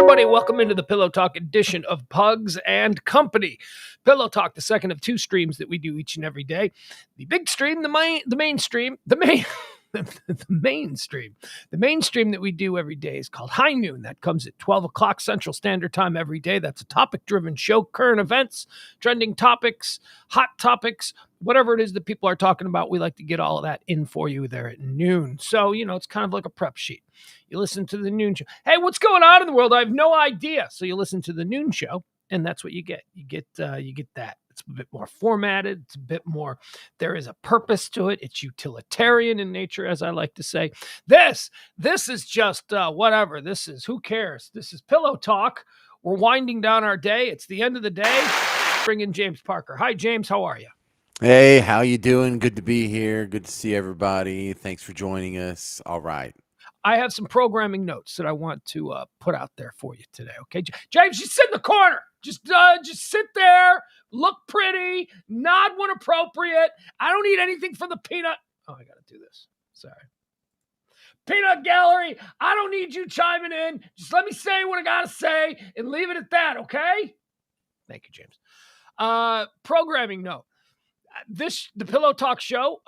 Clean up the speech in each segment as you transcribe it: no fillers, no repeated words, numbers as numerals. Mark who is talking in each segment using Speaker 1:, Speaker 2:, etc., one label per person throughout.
Speaker 1: everybody. Welcome into the Pillow Talk edition of Pugs and Company. Pillow Talk, the second of two streams that we do each and every day. The big stream, the mainstream that we do every day is called High Noon. That comes at 12 o'clock Central Standard Time every day. That's a topic-driven show, current events, trending topics, hot topics, whatever it is that people are talking about. We like to get all of that in for you there at noon. So, it's kind of like a prep sheet. You listen to the noon show. Hey, what's going on in the world? I have no idea. So you listen to the noon show, and that's what you get. You get that. It's a bit more formatted. It's a bit more, there is a purpose to it. It's utilitarian in nature, as I like to say. This is just whatever. This is, who cares? This is Pillow Talk. We're winding down our day. It's the end of the day. Bring in James Parker. Hi, James. How are you?
Speaker 2: Hey, how you doing? Good to be here. Good to see everybody. Thanks for joining us. All right.
Speaker 1: I have some programming notes that I want to put out there for you today. Okay, James, just sit in the corner. Just sit there, look pretty, nod when appropriate. I don't need anything for the peanut. Oh, I got to do this. Sorry. Peanut Gallery, I don't need you chiming in. Just let me say what I got to say and leave it at that, okay? Thank you, James. Programming note. The Pillow Talk show,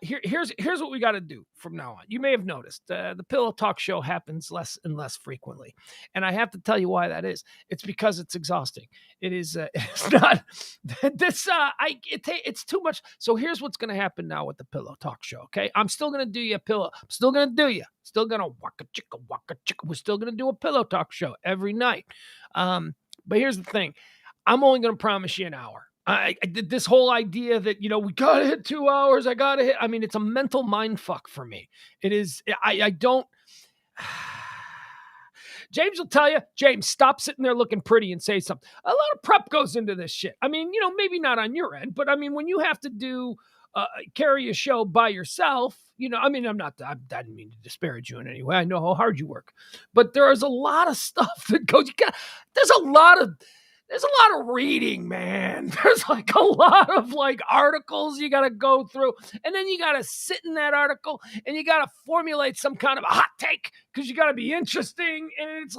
Speaker 1: here's what we got to do from now on. You may have noticed the Pillow Talk show happens less and less frequently. And I have to tell you why that is. It's because it's exhausting. It is, it's not, it's too much. So here's what's going to happen now with the Pillow Talk show, okay? I'm still going to do you a pillow. I'm still going to do you. Still going to waka chicka. We're still going to do a Pillow Talk show every night. But here's the thing. I'm only going to promise you an hour. I did this whole idea that, we got to hit 2 hours. It's a mental mind fuck for me. It is, I don't, James will tell you, James, stop sitting there looking pretty and say something. A lot of prep goes into this shit. Maybe not on your end, but when you have to do, carry a show by yourself, I didn't mean to disparage you in any way. I know how hard you work, but there is a lot of stuff that goes, there's a lot of reading, man. There's a lot of articles you got to go through. And then you got to sit in that article and you got to formulate some kind of a hot take because you got to be interesting. And it's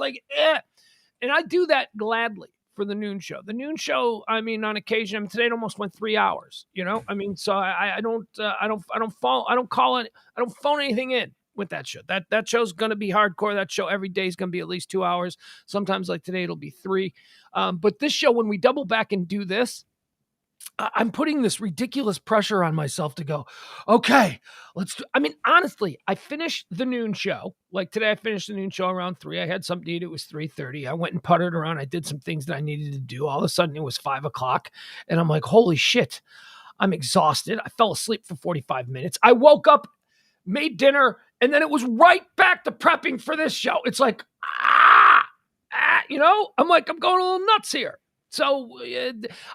Speaker 1: And I do that gladly for the noon show. The noon show, on occasion, today it almost went 3 hours, so I don't phone anything in with that show. That show's going to be hardcore. That show every day is going to be at least 2 hours. Sometimes like today, it'll be 3. But this show, when we double back and do this, I'm putting this ridiculous pressure on myself to go, okay, honestly, I finished the noon show. Like today, I finished the noon show around 3. I had something to eat. It was 3:30. I went and puttered around. I did some things that I needed to do. All of a sudden, it was 5 o'clock. And I'm like, holy shit, I'm exhausted. I fell asleep for 45 minutes. I woke up, made dinner, and then it was right back to prepping for this show. It's like, I'm going a little nuts here. So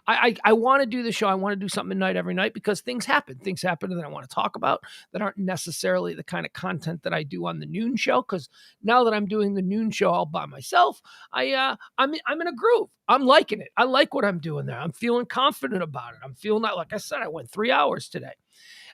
Speaker 1: I want to do the show. I want to do something at night every night because things happen. Things happen that I want to talk about that aren't necessarily the kind of content that I do on the noon show. Because now that I'm doing the noon show all by myself, I'm in a groove. I'm liking it. I like what I'm doing there. I'm feeling confident about it. I'm feeling like I said, I went 3 hours today.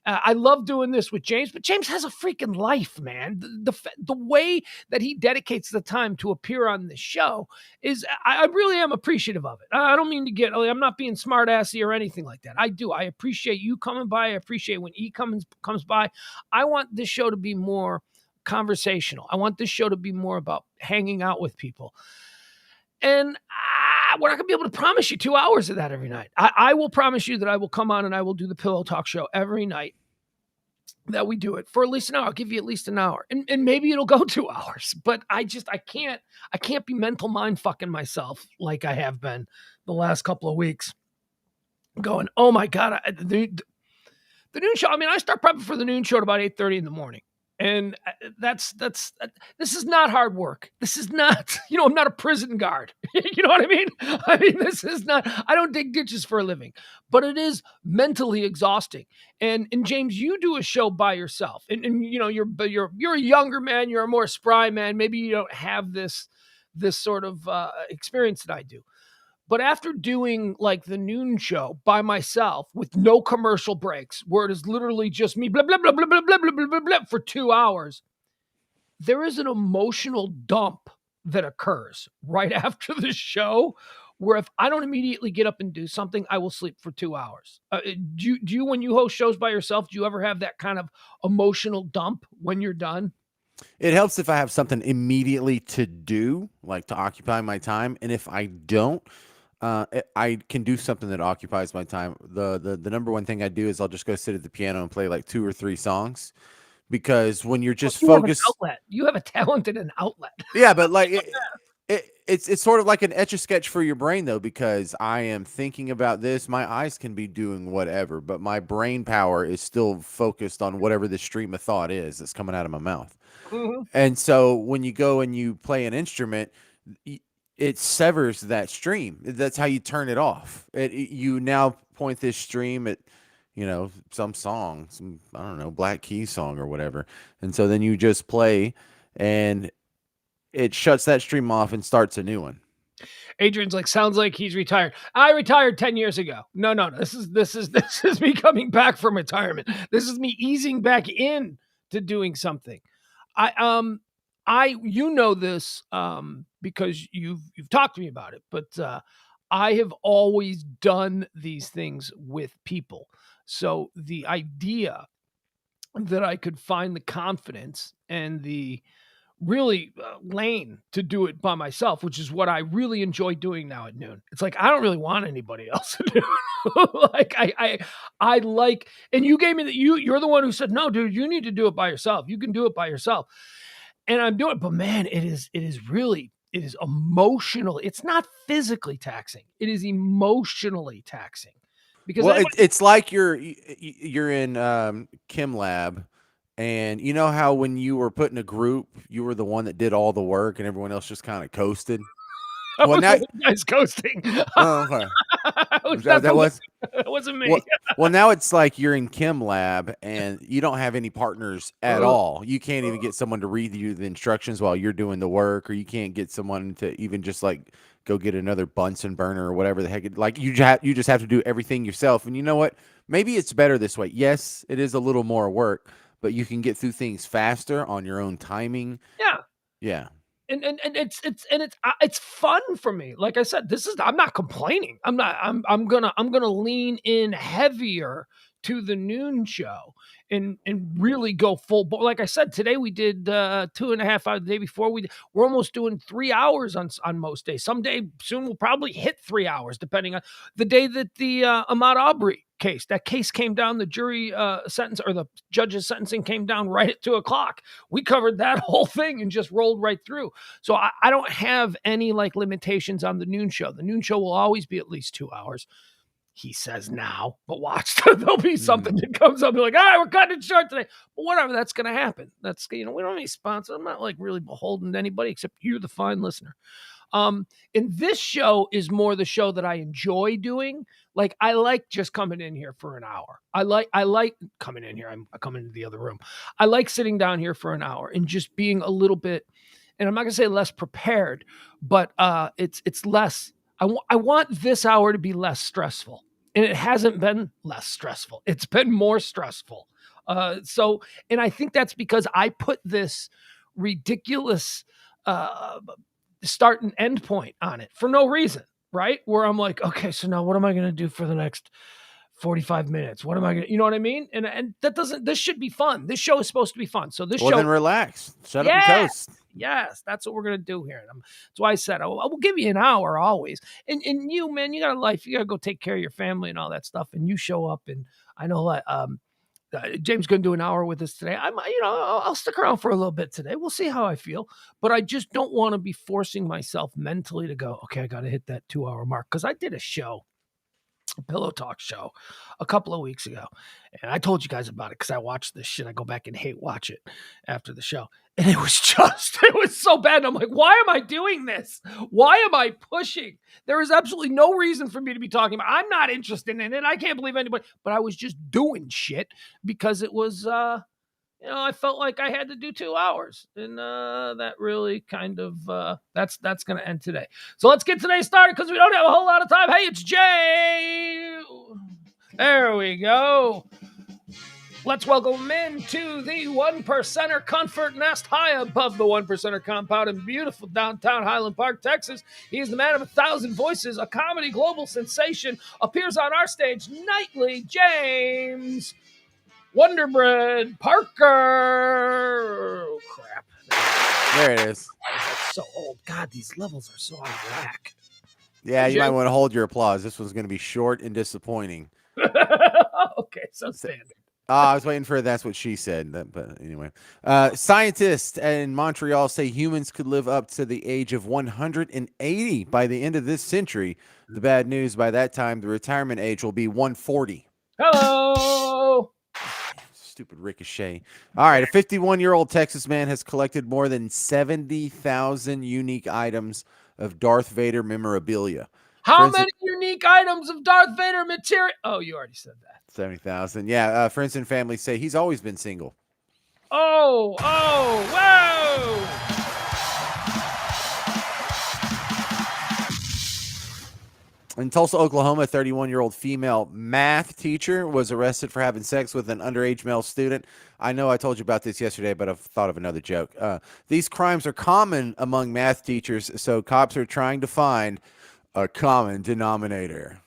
Speaker 1: I love doing this with James, but James has a freaking life, man. The way that he dedicates the time to appear on this show is, I really am appreciative of it. I don't mean to I'm not being smart assy or anything like that. I do. I appreciate you coming by. I appreciate when he comes by. I want this show to be more conversational. I want this show to be more about hanging out with people. And we're not going to be able to promise you 2 hours of that every night. I will promise you that I will come on and I will do the Pillow Talk show every night that we do it for at least an hour. I'll give you at least an hour and maybe it'll go 2 hours, but I can't be mental mind fucking myself like I have been the last couple of weeks going, oh my God, the noon show. I start prepping for the noon show at about 8:30 in the morning. And this is not hard work. This is not, I'm not a prison guard. You know what I mean? This is not, I don't dig ditches for a living, but it is mentally exhausting. And James, you do a show by yourself and you're a younger man. You're a more spry man. Maybe you don't have this sort of experience that I do. But after doing the noon show by myself with no commercial breaks, where it is literally just me, blah, blah, blah, blah, blah, blah, blah, blah, blah, blah, for 2 hours, there is an emotional dump that occurs right after the show where if I don't immediately get up and do something, I will sleep for 2 hours. Do you, when you host shows by yourself, do you ever have that kind of emotional dump when you're done?
Speaker 2: It helps if I have something immediately to do, like to occupy my time. And if I don't, I can do something that occupies my time. The number one thing I do is I'll just go sit at the piano and play like 2 or 3 songs, because when you're
Speaker 1: Well,
Speaker 2: just
Speaker 1: you have an
Speaker 2: focused,
Speaker 1: outlet. You have a talent and an outlet.
Speaker 2: yeah, but like it's sort of like an etch a sketch for your brain though, because I am thinking about this. My eyes can be doing whatever, but my brain power is still focused on whatever the stream of thought is that's coming out of my mouth.
Speaker 1: Mhm.
Speaker 2: And so when you go and you play an instrument, it severs that stream. That's how you turn it off. You now point this stream at, some song, some, I don't know, Black Keys song or whatever. And so then you just play and it shuts that stream off and starts a new one.
Speaker 1: Adrian's like, sounds like he's retired. I retired 10 years ago. No. This is me coming back from retirement. This is me easing back in to doing something. You know this because you've talked to me about it, but I have always done these things with people. So the idea that I could find the confidence and the really lane to do it by myself, which is what I really enjoy doing now at noon. It's like I don't really want anybody else to do it. Like I like, and you gave me that you're the one who said, no, dude, you need to do it by yourself. You can do it by yourself. And I'm doing it, but man, it is emotional. It's not physically taxing. It is emotionally taxing. Because
Speaker 2: Well, it's like you're in Chem Lab, and you know how when you were put in a group, you were the one that did all the work, and everyone else just kind of coasted.
Speaker 1: I
Speaker 2: Well,
Speaker 1: was
Speaker 2: now,
Speaker 1: one of the guys coasting.
Speaker 2: oh, okay.
Speaker 1: That
Speaker 2: Was
Speaker 1: wasn't me.
Speaker 2: well, now it's like you're in Chem Lab, and you don't have any partners at all. You can't even get someone to read you the instructions while you're doing the work, or you can't get someone to even just like go get another Bunsen burner or whatever the heck. Like you just have to do everything yourself. And you know what? Maybe it's better this way. Yes, it is a little more work, but you can get through things faster on your own timing.
Speaker 1: Yeah.
Speaker 2: Yeah.
Speaker 1: And it's fun for me. Like I said, I'm not complaining. I'm gonna lean in heavier to the noon show and really go full. But like I said, today we did 2.5 hours. The day before we're almost doing 3 hours on most days. Someday soon we'll probably hit 3 hours, depending on the day that the Ahmaud Arbery case. That case came down. The jury sentence or the judge's sentencing came down right at 2:00. We covered that whole thing and just rolled right through. So I don't have any like limitations on the noon show. The noon show will always be at least 2 hours. He says now, but watch, there'll be something that comes up and like, all right, we're cutting it short today. But whatever, that's going to happen. That's, we don't have any sponsors. I'm not like really beholden to anybody except you, the fine listener. And this show is more the show that I enjoy doing. Like I like just coming in here for an hour. I like coming in here. I'm coming into the other room. I like sitting down here for an hour and just being a little bit, and I'm not gonna say less prepared, but it's less. I want this hour to be less stressful, and it hasn't been less stressful. It's been more stressful. And I think that's because I put this ridiculous start and end point on it for no reason, right? Where I'm like, okay, so now what am I going to do for the next 45 minutes? What am I going to, you know what I mean? And this should be fun. This show is supposed to be fun. So this show.
Speaker 2: Then relax, shut up and coast.
Speaker 1: Yes, that's what we're going to do here. That's why I said, I will give you an hour always. And you, man, you got a life. You got to go take care of your family and all that stuff. And you show up, and I know James going to do an hour with us today. I'll stick around for a little bit today. We'll see how I feel, but I just don't want to be forcing myself mentally to go, okay, I got to hit that 2-hour mark. Cause I did a Pillow Talk show a couple of weeks ago, and I told you guys about it because I watched this shit. I go back and hate watch it after the show, and it was so bad. And I'm like, why am I doing this? Why am I pushing? There is absolutely no reason for me to be talking about. I'm not interested in it. I can't believe anybody, but I was just doing shit because it was I felt like I had to do 2 hours, and that really kind of that's going to end today. So let's get today started because we don't have a whole lot of time. Hey, it's Jay. There we go. Let's welcome him into the One Percenter Comfort Nest high above the One Percenter compound in beautiful downtown Highland Park, Texas. He is the man of 1,000 voices, a comedy global sensation, appears on our stage nightly, James Wonderbread Parker. Oh, crap.
Speaker 2: There it is.
Speaker 1: That's so old. God, these levels are so out of whack.
Speaker 2: Yeah, you might want to hold your applause. This one's going to be short and disappointing.
Speaker 1: Okay, so standard.
Speaker 2: I was waiting for that's what she said. But anyway, scientists in Montreal say humans could live up to the age of 180 by the end of this century. The bad news, by that time, the retirement age will be 140.
Speaker 1: Hello.
Speaker 2: Stupid ricochet. All right, a 51-year-old Texas man has collected more than 70,000 unique items of Darth Vader memorabilia.
Speaker 1: How many unique items of Darth Vader material? Oh, you already said that.
Speaker 2: 70,000. Yeah, friends and family say he's always been single.
Speaker 1: Oh, whoa!
Speaker 2: In Tulsa, Oklahoma, a 31-year-old female math teacher was arrested for having sex with an underage male student. I know I told you about this yesterday, but I've thought of another joke. These crimes are common among math teachers, so cops are trying to find a common denominator.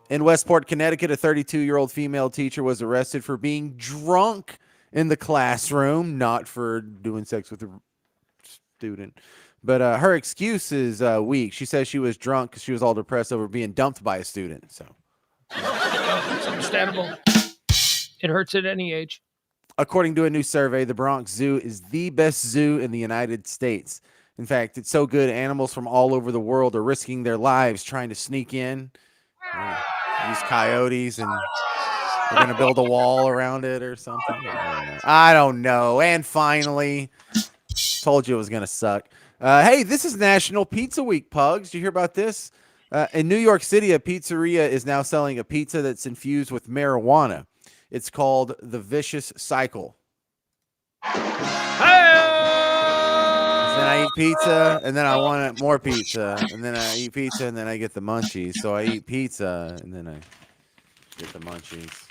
Speaker 2: In Westport, Connecticut, a 32-year-old female teacher was arrested for being drunk in the classroom, not for doing sex with a student. But her excuse is weak. She says she was drunk because she was all depressed over being dumped by a student. So
Speaker 1: it's understandable. It hurts at any age.
Speaker 2: According to a new survey, the Bronx Zoo is the best zoo in the United States. In fact, it's so good, animals from all over the world are risking their lives trying to sneak in. These coyotes, and we're going to build a wall around it or something. I don't know. And finally, told you it was going to suck. Hey, this is National Pizza Week, Pugs. Did you hear about this? In New York City, a pizzeria is now selling a pizza that's infused with marijuana. It's called The Vicious Cycle. Then I eat pizza, and then I want more pizza, and then I eat pizza, and then I get the munchies. So I eat pizza, and then I get the munchies.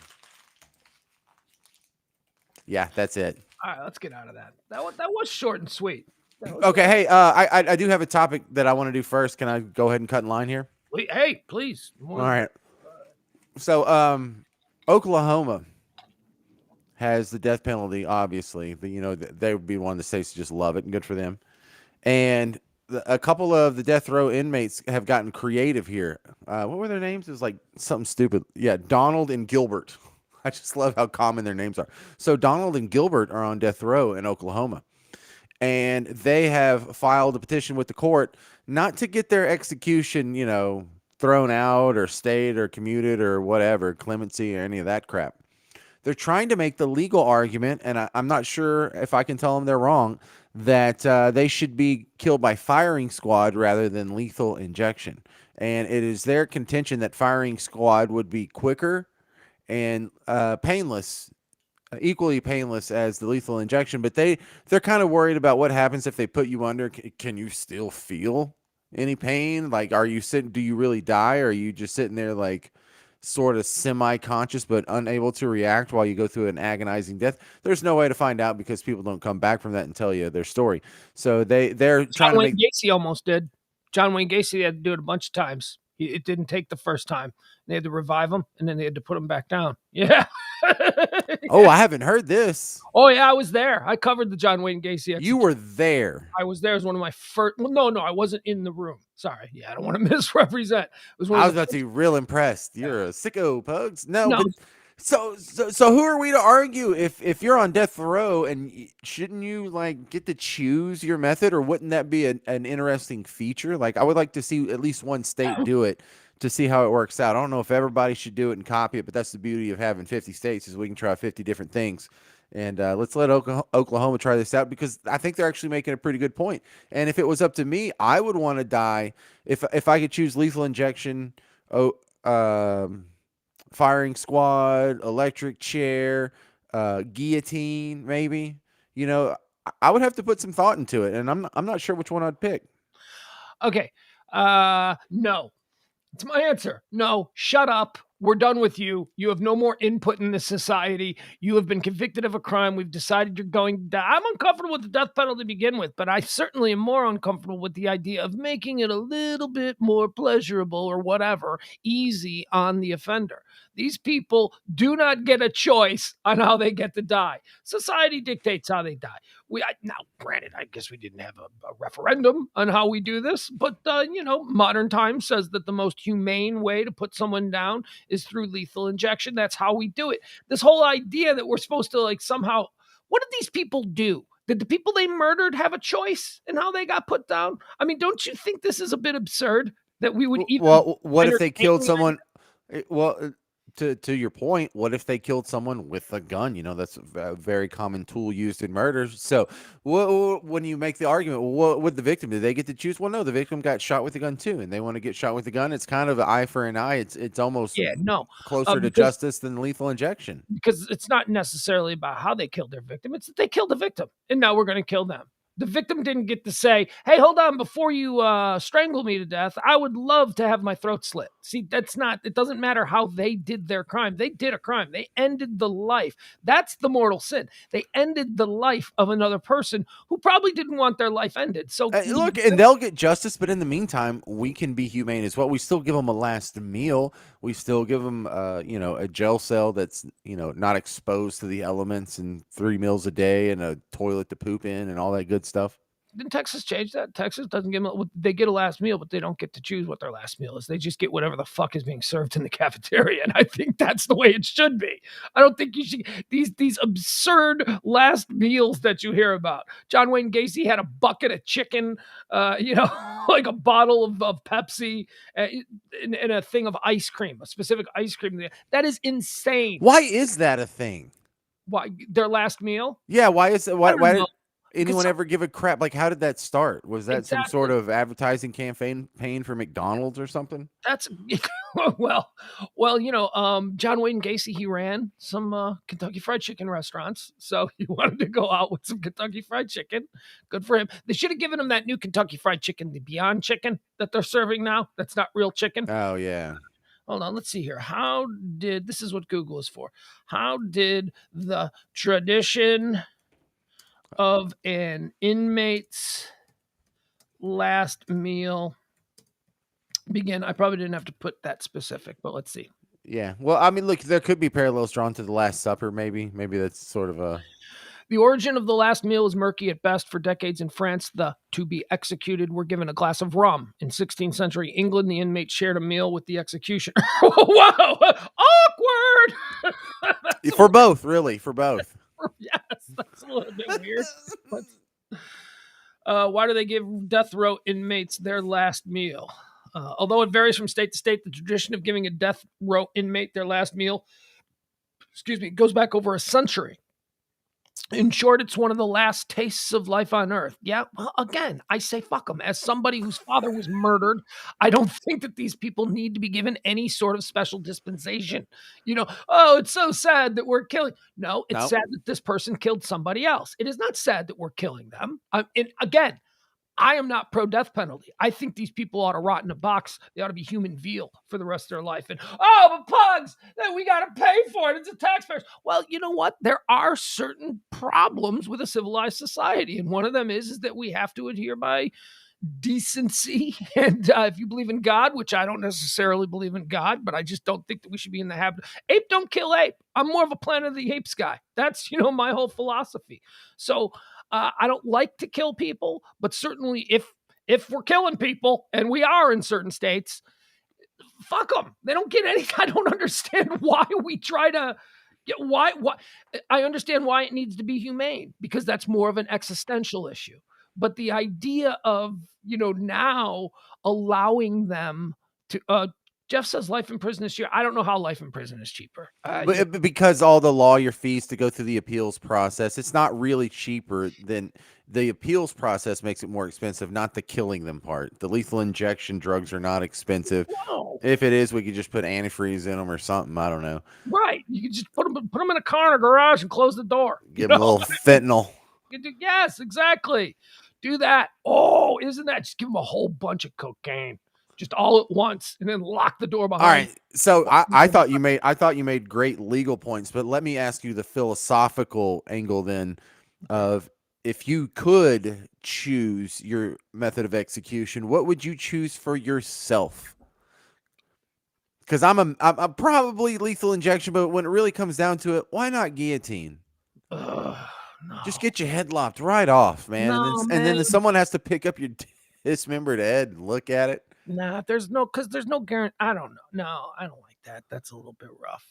Speaker 2: Yeah, that's it.
Speaker 1: All right, let's get out of that. That was short and sweet.
Speaker 2: Okay, hey, I do have a topic that I want to do first. Can I go ahead and cut in line here?
Speaker 1: Hey, please.
Speaker 2: All right. So, Oklahoma has the death penalty, obviously. They would be one of the states to just love it, and good for them. And a couple of the death row inmates have gotten creative here. What were their names? It was like something stupid. Yeah, Donald and Gilbert. I just love how common their names are. So Donald and Gilbert are on death row in Oklahoma. And they have filed a petition with the court not to get their execution, thrown out or stayed or commuted or whatever, clemency or any of that crap. They're trying to make the legal argument, and I'm not sure if I can tell them they're wrong, that they should be killed by firing squad rather than lethal injection. And it is their contention that firing squad would be quicker and painless, equally painless as the lethal injection. But they're kind of worried about what happens if they put you under. Can you still feel any pain? Like, do you really die? Or are you just sitting there like sort of semi-conscious but unable to react while you go through an agonizing death? There's no way to find out because people don't come back from that and tell you their story. So they're trying to make...
Speaker 1: Gacy almost did. John Wayne Gacy had to do it a bunch of times. It didn't take the first time. They had to revive him, and then they had to put him back down. Yeah.
Speaker 2: Oh, I haven't heard this.
Speaker 1: Oh, yeah, I was there. I covered the John Wayne Gacy execution.
Speaker 2: You were there.
Speaker 1: I was there as one of my first... Well, no, I wasn't in the room. Sorry. Yeah, I don't want to misrepresent.
Speaker 2: I was about to be real impressed. You're a sicko, Pugs. No. But, so who are we to argue if you're on death row, and shouldn't you get to choose your method, or wouldn't that be an interesting feature? Like, I would like to see at least one state do it to see how it works out. I don't know if everybody should do it and copy it, but that's the beauty of having 50 states is we can try 50 different things. And let's let Oklahoma try this out, because I think they're actually making a pretty good point. And if it was up to me, I would want to die if I could choose lethal injection, firing squad, electric chair, guillotine, maybe. I would have to put some thought into it, and I'm not sure which one I'd pick.
Speaker 1: Okay. No. It's my answer. No, shut up. We're done with you. You have no more input in this society. You have been convicted of a crime. We've decided you're going to die. I'm uncomfortable with the death penalty to begin with, but I certainly am more uncomfortable with the idea of making it a little bit more pleasurable or whatever, easy on the offender. These people do not get a choice on how they get to die. Society dictates how they die. Now, granted, I guess we didn't have a referendum on how we do this, but modern times says that the most humane way to put someone down is through lethal injection. That's how we do it. This whole idea that we're supposed to somehow, what did these people do? Did the people they murdered have a choice in how they got put down? I mean, don't you think this is a bit absurd that we would even
Speaker 2: Well, what if they
Speaker 1: entertain
Speaker 2: killed
Speaker 1: the
Speaker 2: someone? Well, to your point, what if they killed someone with a gun? That's a very common tool used in murders. So, when you make the argument, what would the victim? Did they get to choose? Well, no, the victim got shot with a gun too, and they want to get shot with a gun. It's kind of an eye for an eye. It's almost
Speaker 1: Yeah, no,
Speaker 2: closer to
Speaker 1: because
Speaker 2: justice than lethal injection.
Speaker 1: it's not necessarily about how they killed their victim. It's that they killed the victim, and now we're going to kill them. The victim didn't get to say, "Hey, hold on, before you strangle me to death, I would love to have my throat slit." See, that's not. It doesn't matter how they did their crime. They did a crime. They ended the life. That's the mortal sin. They ended the life of another person who probably didn't want their life ended. So
Speaker 2: Look, and they'll get justice, but in the meantime, we can be humane as well. We still give them a last meal. We still give them, a jail cell that's, not exposed to the elements, and 3 meals a day, and a toilet to poop in, and all that good stuff.
Speaker 1: Didn't Texas change that? Texas doesn't give them. They get a last meal, but they don't get to choose what their last meal is. They just get whatever the fuck is being served in the cafeteria, and I think that's the way it should be. I don't think you should these absurd last meals that you hear about. John Wayne Gacy had a bucket of chicken, like a bottle of Pepsi, and a thing of ice cream, a specific ice cream. That is insane.
Speaker 2: Why is that a thing?
Speaker 1: Why their last meal?
Speaker 2: Yeah, why is it?
Speaker 1: I don't
Speaker 2: Why
Speaker 1: know.
Speaker 2: did anyone ever give a crap? Like, how did that start? Was that some sort
Speaker 1: Exactly.
Speaker 2: of advertising campaign for McDonald's or something?
Speaker 1: That's well, John Wayne Gacy, he ran some Kentucky Fried Chicken restaurants, so he wanted to go out with some Kentucky Fried Chicken. Good for him. They should have given him that new Kentucky Fried Chicken, the Beyond Chicken that they're serving now. That's not real chicken.
Speaker 2: Oh yeah.
Speaker 1: Hold on, let's see here. This is what Google is for. How did the tradition of an inmate's last meal begin? I probably didn't have to put that specific, but let's see.
Speaker 2: Yeah. Well, I mean, look, there could be parallels drawn to the Last Supper. Maybe that's sort of a.
Speaker 1: The origin of the last meal is murky at best. For decades in France, the to be executed were given a glass of rum. In 16th century England, the inmate shared a meal with the executioner. Whoa! Awkward!
Speaker 2: For both, really, for both.
Speaker 1: Yes, that's a little bit weird. Why do they give death row inmates their last meal? Although it varies from state to state, the tradition of giving a death row inmate their last meal, goes back over a century. In short, it's one of the last tastes of life on earth. Yeah, well, again, I say fuck them. As somebody whose father was murdered, I don't think that these people need to be given any sort of special dispensation. Oh, it's so sad that we're killing. No, it's sad that this person killed somebody else. It is not sad that we're killing them. And again, I am not pro death penalty. I think these people ought to rot in a box. They ought to be human veal for the rest of their life. And but pugs, we got to pay for it. It's a taxpayer. Well, you know what? There are certain problems with a civilized society, and one of them is that we have to adhere by decency. And if you believe in God, which I don't necessarily believe in God, but I just don't think that we should be in the habit. Ape don't kill ape. I'm more of a Planet of the Apes guy. That's my whole philosophy. So. I don't like to kill people, but certainly if we're killing people, and we are in certain states, fuck them. They don't get any. I don't understand why we try to get why. I understand why it needs to be humane, because that's more of an existential issue. But the idea of now allowing them to Jeff says life in prison is cheaper. I don't know how life in prison is cheaper.
Speaker 2: Because all the lawyer fees to go through the appeals process, it's not really cheaper. Than the appeals process makes it more expensive, not the killing them part. The lethal injection drugs are not expensive.
Speaker 1: No.
Speaker 2: If it is, we could just put antifreeze in them or something. I don't know.
Speaker 1: Right. You could just put them in a car in a garage and close the door.
Speaker 2: Give them a little fentanyl.
Speaker 1: Yes, exactly. Do that. Oh, isn't that just give them a whole bunch of cocaine? just all at once, and then lock the door behind.
Speaker 2: All right. So I thought you made great legal points, but let me ask you the philosophical angle then of if you could choose your method of execution, what would you choose for yourself? Because I'm probably lethal injection, but when it really comes down to it, why not guillotine?
Speaker 1: No.
Speaker 2: Just get your head lopped right off, man,
Speaker 1: No,
Speaker 2: and then
Speaker 1: man.
Speaker 2: someone has to pick up your dismembered head and look at it.
Speaker 1: Nah, there's no guarantee. I don't know. No, I don't like that. That's a little bit rough.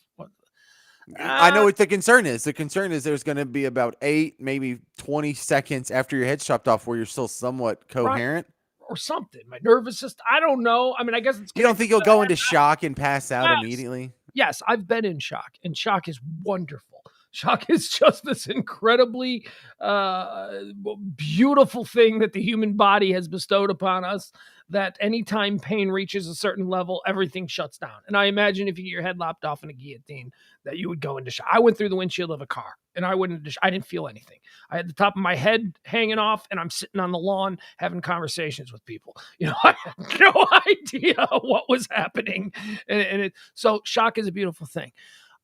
Speaker 2: I know what the concern is. The concern is there's going to be about 8, maybe 20 seconds after your head's chopped off where you're still somewhat coherent.
Speaker 1: Or something. My nervous system. I don't know. I mean, I guess it's.
Speaker 2: You don't think you'll go into shock and pass out immediately?
Speaker 1: Yes, I've been in shock, and shock is wonderful. Shock is just this incredibly beautiful thing that the human body has bestowed upon us, that anytime pain reaches a certain level, everything shuts down. And I imagine if you get your head lopped off in a guillotine, that you would go into shock. I went through the windshield of a car, and I didn't feel anything. I had the top of my head hanging off, and I'm sitting on the lawn having conversations with people. I had no idea what was happening. So shock is a beautiful thing.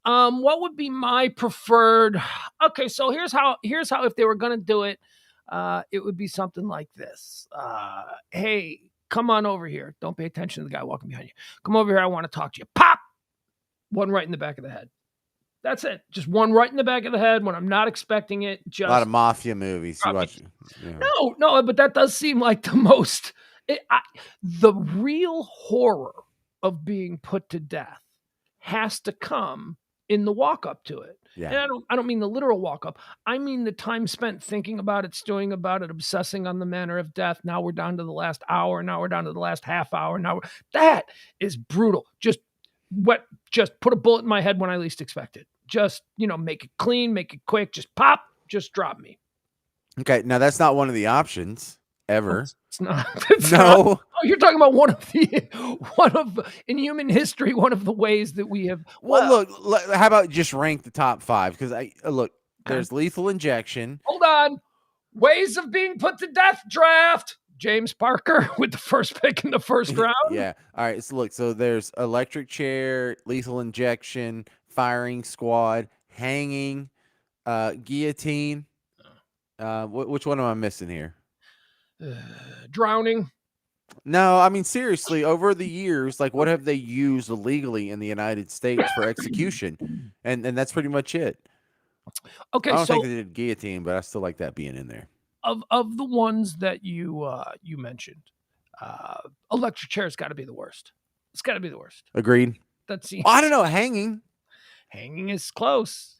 Speaker 1: What would be my preferred? Okay, so here's how if they were going to do it, it would be something like this. Hey, come on over here. Don't pay attention to the guy walking behind you. Come over here. I want to talk to you. Pop! One right in the back of the head. That's it. Just one right in the back of the head when I'm not expecting it. Just
Speaker 2: a lot of mafia movies.
Speaker 1: No, but that does seem like the most. The real horror of being put to death has to come in the walk up to it.
Speaker 2: Yeah.
Speaker 1: And I don't mean the literal walk up. I mean the time spent thinking about it, stewing about it, obsessing on the manner of death. Now we're down to the last hour. Now we're down to the last half hour. That is brutal. Just put a bullet in my head when I least expect it. Just, make it clean, make it quick, just pop, just drop me.
Speaker 2: Okay. Now that's not one of the options ever.
Speaker 1: It's not.
Speaker 2: No.
Speaker 1: Oh, you're talking about in human history, one of the ways that we have.
Speaker 2: Well, look, how about just rank the top 5? Because there's lethal injection.
Speaker 1: Hold on. Ways of being put to death draft. James Parker with the first pick in the first round.
Speaker 2: Yeah. All right. So there's electric chair, lethal injection, firing squad, hanging, guillotine. Which one am I missing here?
Speaker 1: Drowning.
Speaker 2: No, I mean, seriously, over the years, what have they used illegally in the United States for execution? And that's pretty much it.
Speaker 1: Okay.
Speaker 2: I don't think they did guillotine, but I still like that being in there.
Speaker 1: Of the ones that you mentioned, electric chair's got to be the worst. It's got to be the worst.
Speaker 2: Agreed.
Speaker 1: That seems.
Speaker 2: I don't know. Hanging
Speaker 1: is close.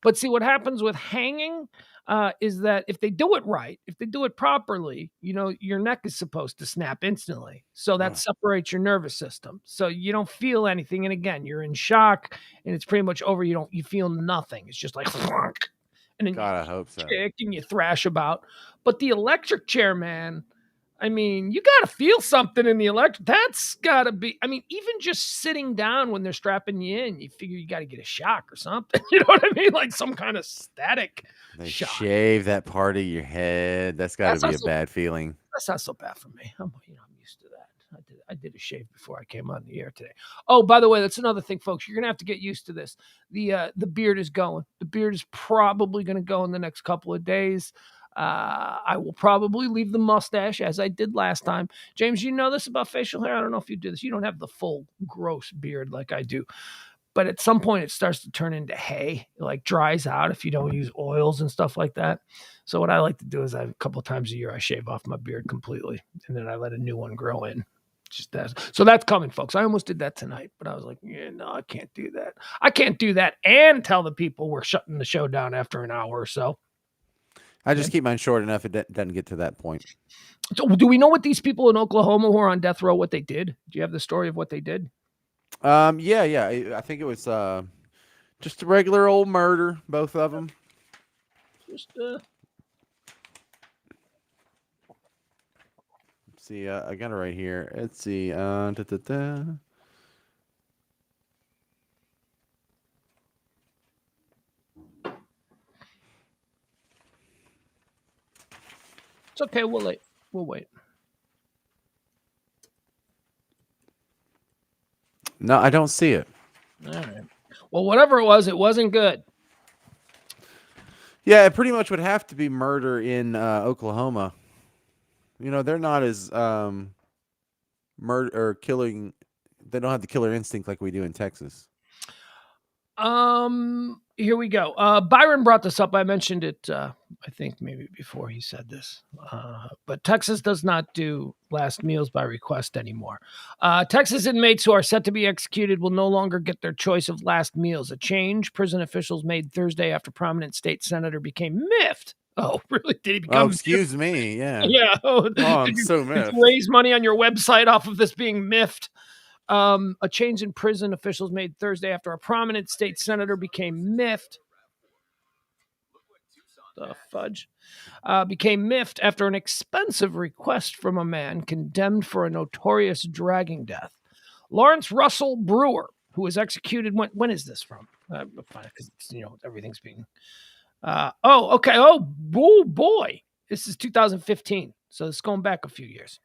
Speaker 1: But see, what happens with hanging is that if they do it right, if they do it properly, your neck is supposed to snap instantly. So that separates your nervous system. So you don't feel anything. And again, you're in shock, and it's pretty much over. You feel nothing. It's just like. And then
Speaker 2: God, I hope so.
Speaker 1: Kick and you thrash about. But the electric chair, man, I mean, you got to feel something in the electric. That's got to be, I mean, even just sitting down when they're strapping you in, you figure you got to get a shock or something. You know what I mean? Like some kind of static shock.
Speaker 2: Shave that part of your head. That's got to be a bad feeling.
Speaker 1: That's not so bad for me. I'm used to that. I did a shave before I came on the air today. Oh, by the way, that's another thing, folks. You're going to have to get used to this. The beard is going. The beard is probably going to go in the next couple of days. I will probably leave the mustache as I did last time. James, you know this about facial hair? I don't know if you do this. You don't have the full gross beard like I do. But at some point it starts to turn into hay. It dries out if you don't use oils and stuff like that. So what I like to do is a couple of times a year, I shave off my beard completely. And then I let a new one grow in. So that's coming, folks. I almost did that tonight, but I was like, yeah, no, I can't do that. I can't do that and tell the people we're shutting the show down after an hour or so.
Speaker 2: I just keep mine short enough it doesn't get to that point.
Speaker 1: So do we know what these people in Oklahoma who are on death row, what they did? Do you have the story of what they did?
Speaker 2: Yeah. I think it was just a regular old murder, both of them. See, I got it right here. Let's see.
Speaker 1: It's okay. We'll wait.
Speaker 2: No, I don't see it.
Speaker 1: All right. Well, whatever it wasn't good.
Speaker 2: Yeah, it pretty much would have to be murder in Oklahoma. You know, they're not as murder or killing. They don't have the killer instinct like we do in Texas.
Speaker 1: Here we go. Byron brought this up. I mentioned it, I think maybe before he said this. But Texas does not do last meals by request anymore. Texas inmates who are set to be executed will no longer get their choice of last meals. A change prison officials made Thursday after prominent state senator became miffed. Oh, really? Did he become?
Speaker 2: Oh, excuse me. Yeah.
Speaker 1: Yeah. Oh,
Speaker 2: I'm so
Speaker 1: did
Speaker 2: miffed.
Speaker 1: you raise money on your website off of this being miffed? A change in prison officials made Thursday after a prominent state senator became miffed. The fudge. Became miffed after an expensive request from a man condemned for a notorious dragging death. Lawrence Russell Brewer, who was executed. When is this from? Because everything's being. Okay. Oh boy, this is 2015. So it's going back a few years.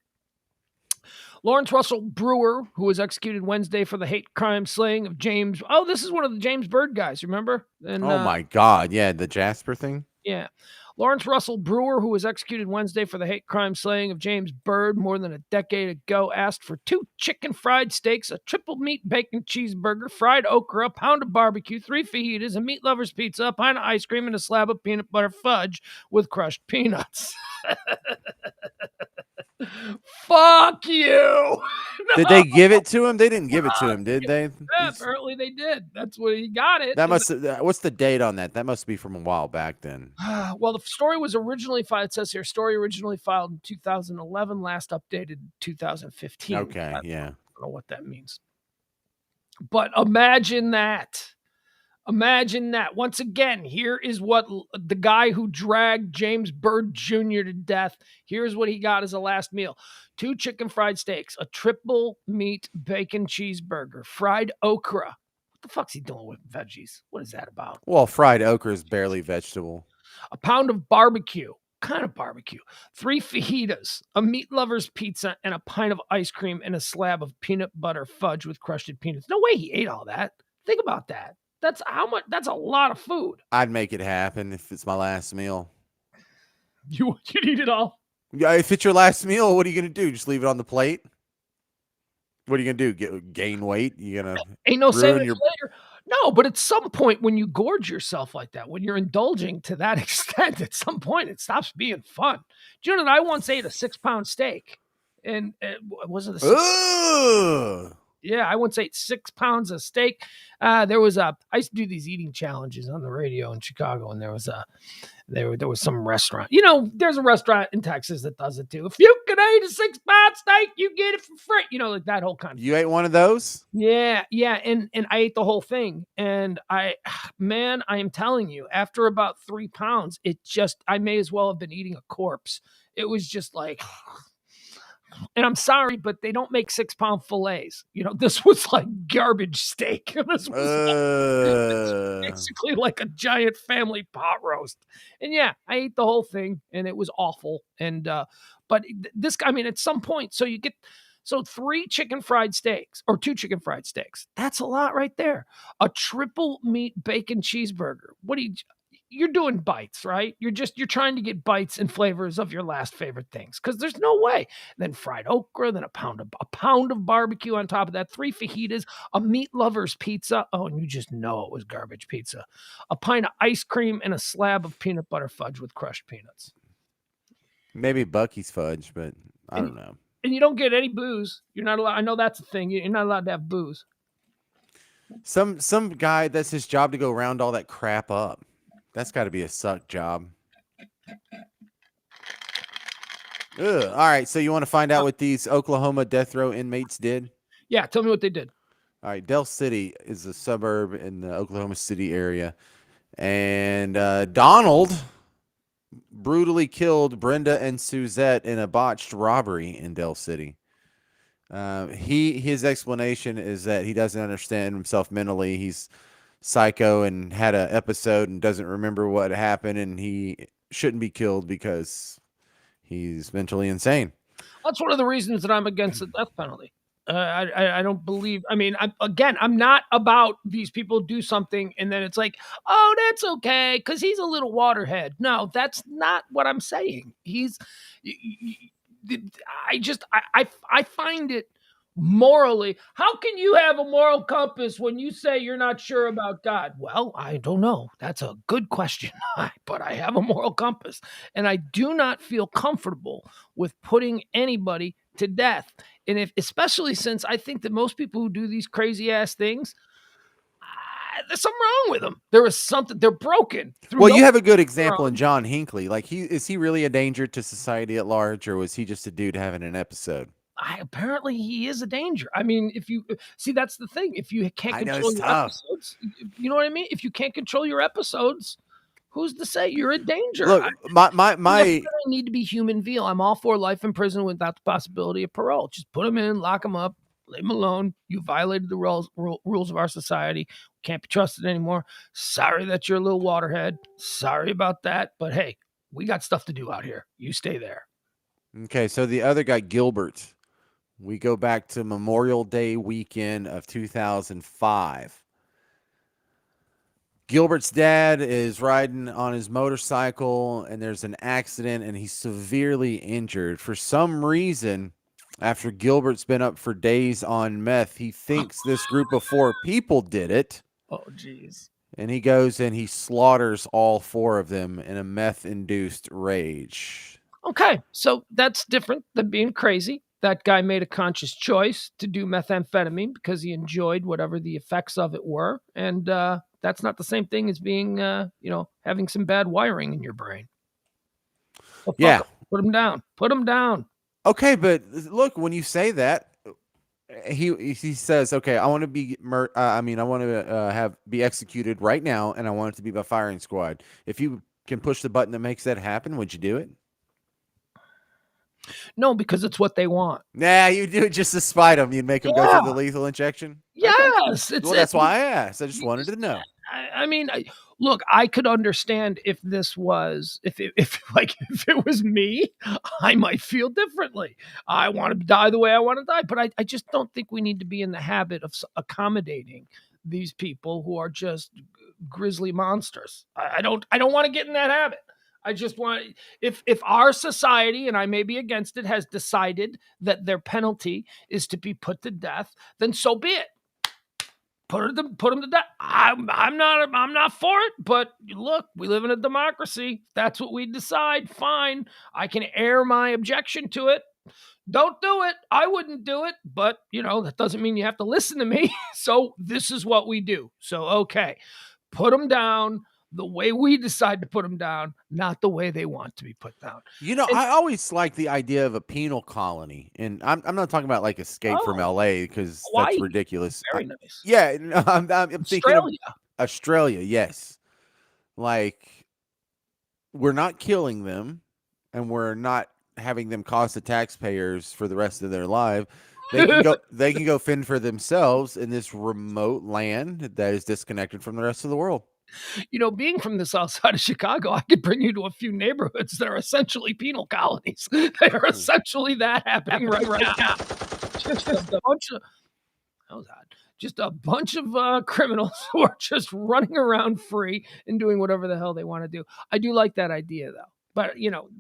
Speaker 1: Lawrence Russell Brewer, who was executed Wednesday for the hate crime slaying of James. Oh, this is one of the James Byrd guys, remember? And,
Speaker 2: oh, my God. Yeah, the Jasper thing?
Speaker 1: Yeah. Lawrence Russell Brewer, who was executed Wednesday for the hate crime slaying of James Byrd more than a decade ago, asked for 2 chicken fried steaks, a triple meat bacon cheeseburger, fried okra, a pound of barbecue, 3 fajitas, a meat lover's pizza, a pint of ice cream, and a slab of peanut butter fudge with crushed peanuts. Fuck you.
Speaker 2: No. Did they give it to him? They didn't give it to him, did they?
Speaker 1: Yeah, apparently they did. That's what he got it.
Speaker 2: That must. What's the date on that? That must be from a while back then.
Speaker 1: Well, the story was originally filed. It says here, story originally filed in 2011, last updated 2015.
Speaker 2: Okay, yeah.
Speaker 1: I don't know what that means. But imagine that. Imagine that. Once again, here is what the guy who dragged James Byrd Jr. to death, here's what he got as a last meal. 2 chicken fried steaks, a triple meat bacon cheeseburger, fried okra. What the fuck's he doing with veggies? What is that about?
Speaker 2: Well, fried okra is barely vegetable.
Speaker 1: A pound of barbecue. Kind of barbecue. 3 fajitas, a meat lover's pizza, and a pint of ice cream and a slab of peanut butter fudge with crushed peanuts. No way he ate all that. Think about that. That's how much. That's a lot of food.
Speaker 2: I'd make it happen if it's my last meal.
Speaker 1: You'd eat it all.
Speaker 2: Yeah, if it's your last meal, what are you gonna do? Just leave it on the plate? What are you gonna do? Gain weight? You gonna
Speaker 1: ain't no saving your later? No, but at some point when you gorge yourself like that, when you're indulging to that extent, at some point it stops being fun. June and I once ate a 6-pound steak, and it wasn't a. Yeah, I once ate 6 pounds of steak. I used to do these eating challenges on the radio in Chicago, and there was some restaurant. There's a restaurant in Texas that does it too. If you can eat a 6-pound steak, you get it for free. Like that whole kind of.
Speaker 2: You ate one of those?
Speaker 1: Yeah, and I ate the whole thing, and I am telling you, after about 3 pounds, I may as well have been eating a corpse. It was just like. And I'm sorry, but they don't make 6-pound fillets. This was like garbage steak. This was basically like a giant family pot roast. And yeah, I ate the whole thing, and it was awful. And but this, at some point, so you get 3 chicken fried steaks or 2 chicken fried steaks. That's a lot right there. A triple meat bacon cheeseburger. You're doing bites, right? You're trying to get bites and flavors of your last favorite things, because there's no way. Then fried okra, then a pound of barbecue on top of that, 3 fajitas, a meat lover's pizza. Oh, and you just know it was garbage pizza. A pint of ice cream and a slab of peanut butter fudge with crushed peanuts.
Speaker 2: Maybe Bucky's fudge, but I don't know.
Speaker 1: And you don't get any booze. You're not allowed. I know that's a thing. You're not allowed to have booze.
Speaker 2: Some guy, that's his job to go round all that crap up. That's got to be a suck job. Ugh. All right, so you want to find out what these Oklahoma death row inmates did?
Speaker 1: Yeah, tell me what they did.
Speaker 2: All right, Del City is a suburb in the Oklahoma City area. And Donald brutally killed Brenda and Suzette in a botched robbery in Del City. His explanation is that he doesn't understand himself mentally. He's psycho and had an episode and doesn't remember what happened, and he shouldn't be killed because he's mentally insane.
Speaker 1: That's one of the reasons that I'm against the death penalty. I don't believe. I mean, I'm not about these people do something and then it's like, oh, that's okay because he's a little waterhead. No, that's not what I'm saying. I find it morally. How can you have a moral compass when you say you're not sure about God? Well, I don't know. That's a good question, but I have a moral compass, and I do not feel comfortable with putting anybody to death. And especially since I think that most people who do these crazy ass things, there's something wrong with them. There is something, they're broken.
Speaker 2: Well, you have a good example in John Hinckley. Like, is he really a danger to society at large, or was he just a dude having an episode?
Speaker 1: Apparently he is a danger. I mean, if you see, that's the thing. If you can't
Speaker 2: I know
Speaker 1: control
Speaker 2: it's
Speaker 1: your
Speaker 2: tough.
Speaker 1: episodes, you know what I mean? If you can't control your episodes, who's to say you're a danger?
Speaker 2: Look, my
Speaker 1: need to be human veal. I'm all for life in prison without the possibility of parole. Just put them in, lock them up, leave them alone. You violated the rules of our society. Can't be trusted anymore. Sorry that you're a little waterhead. Sorry about that. But hey, we got stuff to do out here. You stay there.
Speaker 2: Okay, so the other guy, Gilbert, we go back to Memorial Day weekend of 2005. Gilbert's dad is riding on his motorcycle and there's an accident and he's severely injured. For some reason, after Gilbert's been up for days on meth, he thinks this group of 4 people did it.
Speaker 1: Oh, geez.
Speaker 2: And he goes and he slaughters all 4 of them in a meth-induced rage.
Speaker 1: Okay, so that's different than being crazy. That guy made a conscious choice to do methamphetamine because he enjoyed whatever the effects of it were. And that's not the same thing as being, having some bad wiring in your brain. Well,
Speaker 2: yeah.
Speaker 1: Put him down. Put him down.
Speaker 2: Okay, but look, when you say that, he says, okay, I want to be be executed right now, and I want it to be by firing squad. If you can push the button that makes that happen, would you do it?
Speaker 1: No, because it's what they want.
Speaker 2: Nah, you do it just to spite them. You'd make them go through the lethal injection.
Speaker 1: Yes,
Speaker 2: okay. That's why I asked. I just wanted to know.
Speaker 1: I mean, look, I could understand if this was if it was me, I might feel differently. I want to die the way I want to die, but I just don't think we need to be in the habit of accommodating these people who are just grisly monsters. I don't want to get in that habit. I just want, if our society, and I may be against it, has decided that their penalty is to be put to death, then so be it. Put them to death. I'm not for it, but look, we live in a democracy. That's what we decide. Fine. I can air my objection to it. Don't do it. I wouldn't do it, but that doesn't mean you have to listen to me. So this is what we do. So, okay, put them down the way we decide to put them down, not the way they want to be put down.
Speaker 2: I always like the idea of a penal colony, and I'm not talking about like Escape from LA because that's ridiculous.
Speaker 1: Very nice.
Speaker 2: Yeah, I'm thinking of Australia. Yes, like we're not killing them, and we're not having them cost the taxpayers for the rest of their life. They can go fend for themselves in this remote land that is disconnected from the rest of the world.
Speaker 1: Being from the south side of Chicago, I could bring you to a few neighborhoods that are essentially penal colonies. They are essentially that happening right now. Just a bunch of criminals who are just running around free and doing whatever the hell they want to do. I do like that idea, though. But,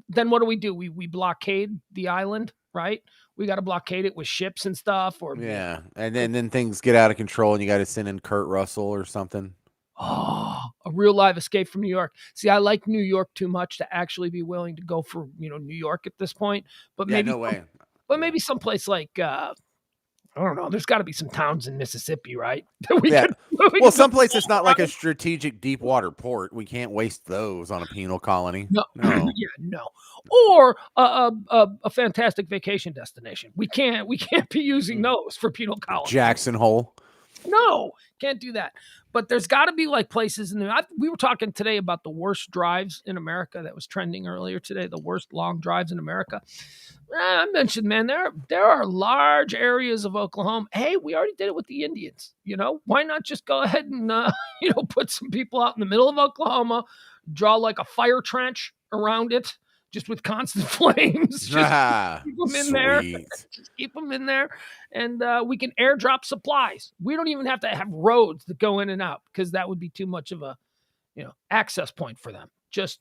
Speaker 1: then what do? We blockade the island, right? We got to blockade it with ships and stuff.
Speaker 2: And then things get out of control and you got to send in Kurt Russell or something.
Speaker 1: Oh, a real live Escape from New York. See, I like New York too much to actually be willing to go for, New York at this point. But maybe someplace like, I don't know. There's got to be some towns in Mississippi, right?
Speaker 2: Someplace that's not like a strategic deep water port. We can't waste those on a penal colony.
Speaker 1: No. No. Or a fantastic vacation destination. We can't be using those for penal colonies.
Speaker 2: Jackson Hole.
Speaker 1: No, can't do that. But there's got to be like places we were talking today about the worst drives in America that was trending earlier today, the worst long drives in America. I mentioned, man, there are large areas of Oklahoma. Hey, we already did it with the Indians. Why not just go ahead and, put some people out in the middle of Oklahoma, draw like a fire trench around it, just with constant flames. Just keep them in there.
Speaker 2: Sweet.
Speaker 1: Just keep them in there, and we can airdrop supplies. We don't even have to have roads that go in and out because that would be too much of a, access point for them. Just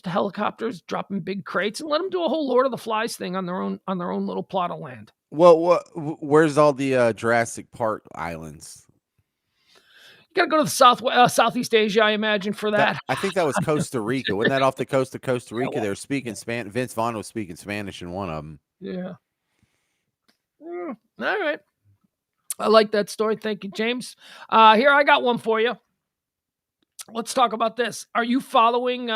Speaker 1: helicopters dropping big crates and let them do a whole Lord of the Flies thing on their own little plot of land.
Speaker 2: Well, where's all the Jurassic Park islands?
Speaker 1: You got to go to the Southeast Asia, I imagine, for that.
Speaker 2: I think that was Costa Rica. Wasn't that off the coast of Costa Rica? They were speaking Spanish. Vince Vaughn was speaking Spanish in one of them.
Speaker 1: Yeah. All right. I like that story. Thank you, James. Here, I got one for you. Let's talk about this. Are you following?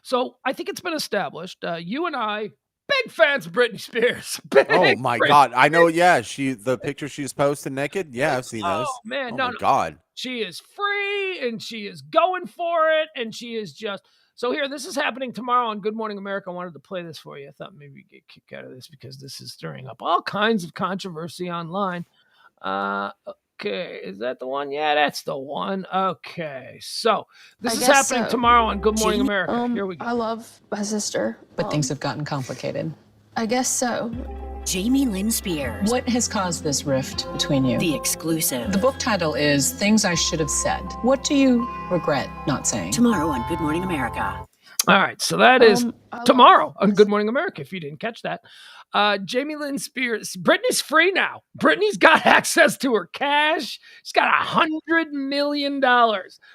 Speaker 1: So I think it's been established. You and I, big fans of Britney Spears.
Speaker 2: Oh my God. I know. Yeah. The picture she's posting naked. Yeah. I've seen those.
Speaker 1: Oh man.
Speaker 2: Oh
Speaker 1: no,
Speaker 2: my God.
Speaker 1: She is free and she is going for it. And she is just, so here, this is happening tomorrow on Good Morning America. I wanted to play this for you. I thought maybe you'd get a kick out of this because this is stirring up all kinds of controversy online. Okay, is that the one? Yeah, that's the one. Okay, so this is happening tomorrow on Good Morning America. Here we go.
Speaker 3: I love my sister.
Speaker 4: But things have gotten complicated.
Speaker 3: I guess so.
Speaker 5: Jamie Lynn Spears.
Speaker 4: What has caused this rift between you?
Speaker 5: The exclusive.
Speaker 4: The book title is Things I Should Have Said. What do you regret not saying?
Speaker 5: Tomorrow on Good Morning America.
Speaker 1: All right, so that is tomorrow on Good Morning America, if you didn't catch that. Jamie Lynn Spears, Britney's free now. Britney's got access to her cash. She's got $100 million.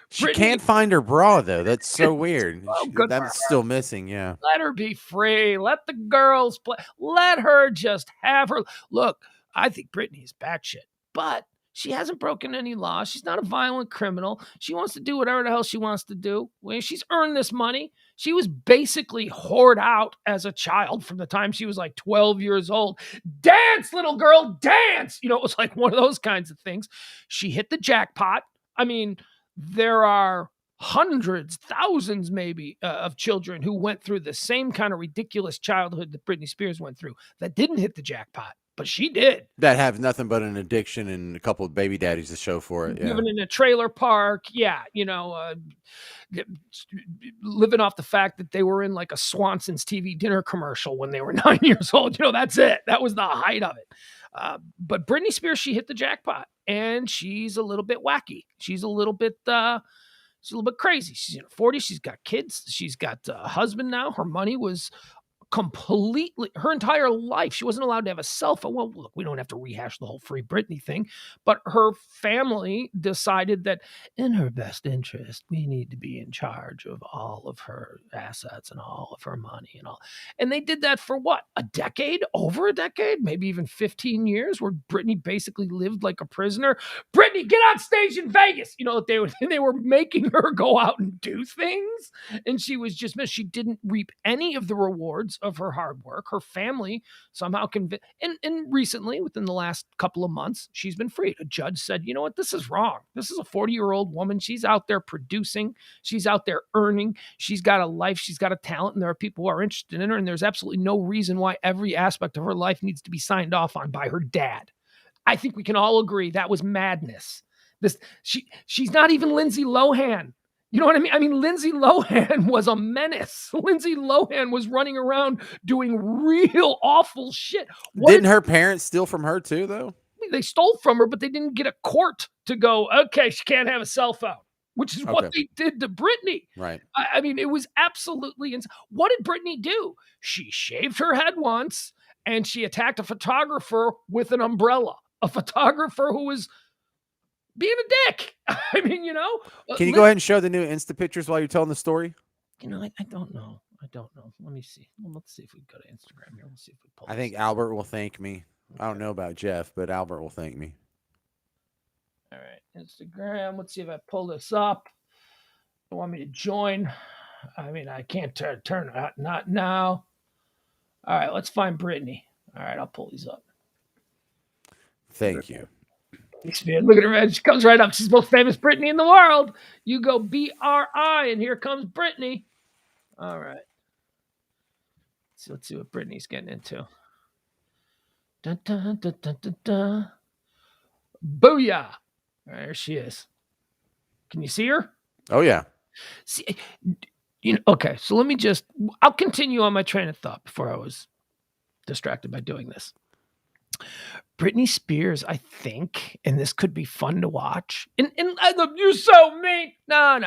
Speaker 2: She can't find her bra, though. That's so weird. That's still missing, yeah.
Speaker 1: Let her be free. Let the girls play. Let her just have her. Look, I think Britney is batshit, but she hasn't broken any law. She's not a violent criminal. She wants to do whatever the hell she wants to do. When she's earned this money, she was basically whored out as a child from the time she was like 12 years old. Dance, little girl, dance. It was like one of those kinds of things. She hit the jackpot. I mean, there are hundreds, thousands maybe of children who went through the same kind of ridiculous childhood that Britney Spears went through that didn't hit the jackpot. But she did.
Speaker 2: That have nothing but an addiction and a couple of baby daddies to show for it. Yeah.
Speaker 1: Living in a trailer park. Yeah. Living off the fact that they were in like a Swanson's TV dinner commercial when they were 9 years old. That's it. That was the height of it. But Britney Spears, she hit the jackpot and she's a little bit wacky. She's a little bit crazy. She's in her 40s. She's got kids. She's got a husband now. Her money was completely, her entire life, she wasn't allowed to have a cell phone. Well, look, we don't have to rehash the whole Free Britney thing, but her family decided that in her best interest, we need to be in charge of all of her assets and all of her money and all. And they did that for what? A decade? Over a decade? Maybe even 15 years where Britney basically lived like a prisoner. Britney, get on stage in Vegas. They were making her go out and do things. And she was just missed. She didn't reap any of the rewards of her hard work. Her family somehow convinced, and recently, within the last couple of months, she's been freed. A judge said, you know what, this is wrong. This is a 40-year-old woman. She's out there producing. She's out there earning. She's got a life. She's got a talent, and there are people who are interested in her, and there's absolutely no reason why every aspect of her life needs to be signed off on by her dad. I think we can all agree that was madness. She's not even Lindsay Lohan. You know what I mean? I mean, Lindsay Lohan was a menace. Lindsay Lohan was running around doing real awful shit.
Speaker 2: Didn't her parents steal from her too, though?
Speaker 1: They stole from her, but they didn't get a court to go, okay, she can't have a cell phone, which is what they did to Britney.
Speaker 2: Right.
Speaker 1: I mean, it was absolutely insane. What did Britney do? She shaved her head once, and she attacked a photographer with an umbrella. A photographer who was being a dick. I mean,
Speaker 2: Can you go ahead and show the new Insta pictures while you're telling the story?
Speaker 1: I don't know. Let me see. Well, let's see if we can go to Instagram here. Let's see if we pull.
Speaker 2: I think Albert will thank me. I don't know about Jeff, but Albert will thank me.
Speaker 1: All right, Instagram. Let's see if I pull this up. You want me to join? I mean, I can't turn it out. Not now. All right, let's find Britney. All right, I'll pull these up.
Speaker 2: Thank you.
Speaker 1: Look at her, man. She comes right up. She's the most famous Britney in the world. You go BRI, and here comes Britney. All right. So let's see what Britney's getting into. Dun, dun, dun, dun, dun, dun. Booyah. There she is. Can you see her?
Speaker 2: Oh, yeah.
Speaker 1: See, Okay, so I'll continue on my train of thought before I was distracted by doing this. Britney Spears, I think, and this could be fun to watch. And you're so mean. No.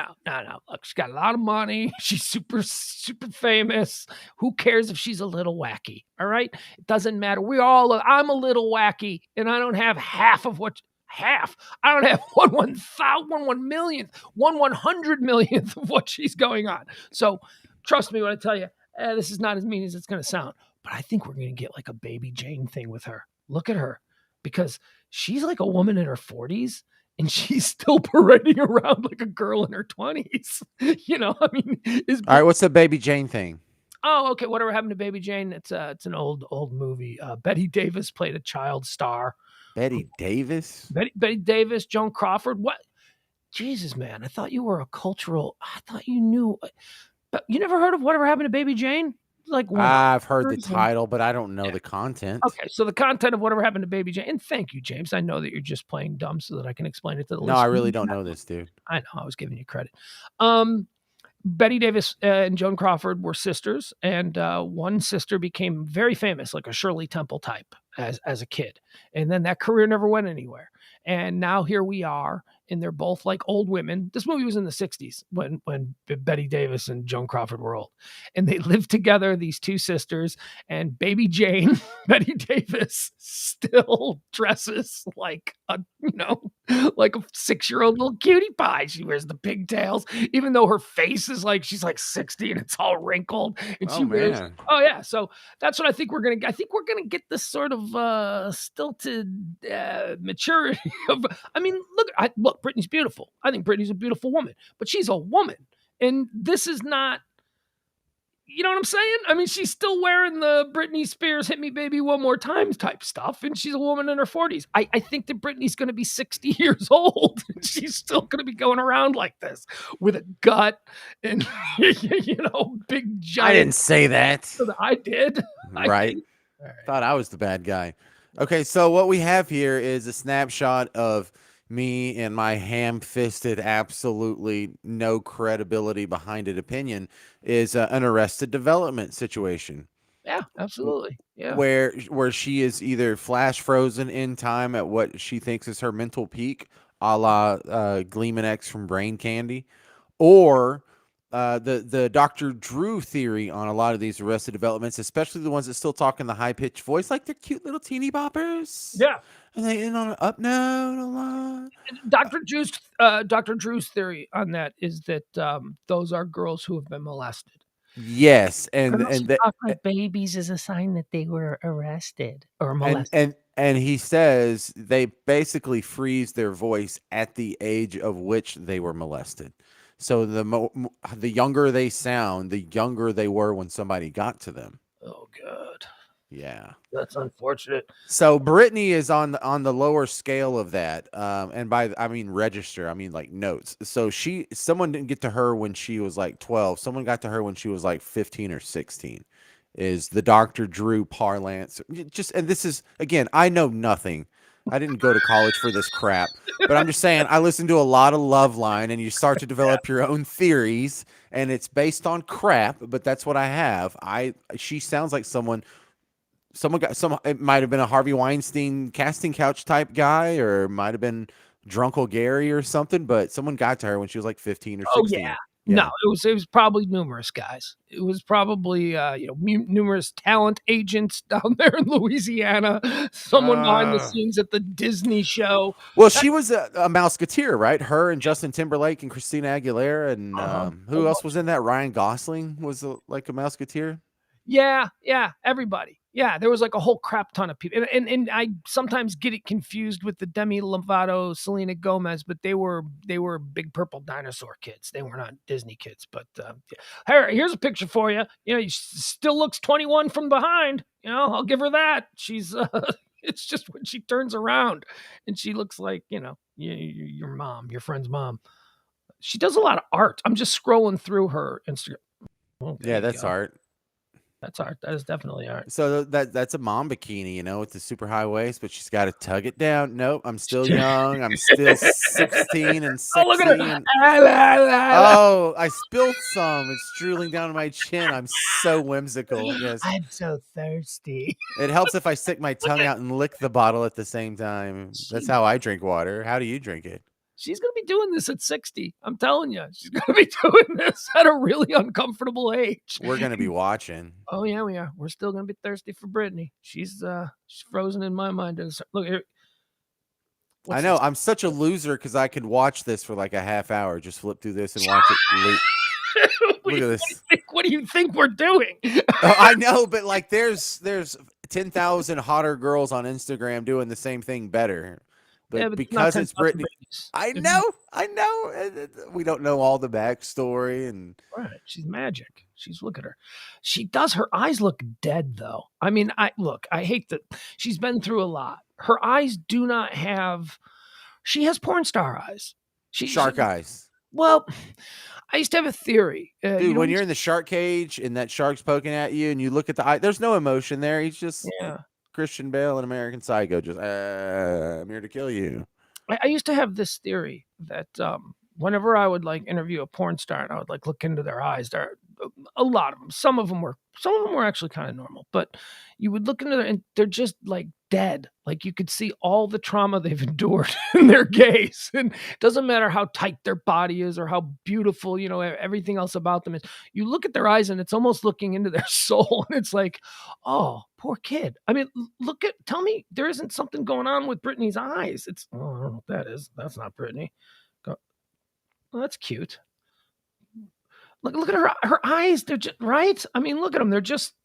Speaker 1: Look, she's got a lot of money. She's super, super famous. Who cares if she's a little wacky? All right, it doesn't matter. I'm a little wacky, and I don't have half of what. Half. I don't have 1/100 millionth of what she's going on. So trust me when I tell you, this is not as mean as it's going to sound. But I think we're going to get like a Baby Jane thing with her. Look at her, because she's like a woman in her 40s and she's still parading around like a girl in her 20s. I mean,
Speaker 2: all right, what's the Baby Jane thing?
Speaker 1: Oh, okay. Whatever happened to Baby Jane? It's an old movie. Betty Davis played a child star.
Speaker 2: Betty Davis?
Speaker 1: Betty Davis, Joan Crawford. What? Jesus, man. I thought you knew. But you never heard of Whatever Happened to Baby Jane? Like,
Speaker 2: I've heard the title, but I don't know the content.
Speaker 1: Okay, so the content of Whatever Happened to Baby Jane. And thank you, James. I know that you're just playing dumb so that I can explain it to the listeners.
Speaker 2: No, I really don't know this, dude.
Speaker 1: I know. I was giving you credit. Betty Davis and Joan Crawford were sisters, and one sister became very famous, like a Shirley Temple type as a kid. And then that career never went anywhere. And now here we are, and they're both like old women. This movie was in the 60s when Betty Davis and Joan Crawford were old. And they lived together, these two sisters, and Baby Jane, Betty Davis, still dresses like a 6-year-old little cutie pie. She wears the pigtails, even though her face is like she's like 60 and it's all wrinkled. And oh yeah. So that's what I think we're gonna get this sort of stilted maturity of. I mean, look, Britney's beautiful. I think Britney's a beautiful woman, but she's a woman, and this is not. You know what I'm saying? I mean, she's still wearing the Britney Spears "Hit Me Baby One More Time" type stuff, and she's a woman in her 40s. I think that Britney's going to be 60 years old, and she's still going to be going around like this with a gut and, big giant.
Speaker 2: I didn't say that.
Speaker 1: I did.
Speaker 2: Right.
Speaker 1: All right.
Speaker 2: Thought I was the bad guy. Okay, so what we have here is a snapshot of me and my ham-fisted, absolutely no credibility behind it opinion is an Arrested Development situation.
Speaker 1: Yeah, absolutely. Yeah,
Speaker 2: where she is either flash frozen in time at what she thinks is her mental peak, a la Gleeman X from Brain Candy, or the Dr. Drew theory on a lot of these Arrested Developments, especially the ones that still talk in the high-pitched voice, like they're cute little teeny boppers.
Speaker 1: Yeah.
Speaker 2: And they end on an up note a lot.
Speaker 1: Dr. Drew's theory on that is that those are girls who have been molested.
Speaker 2: Yes, and
Speaker 1: talk like babies is a sign that they were arrested or molested.
Speaker 2: And he says they basically freeze their voice at the age of which they were molested. So the younger they sound, the younger they were when somebody got to them.
Speaker 1: Oh God.
Speaker 2: Yeah,
Speaker 1: that's unfortunate.
Speaker 2: So Britney is on the lower scale of that, and I mean register, I mean like notes. So someone didn't get to her when she was like 12. Someone got to her when she was like 15 or 16. Is the Dr. Drew parlance? And this is again, I know nothing. I didn't go to college for this crap, but I'm just saying I listened to a lot of Loveline, and you start to develop your own theories, and it's based on crap. But that's what I have. She sounds like someone got some. It might have been a Harvey Weinstein casting couch type guy, or it might have been Drunkle Gary or something. But someone got to her when she was like 15 or 16.
Speaker 1: Oh yeah. No, it was probably numerous guys. It was probably numerous talent agents down there in Louisiana. Someone behind the scenes at the Disney show.
Speaker 2: Well, she was a Mouseketeer, right? Her and Justin Timberlake and Christina Aguilera, and who else was in that? Ryan Gosling was like a Mouseketeer.
Speaker 1: Yeah, everybody. Yeah, there was like a whole crap ton of people. And I sometimes get it confused with the Demi Lovato, Selena Gomez, but they were Big Purple Dinosaur kids. They were not Disney kids. But here's a picture for you. She still looks 21 from behind. I'll give her that. She's it's just when she turns around and she looks like, your mom, your friend's mom. She does a lot of art. I'm just scrolling through her Instagram.
Speaker 2: Yeah, that's art.
Speaker 1: That's art. That is definitely art.
Speaker 2: So that's a mom bikini, with the super high waist, but she's got to tug it down. Nope, I'm still young. I'm still 16 and
Speaker 1: Oh, look at
Speaker 2: sexy.
Speaker 1: her.
Speaker 2: And
Speaker 1: Ah, la, la, la.
Speaker 2: oh, I spilled some. It's drooling down my chin. I'm so whimsical. Yes.
Speaker 1: I'm so thirsty.
Speaker 2: It helps if I stick my tongue out and lick the bottle at the same time. That's how I drink water. How do you drink it?
Speaker 1: She's going to be doing this at 60. I'm telling you. She's going to be doing this at a really uncomfortable age.
Speaker 2: We're going to be watching.
Speaker 1: Oh, yeah, we are. We're still going to be thirsty for Britney. She's frozen in my mind. Look here.
Speaker 2: I know. I'm such a loser because I could watch this for like a half hour. Just flip through this and watch it. Look at this.
Speaker 1: What do you think we're doing?
Speaker 2: Oh, I know, but like there's 10,000 hotter girls on Instagram doing the same thing better. But,
Speaker 1: Yeah,
Speaker 2: because
Speaker 1: not
Speaker 2: it's Britney,
Speaker 1: 10,000 babies.
Speaker 2: I know. We don't know all the backstory and
Speaker 1: Right. She's magic. Look at her. She does. Her eyes look dead, though. I mean, I hate that she's been through a lot. Her eyes do not have. She has porn star eyes.
Speaker 2: shark eyes.
Speaker 1: Well, I used to have a theory.
Speaker 2: Dude, when you're in the shark cage and that shark's poking at you and you look at the eye, there's no emotion there. He's just Christian Bale and American Psycho. Just, I'm here to kill you.
Speaker 1: I used to have this theory that whenever I would like interview a porn star and I would like look into their eyes, there are a lot of them. Some of them were actually kind of normal, but you would look into and they're just like dead. Like you could see all the trauma they've endured in their gaze. And it doesn't matter how tight their body is or how beautiful, everything else about them is. You look at their eyes and it's almost looking into their soul. And it's like, oh, poor kid. I mean, tell me there isn't something going on with Britney's eyes. It's, I don't know what that is. That's not Britney. Well, that's cute. Look at her eyes. They're just right. I mean, look at them. They're just,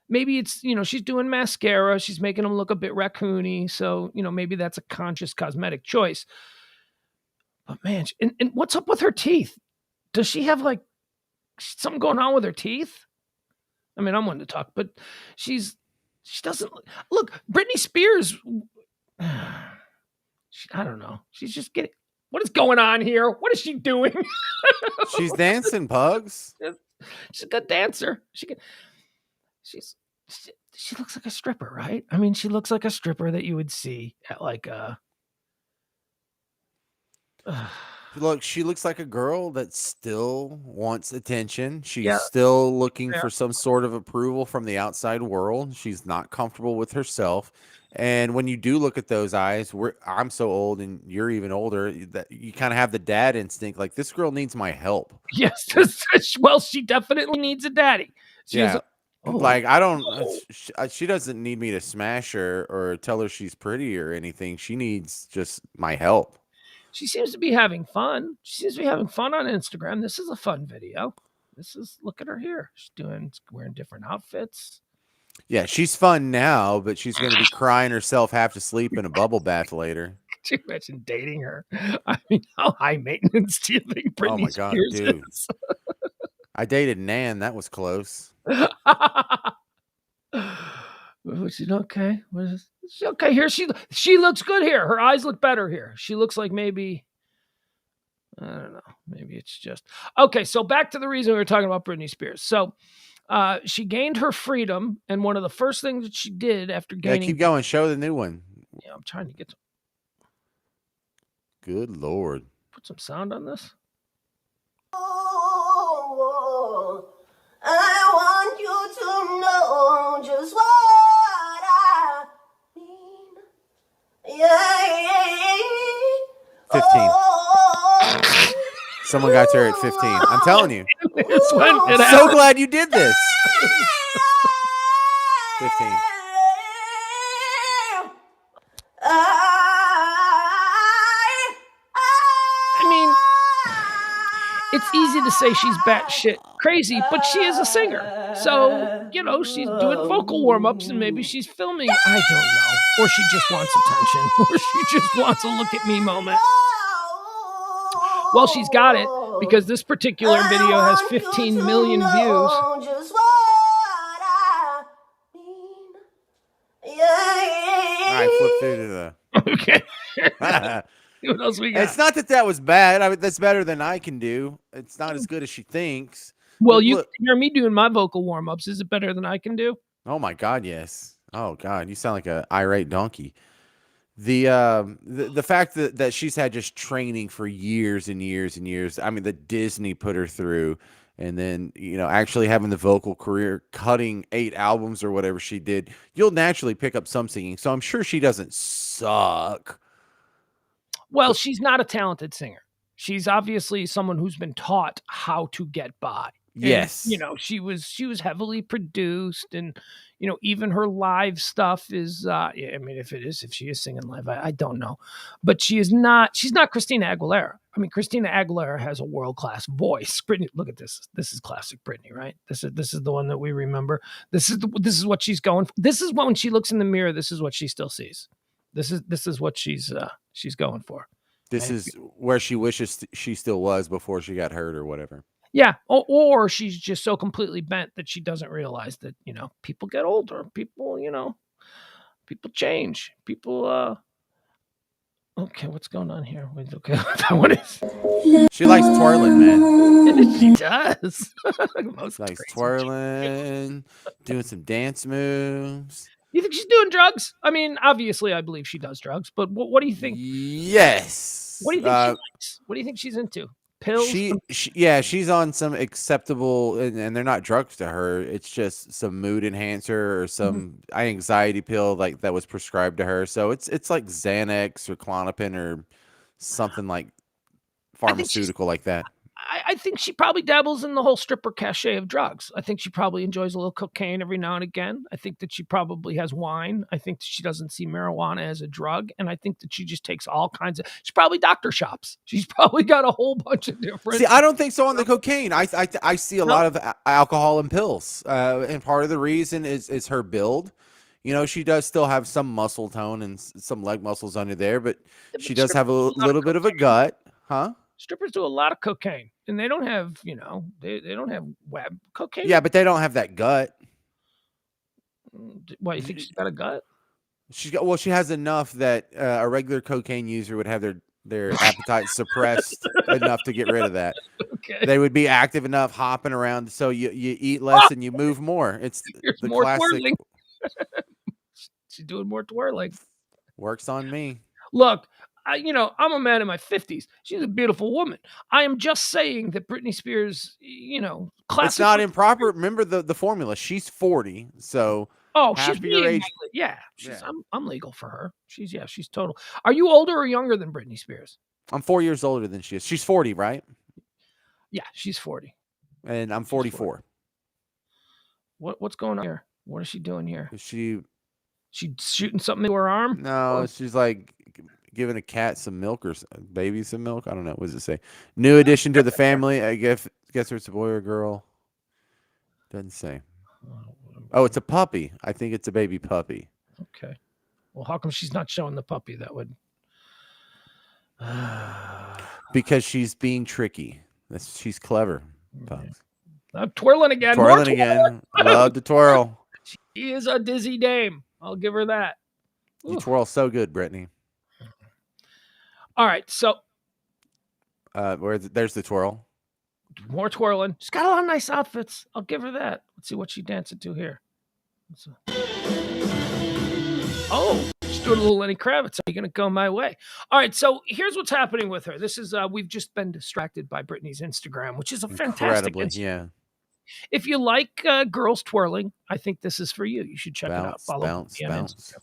Speaker 1: maybe it's, she's doing mascara. She's making them look a bit raccoony. So, maybe that's a conscious cosmetic choice. But man, and what's up with her teeth? Does she have like something going on with her teeth? I mean, I'm one to talk, but she doesn't look. Britney Spears. I don't know. She's just getting. What is going on here? What is she doing?
Speaker 2: She's dancing, Pugs.
Speaker 1: She's a good dancer. She looks like a stripper, right? I mean, she looks like a stripper that you would see at like a.
Speaker 2: Look, she looks like a girl that still wants attention. She's still looking for some sort of approval from the outside world. She's not comfortable with herself. And when you do look at those eyes, I'm so old and you're even older that you kind of have the dad instinct. Like, this girl needs my help.
Speaker 1: Yes. Well, she definitely needs a daddy.
Speaker 2: Like, she doesn't need me to smash her or tell her she's pretty or anything. She needs just my help.
Speaker 1: She seems to be having fun. She seems to be having fun on Instagram. This is a fun video. Look at her here. She's wearing different outfits.
Speaker 2: Yeah, she's fun now, but she's going to be crying herself half to sleep in a bubble bath later.
Speaker 1: Could you imagine dating her? I mean, how high maintenance do you think Britney Spears is?
Speaker 2: I dated Nan. That was close.
Speaker 1: She's okay. She's okay here. She looks good here. Her eyes look better here. She looks like maybe, I don't know. Maybe it's just okay. So back to the reason we were talking about Britney Spears. So she gained her freedom, and one of the first things that she did after gaining.
Speaker 2: Keep going. Show the new one.
Speaker 1: Yeah, I'm trying to get.
Speaker 2: Good Lord.
Speaker 1: Put some sound on this.
Speaker 6: I want you to know just what I mean. Yeah.
Speaker 2: 15. Someone got to her at 15. I'm telling you. I'm so glad you did this. 15.
Speaker 1: I mean, it's easy to say she's batshit crazy, but she is a singer. So, she's doing vocal warm-ups and maybe she's filming. I don't know. Or she just wants attention. Or she just wants a look at me moment. Well, she's got it because this particular video has 15 million views.
Speaker 2: All right, flip through to the...
Speaker 1: Okay. What else we got?
Speaker 2: It's not that was bad. I mean, that's better than I can do. It's not as good as she thinks.
Speaker 1: Well,
Speaker 2: But
Speaker 1: you
Speaker 2: look,
Speaker 1: can hear me doing my vocal warm-ups. Is it better than I can do?
Speaker 2: oh my God, yes. Oh God, you sound like a irate donkey. The fact that she's had just training for years and years and years. I mean, that Disney put her through, and then actually having the vocal career, cutting 8 albums or whatever she did, you'll naturally pick up some singing. So I'm sure she doesn't suck.
Speaker 1: Well, she's not a talented singer. She's obviously someone who's been taught how to get by. And,
Speaker 2: Yes.
Speaker 1: she was heavily produced, and even her live stuff is I mean, if she is singing live, I don't know. But she's not Christina Aguilera. I mean, Christina Aguilera has a world-class voice. Britney, look at this. This is classic Britney, right? This is the one that we remember. This is what she's going for. This is when she looks in the mirror, this is what she still sees. This is what she's going for.
Speaker 2: This is where she wishes she still was before she got hurt or whatever.
Speaker 1: Yeah, or she's just so completely bent that she doesn't realize that, people get older, people change, people, okay, what's going on here? Wait, okay, what is?
Speaker 2: She likes twirling, man.
Speaker 1: She does.
Speaker 2: She likes twirling, doing some dance moves.
Speaker 1: You think she's doing drugs? I mean, obviously, I believe she does drugs, but what do you think?
Speaker 2: Yes.
Speaker 1: What do you think she likes? What do you think she's into? Pills?
Speaker 2: She's on some acceptable, and they're not drugs to her. It's just some mood enhancer or some anxiety pill like that was prescribed to her. So it's like Xanax or Klonopin or something like pharmaceutical like that.
Speaker 1: I think she probably dabbles in the whole stripper cachet of drugs. I think she probably enjoys a little cocaine every now and again. I think that she probably has wine. I think that she doesn't see marijuana as a drug. And I think that she just takes all kinds of, she probably doctor shops. She's probably got a whole bunch of different.
Speaker 2: See, I don't think so on the cocaine. I see a lot of alcohol and pills. And part of the reason is her build. She does still have some muscle tone and some leg muscles under there, but she does have a little bit of a gut. Huh?
Speaker 1: Strippers do a lot of cocaine, and they don't have, they don't have web cocaine.
Speaker 2: Yeah, but they don't have that gut.
Speaker 1: Why, you think she's got a gut?
Speaker 2: She has enough that a regular cocaine user would have their appetite suppressed enough to get rid of that.
Speaker 1: Okay.
Speaker 2: They would be active enough, hopping around, so you eat less and you move more. It's the
Speaker 1: more
Speaker 2: classic.
Speaker 1: twirling. She's doing more twirling.
Speaker 2: Works on me.
Speaker 1: Look, I'm a man in my 50s. She's a beautiful woman. I am just saying that Britney Spears, classic.
Speaker 2: It's not improper. Remember the formula. She's 40, so
Speaker 1: she's
Speaker 2: your age.
Speaker 1: Yeah, I'm legal for her. She's total. Are you older or younger than Britney Spears?
Speaker 2: I'm 4 years older than she is. She's 40, right?
Speaker 1: Yeah, she's 40.
Speaker 2: And I'm 44.
Speaker 1: What's going on here? What is she doing here?
Speaker 2: She's
Speaker 1: shooting something to her arm?
Speaker 2: No, she's like giving a cat some milk or baby some milk. I don't know. What does it say? New addition to the family. I guess it's a boy or girl. Doesn't say. Oh, it's a puppy. I think it's a baby puppy.
Speaker 1: Okay. Well, how come she's not showing the puppy? That would.
Speaker 2: Because she's being tricky. She's clever. Pugs.
Speaker 1: I'm twirling again.
Speaker 2: Twirling again. Love to twirl.
Speaker 1: She is a dizzy dame. I'll give her that.
Speaker 2: You twirl so good, Brittany.
Speaker 1: All right, so
Speaker 2: there's the twirl.
Speaker 1: More twirling. She's got a lot of nice outfits. I'll give her that. Let's see what she's dancing to here. Oh, she's doing a little Lenny Kravitz. Are you going to go my way? All right, so here's what's happening with her. This is we've just been distracted by Britney's Instagram, which is a fantastic Instagram.
Speaker 2: Yeah.
Speaker 1: If you like girls twirling, I think this is for you. You should check it out. Follow
Speaker 2: bounce.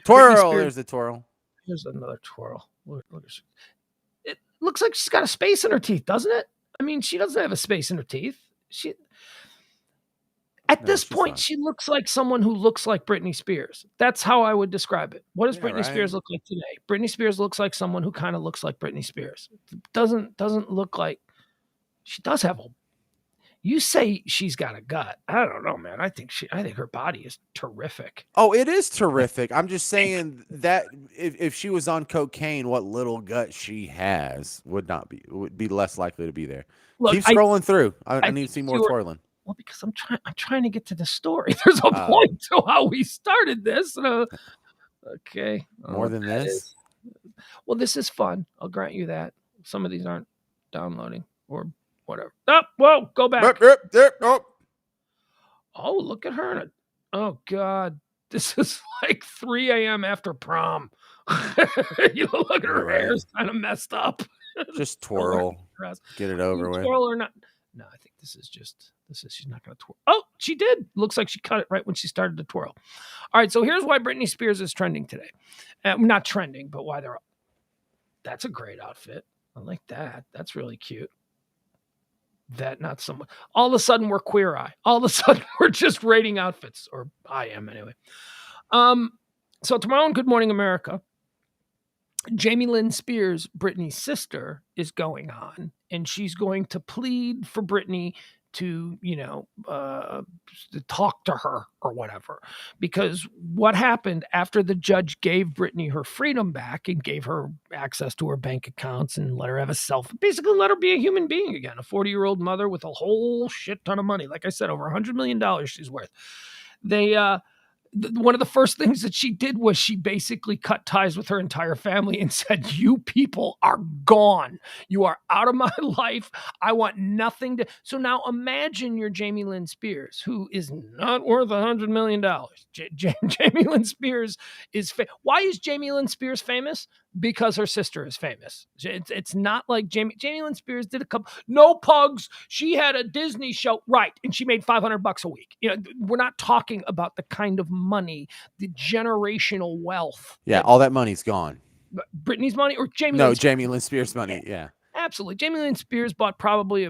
Speaker 1: Twirl.
Speaker 2: There's the twirl.
Speaker 1: Here's another twirl. Look, it looks like she's got a space in her teeth, doesn't it? I mean, she doesn't have a space in her teeth. At this point, she looks like someone who looks like Britney Spears. That's how I would describe it. What does Britney Spears look like today? Britney Spears looks like someone who kind of looks like Britney Spears. Doesn't look like she does have a. You say she's got a gut. I don't know, man. I think her body is terrific.
Speaker 2: Oh, it is terrific. I'm just saying that if she was on cocaine, what little gut she has would be less likely to be there. Look, keep scrolling through. I need to see more twirling.
Speaker 1: Well, because I'm trying to get to the story. There's a point to how we started this. Okay.
Speaker 2: More than this?
Speaker 1: Well, this is fun. I'll grant you that. Some of these aren't downloading or whatever. Oh, whoa, go back.
Speaker 2: Oh.
Speaker 1: Oh, look at her. Oh, God. This is like 3 a.m. after prom. Look at her
Speaker 2: Right.
Speaker 1: hair's kind of messed up.
Speaker 2: Just twirl. Get it over with.
Speaker 1: Twirl or not? No, I think she's not going to twirl. Oh, she did. Looks like she cut it right when she started to twirl. All right, so here's why Britney Spears is trending today. Not trending, but why they're up. That's a great outfit. I like that. That's really cute. That not someone. All of a sudden we're Queer Eye. All of a sudden we're just rating outfits, or I am anyway. So tomorrow on Good Morning America, Jamie Lynn Spears, Britney's sister, is going on, and she's going to plead for Britney to, to talk to her or whatever. Because what happened after the judge gave Britney her freedom back and gave her access to her bank accounts and let her have basically let her be a human being again, a 40-year-old mother with a whole shit ton of money. Like I said, over $100 million she's worth. One of the first things that she did was she basically cut ties with her entire family and said, you people are gone. You are out of my life. I want nothing to. So now imagine you're Jamie Lynn Spears, who is not worth $100 million. Jamie Lynn Spears is why is Jamie Lynn Spears famous? Because her sister is famous. It's not like Jamie Lynn Spears did no Pugs. She had a Disney show, right? And she made $500 a week. We're not talking about the kind of money, the generational wealth.
Speaker 2: Yeah, all that money's gone.
Speaker 1: Britney's money or Jamie?
Speaker 2: No, Jamie Lynn Spears' money. Yeah,
Speaker 1: absolutely. Jamie Lynn Spears bought probably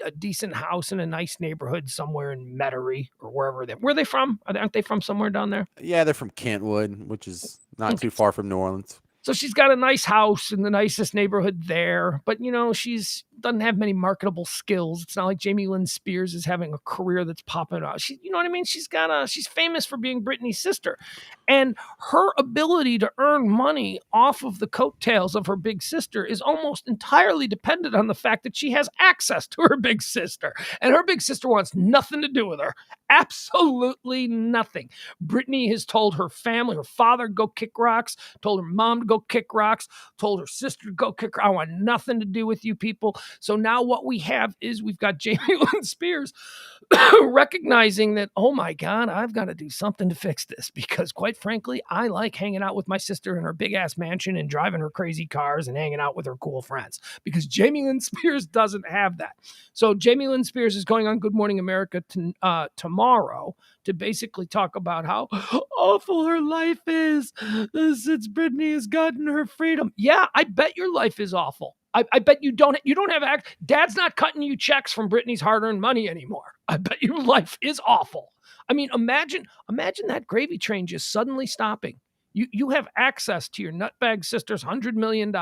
Speaker 1: a decent house in a nice neighborhood somewhere in Metairie or wherever where are they from? Aren't they from somewhere down there?
Speaker 2: Yeah, they're from Kentwood, which is not too far from New Orleans.
Speaker 1: So she's got a nice house in the nicest neighborhood there, but she's doesn't have many marketable skills. It's not like Jamie Lynn Spears is having a career that's popping out. You know what I mean? She's famous for being Britney's sister, and her ability to earn money off of the coattails of her big sister is almost entirely dependent on the fact that she has access to her big sister, and her big sister wants nothing to do with her. Absolutely nothing. Britney has told her family, her father, go kick rocks, told her mom to go kick rocks, told her sister to go kick rocks. I want nothing to do with you people. So now what we have is we've got Jamie Lynn Spears recognizing that, oh my God, I've got to do something to fix this because quite frankly, I like hanging out with my sister in her big ass mansion and driving her crazy cars and hanging out with her cool friends because Jamie Lynn Spears doesn't have that. So Jamie Lynn Spears is going on Good Morning America tomorrow to basically talk about how awful her life is since Britney has gotten her freedom. Yeah, I bet your life is awful. I bet you don't have Dad's not cutting you checks from Britney's hard-earned money anymore. I bet your life is awful. I mean, imagine that gravy train just suddenly stopping. You have access to your nutbag sister's $100 million.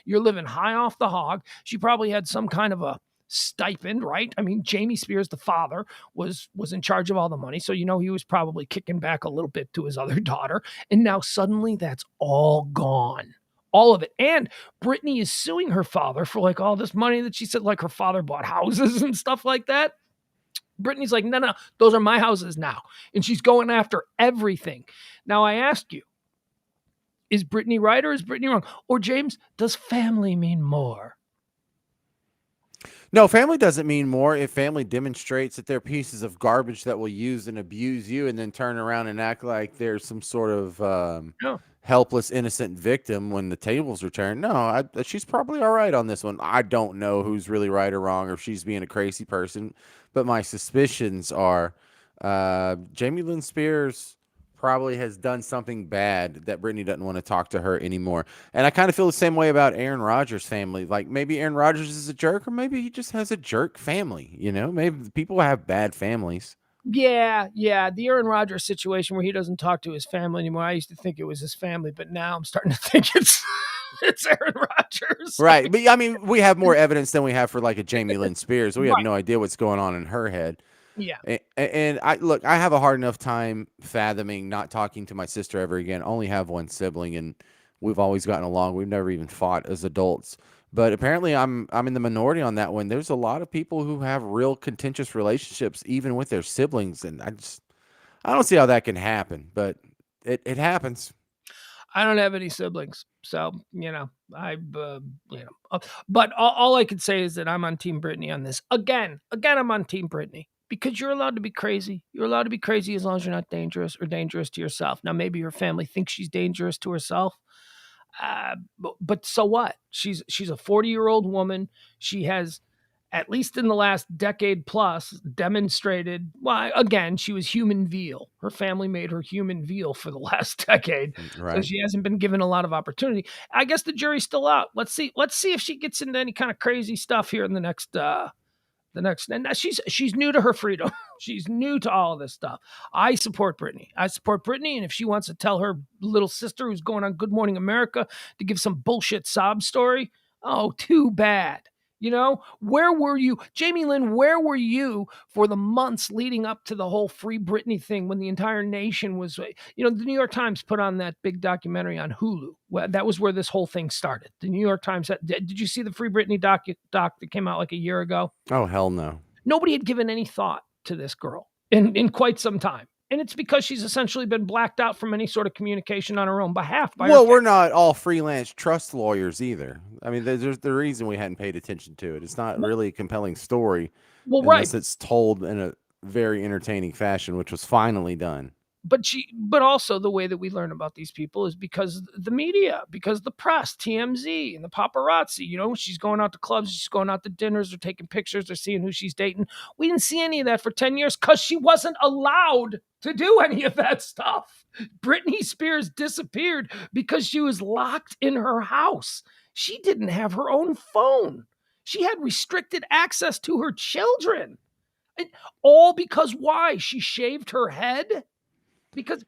Speaker 1: You're living high off the hog. She probably had some kind of a stipend, right? I mean, Jamie Spears, the father, was in charge of all the money. So, he was probably kicking back a little bit to his other daughter. And now suddenly that's all gone. All of it. And Britney is suing her father for like all this money that she said, like her father bought houses and stuff like that. Britney's like, no, those are my houses now. And she's going after everything. Now I ask you, is Britney right or is Britney wrong? Or James, does family mean more?
Speaker 2: No, family doesn't mean more if family demonstrates that they're pieces of garbage that will use and abuse you and then turn around and act like they're some sort of helpless, innocent victim when the tables are turned. No, she's probably all right on this one. I don't know who's really right or wrong or if she's being a crazy person, but my suspicions are Jamie Lynn Spears probably has done something bad that Britney doesn't want to talk to her anymore. And I kind of feel the same way about Aaron Rodgers' family. Like maybe Aaron Rodgers is a jerk or maybe he just has a jerk family. Maybe people have bad families.
Speaker 1: Yeah. The Aaron Rodgers situation where he doesn't talk to his family anymore. I used to think it was his family, but now I'm starting to think it's Aaron Rodgers.
Speaker 2: Right. But I mean, we have more evidence than we have for like a Jamie Lynn Spears. We have no idea what's going on in her head.
Speaker 1: Yeah.
Speaker 2: And I have a hard enough time fathoming not talking to my sister ever again. I only have one sibling and we've always gotten along. We've never even fought as adults. But apparently I'm in the minority on that one. There's a lot of people who have real contentious relationships even with their siblings and I don't see how that can happen, but it happens.
Speaker 1: I don't have any siblings, so but all I could say is that I'm on Team Britney on this. Again, I'm on Team Britney because you're allowed to be crazy. You're allowed to be crazy as long as you're not dangerous or dangerous to yourself. Now, maybe her family thinks she's dangerous to herself, but so what? She's a 40-year-old woman. She has, at least in the last decade plus, demonstrated, well, again, she was human veal. Her family made her human veal for the last decade.
Speaker 2: Right.
Speaker 1: So she hasn't been given a lot of opportunity. I guess the jury's still out. Let's see if she gets into any kind of crazy stuff here in the next and she's new to her freedom. She's new to all of this stuff. I support Britney. And if she wants to tell her little sister who's going on Good Morning America to give some bullshit sob story, oh, too bad. Where were you, Jamie Lynn? Where were you for the months leading up to the whole Free Britney thing when the entire nation was, the New York Times put on that big documentary on Hulu. Well, that was where this whole thing started. The New York Times. Did you see the Free Britney doc that came out like a year ago?
Speaker 2: Oh, hell no.
Speaker 1: Nobody had given any thought to this girl in quite some time. And it's because she's essentially been blacked out from any sort of communication on her own behalf.
Speaker 2: We're not all freelance trust lawyers either. I mean, there's the reason we hadn't paid attention to it. It's not really a compelling story.
Speaker 1: Well,
Speaker 2: unless
Speaker 1: right.
Speaker 2: it's told in a very entertaining fashion, which was finally done.
Speaker 1: But also the way that we learn about these people is because the media, because the press, TMZ and the paparazzi, she's going out to clubs, she's going out to dinners, they're taking pictures, they're seeing who she's dating. We didn't see any of that for 10 years because she wasn't allowed to do any of that stuff. Britney Spears disappeared because she was locked in her house. She didn't have her own phone. She had restricted access to her children. And all because why? She shaved her head? Because,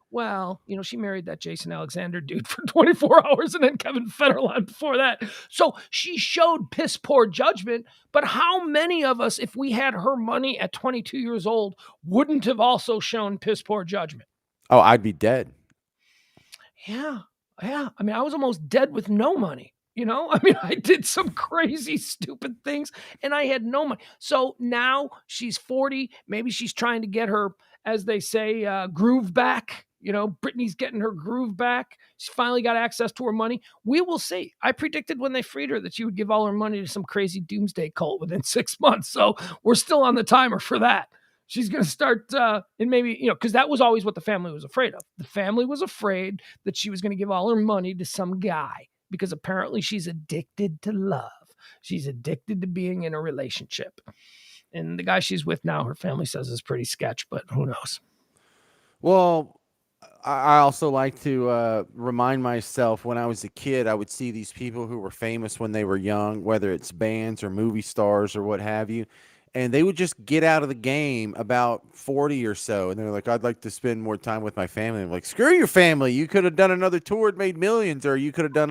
Speaker 1: she married that Jason Alexander dude for 24 hours and then Kevin Federline before that. So she showed piss poor judgment. But how many of us, if we had her money at 22 years old, wouldn't have also shown piss poor judgment?
Speaker 2: Oh, I'd be dead.
Speaker 1: Yeah. I mean, I was almost dead with no money. I did some crazy, stupid things and I had no money. So now she's 40. Maybe she's trying to get her, as they say, groove back. Britney's getting her groove back. She finally got access to her money. We will see. I predicted when they freed her that she would give all her money to some crazy doomsday cult within 6 months. So we're still on the timer for that. She's going to start, and maybe, because that was always what the family was afraid of. The family was afraid that she was going to give all her money to some guy. Because apparently she's addicted to love. She's addicted to being in a relationship. And the guy she's with now, her family says is pretty sketch, but who knows?
Speaker 2: Well, I also like to remind myself when I was a kid, I would see these people who were famous when they were young, whether it's bands or movie stars or what have you. And they would just get out of the game about 40 or so. And they're like, I'd like to spend more time with my family. I'm like, screw your family. You could have done another tour and made millions, or you could have done,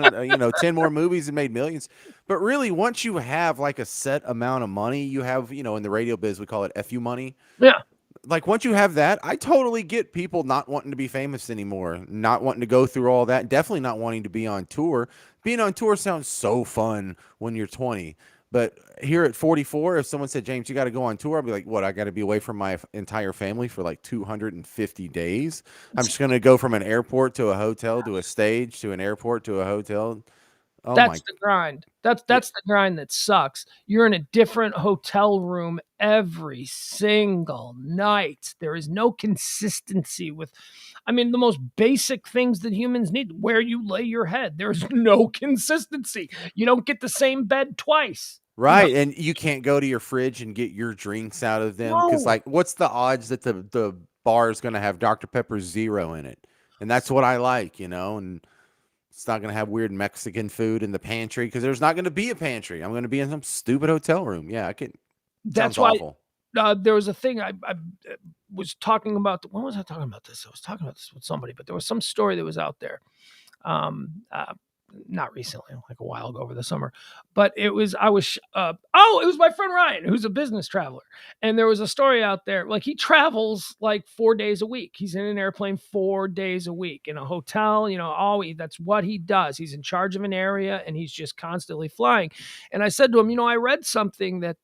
Speaker 2: 10 more movies and made millions. But really, once you have like a set amount of money, you have, in the radio biz, we call it FU money.
Speaker 1: Yeah.
Speaker 2: Like once you have that, I totally get people not wanting to be famous anymore, not wanting to go through all that, definitely not wanting to be on tour. Being on tour sounds so fun when you're 20. But here at 44, if someone said, James, you got to go on tour, I'd be like, what? I got to be away from my entire family for like 250 days. I'm just going to go from an airport to a hotel to a stage to an airport to a hotel. Oh,
Speaker 1: that's the grind. That's the grind that sucks. You're in a different hotel room every single night. There is no consistency with, the most basic things that humans need, where you lay your head. There's no consistency. You don't get the same bed twice.
Speaker 2: Right. And you can't go to your fridge and get your drinks out of them. Because what's the odds that the bar is going to have Dr. Pepper Zero in it? And that's what I like, and it's not going to have weird Mexican food in the pantry because there's not going to be a pantry. I'm going to be in some stupid hotel room. Yeah, I can.
Speaker 1: That's why awful. There was a thing I was talking about. When was I talking about this? I was talking about this with somebody, but there was some story that was out there. Not recently, like a while ago over the summer, but it was my friend Ryan, who's a business traveler. And there was a story out there, like he travels like 4 days a week. He's in an airplane 4 days a week in a hotel, that's what he does. He's in charge of an area and he's just constantly flying. And I said to him, I read something that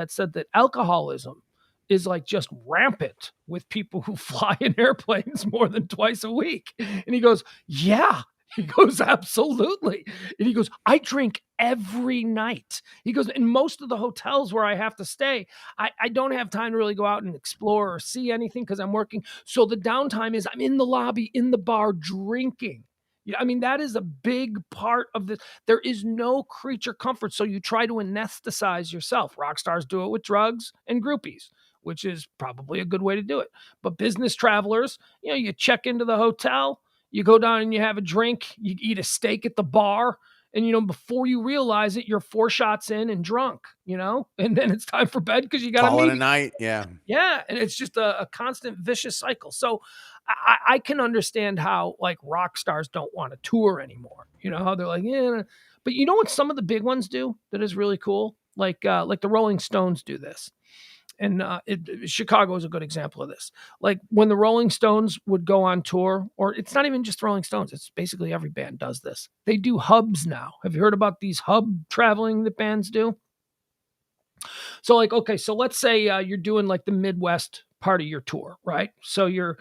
Speaker 1: said that alcoholism is like just rampant with people who fly in airplanes more than twice a week. And he goes, yeah. He goes, absolutely. And he goes, I drink every night. He goes, in most of the hotels where I have to stay, I don't have time to really go out and explore or see anything because I'm working. So the downtime is I'm in the lobby, in the bar, drinking. Yeah, I mean, that is a big part of this. There is no creature comfort. So you try to anesthetize yourself. Rock stars do it with drugs and groupies, which is probably a good way to do it. But business travelers, you check into the hotel, you go down and you have a drink, you eat a steak at the bar, and before you realize it, you're 4 shots in and drunk, and then it's time for bed because you got
Speaker 2: Call
Speaker 1: to
Speaker 2: it
Speaker 1: meet.
Speaker 2: a night. Yeah.
Speaker 1: Yeah, and it's just a constant vicious cycle. So I can understand how like rock stars don't want to tour anymore. How they're like, yeah. But you know what some of the big ones do that is really cool? Like the Rolling Stones do this. And Chicago is a good example of this. Like when the Rolling Stones would go on tour, or it's not even just Rolling Stones, it's basically every band does this. They do hubs now. Have you heard about these hub traveling that bands do? So like, okay, so let's say you're doing like the Midwest part of your tour, right? So you're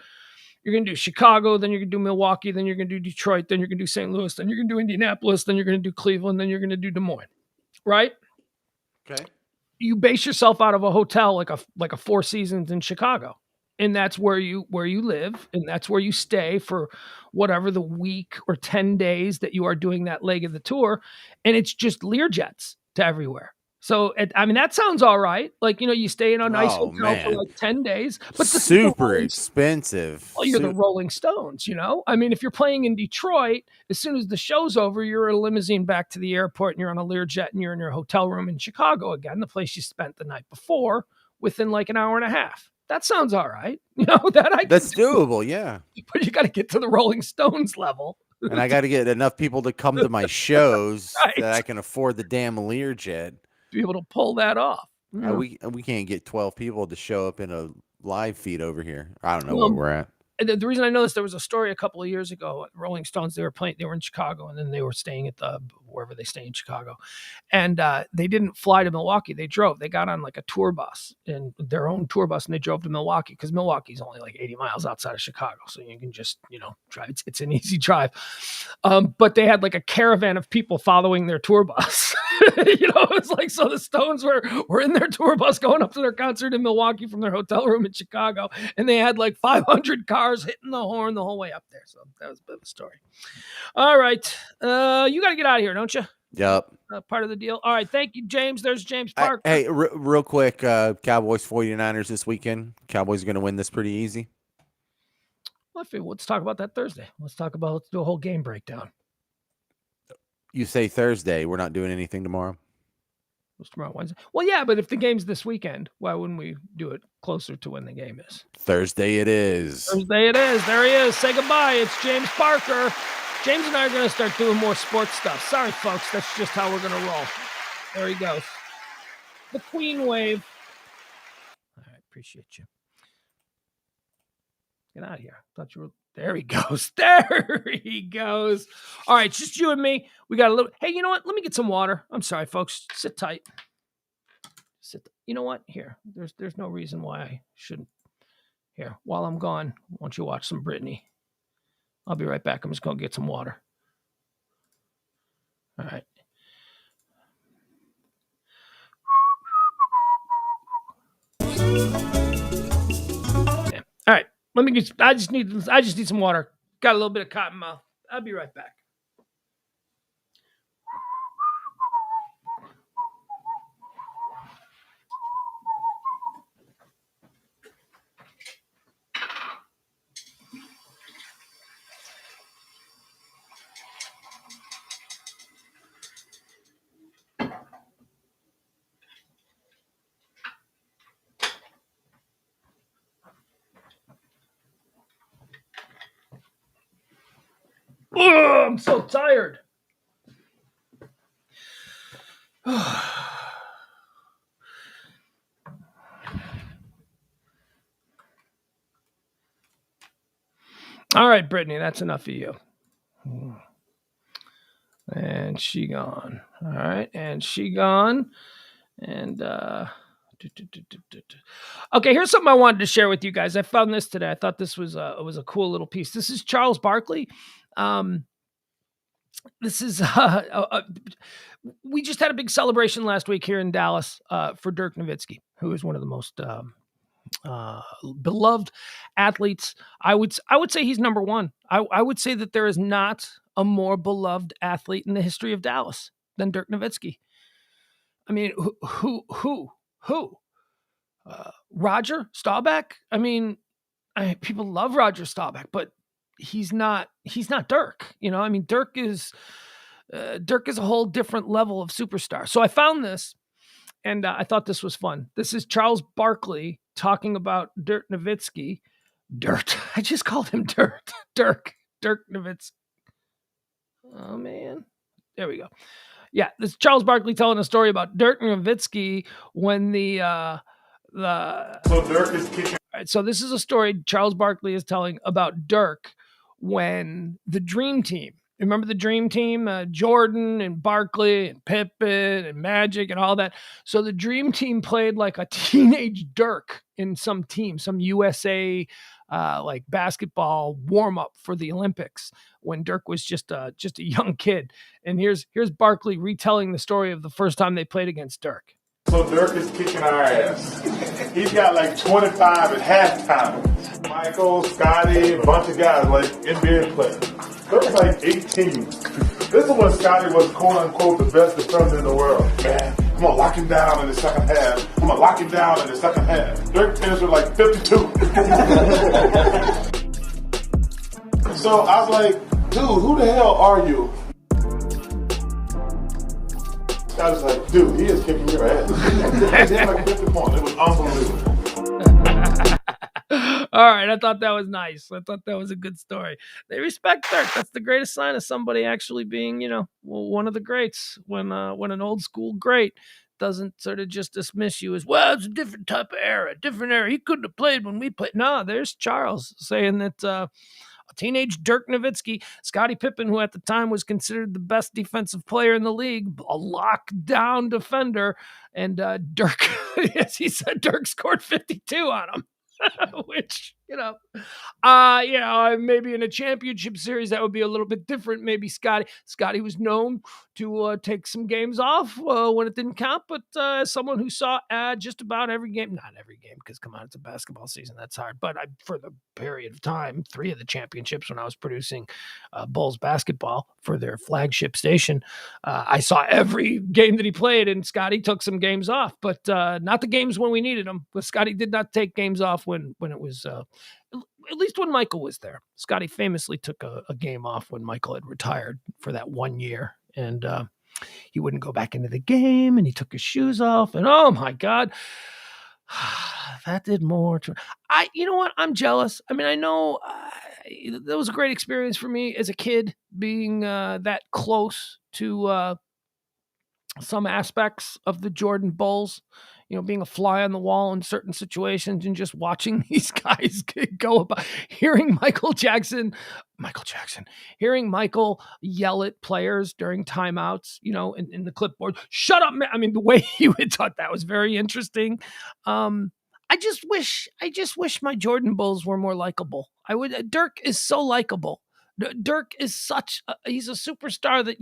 Speaker 1: going to do Chicago, then you're going to do Milwaukee, then you're going to do Detroit, then you're going to do St. Louis, then you're going to do Indianapolis, then you're going to do Cleveland, then you're going to do Des Moines, right?
Speaker 2: Okay.
Speaker 1: You base yourself out of a hotel like a Four Seasons in Chicago. And that's where you live, and that's where you stay for whatever the week or 10 days that you are doing that leg of the tour. And it's just Learjets to everywhere. So, that sounds all right. Like, you stay in a nice hotel for like 10 days. But
Speaker 2: super expensive.
Speaker 1: Well, you're the Rolling Stones, if you're playing in Detroit, as soon as the show's over, you're in a limousine back to the airport and you're on a Learjet and you're in your hotel room in Chicago again, the place you spent the night before, within like an hour and a half. That sounds all right. That's
Speaker 2: doable, yeah.
Speaker 1: But you got to get to the Rolling Stones level.
Speaker 2: And I got to get enough people to come to my shows
Speaker 1: Right.
Speaker 2: that I can afford the damn Learjet.
Speaker 1: Be able to pull that off.
Speaker 2: We can't get 12 people to show up in a live feed over here. I don't know where we're at.
Speaker 1: The reason I know this, there was a story a couple of years ago. Rolling Stones, they were in Chicago, and then they were staying at wherever they stay in Chicago, and they didn't fly to Milwaukee. They drove. They got on like a tour bus, and their own tour bus, and they drove to Milwaukee because Milwaukee's only like 80 miles outside of Chicago, so you can just drive. It's an easy drive, but they had like a caravan of people following their tour bus. It's like, so the Stones were in their tour bus going up to their concert in Milwaukee from their hotel room in Chicago, and they had like 500 cars hitting the horn the whole way up there. So that was a bit of a story. All right. You got to get out of here, don't you?
Speaker 2: Yep.
Speaker 1: Part of the deal. All right. Thank you, James. There's James Parker.
Speaker 2: Hey, real quick, Cowboys 49ers this weekend. Cowboys are going to win this pretty easy.
Speaker 1: Well, let's talk about that Thursday. Let's do a whole game breakdown.
Speaker 2: You say Thursday. We're not doing anything tomorrow?
Speaker 1: What's tomorrow, Wednesday? Well, yeah, but if the game's this weekend, why wouldn't we do it closer to when the game is?
Speaker 2: Thursday it is.
Speaker 1: Thursday it is. There he is. Say goodbye. It's James Parker. James and I are going to start doing more sports stuff. Sorry, folks. That's just how we're going to roll. There he goes. The Queen wave. All right. Appreciate you. Get out of here. Thought you were... There he goes. There he goes. All right, just you and me. We got a little... Hey, you know what? Let me get some water. I'm sorry, folks. Sit tight. You know what? Here. There's no reason why I shouldn't. Here. While I'm gone, why don't you watch some Britney? I'll be right back. I'm just going to get some water. All right. Yeah. All right. I just need some water. Got a little bit of cotton mouth. I'll be right back. Oh, I'm so tired. All right, Brittany, that's enough of you. And she gone. All right, and she gone. And okay, here's something I wanted to share with you guys. I found this today. I thought this was a cool little piece. This is Charles Barkley. this is we just had a big celebration last week here in Dallas for Dirk Nowitzki, who is one of the most beloved athletes. I would say he's number one. I would say that there is not a more beloved athlete in the history of Dallas than Dirk Nowitzki. I mean, who? Roger Staubach? I mean, people love Roger Staubach, but he's not Dirk. You know, I mean, Dirk is a whole different level of superstar. So I found this, and I thought this was fun. This is Charles Barkley talking about Dirk Nowitzki. I just called him Dirk Nowitzki. Oh man, there we go. Yeah, this is Charles Barkley telling a story about Dirk Nowitzki when so Dirk is kicking. All right, so this is a story Charles Barkley is telling about Dirk when the Dream Team. Remember the Dream Team? Jordan and Barkley and Pippen and Magic and all that. So the Dream Team played like a teenage Dirk in some team, some USA like basketball warm-up for the Olympics when Dirk was just a young kid. And here's Barkley retelling the story of the first time they played against Dirk.
Speaker 7: So Dirk is kicking our ass. He's got like 25 at halftime. Michael, Scotty, a bunch of guys like NBA players. Dirk was like 18. This is when Scotty was quote unquote the best defender in the world. Man, I'm gonna lock him down in the second half. Dirk finished with like 52. So I was like, dude, who the hell are you? I was like, dude, he is kicking your ass. He had like 50 points. It was unbelievable.
Speaker 1: All right, I thought that was nice. I thought that was a good story. They respect Dirk. That's the greatest sign of somebody actually being, one of the greats. When an old school great doesn't sort of just dismiss you as, well, it's a different type of era, different era. He couldn't have played when we played. No, there's Charles saying that a teenage Dirk Nowitzki, Scottie Pippen, who at the time was considered the best defensive player in the league, a lockdown defender, and Dirk, as he said, Dirk scored 52 on him. Which, maybe in a championship series, that would be a little bit different. Maybe Scotty was known to take some games off when it didn't count, but as someone who saw just about every game, not every game, because come on, it's a basketball season, that's hard, but for the period of time, 3 of the championships when I was producing Bulls basketball for their flagship station, I saw every game that he played, and Scotty took some games off, but not the games when we needed him. But Scotty did not take games off when it was at least when Michael was there. Scotty famously took a game off when Michael had retired for that 1 year, and he wouldn't go back into the game, and he took his shoes off, and oh my God, that did more to you know what? I'm jealous. I mean, I know that was a great experience for me as a kid, being that close to some aspects of the Jordan Bulls, being a fly on the wall in certain situations and just watching these guys go about, hearing Michael yell at players during timeouts, in the clipboard, shut up, man. I mean, the way he would talk, that was very interesting. I just wish my Jordan Bulls were more likable. Dirk is so likable. Dirk is he's a superstar that,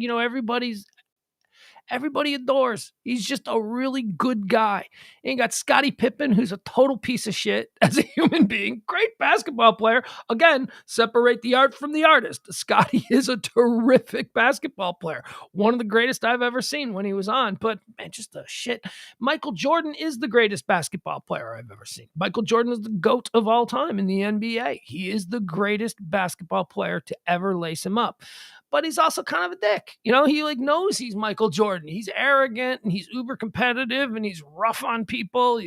Speaker 1: everybody adores. He's just a really good guy. And you got Scottie Pippen, who's a total piece of shit as a human being. Great basketball player. Again, separate the art from the artist. Scottie is a terrific basketball player. One of the greatest I've ever seen when he was on. But, man, just a shit. Michael Jordan is the greatest basketball player I've ever seen. Michael Jordan is the GOAT of all time in the NBA. He is the greatest basketball player to ever lace him up. But he's also kind of a dick. He knows he's Michael Jordan. He's arrogant and he's uber competitive and he's rough on people.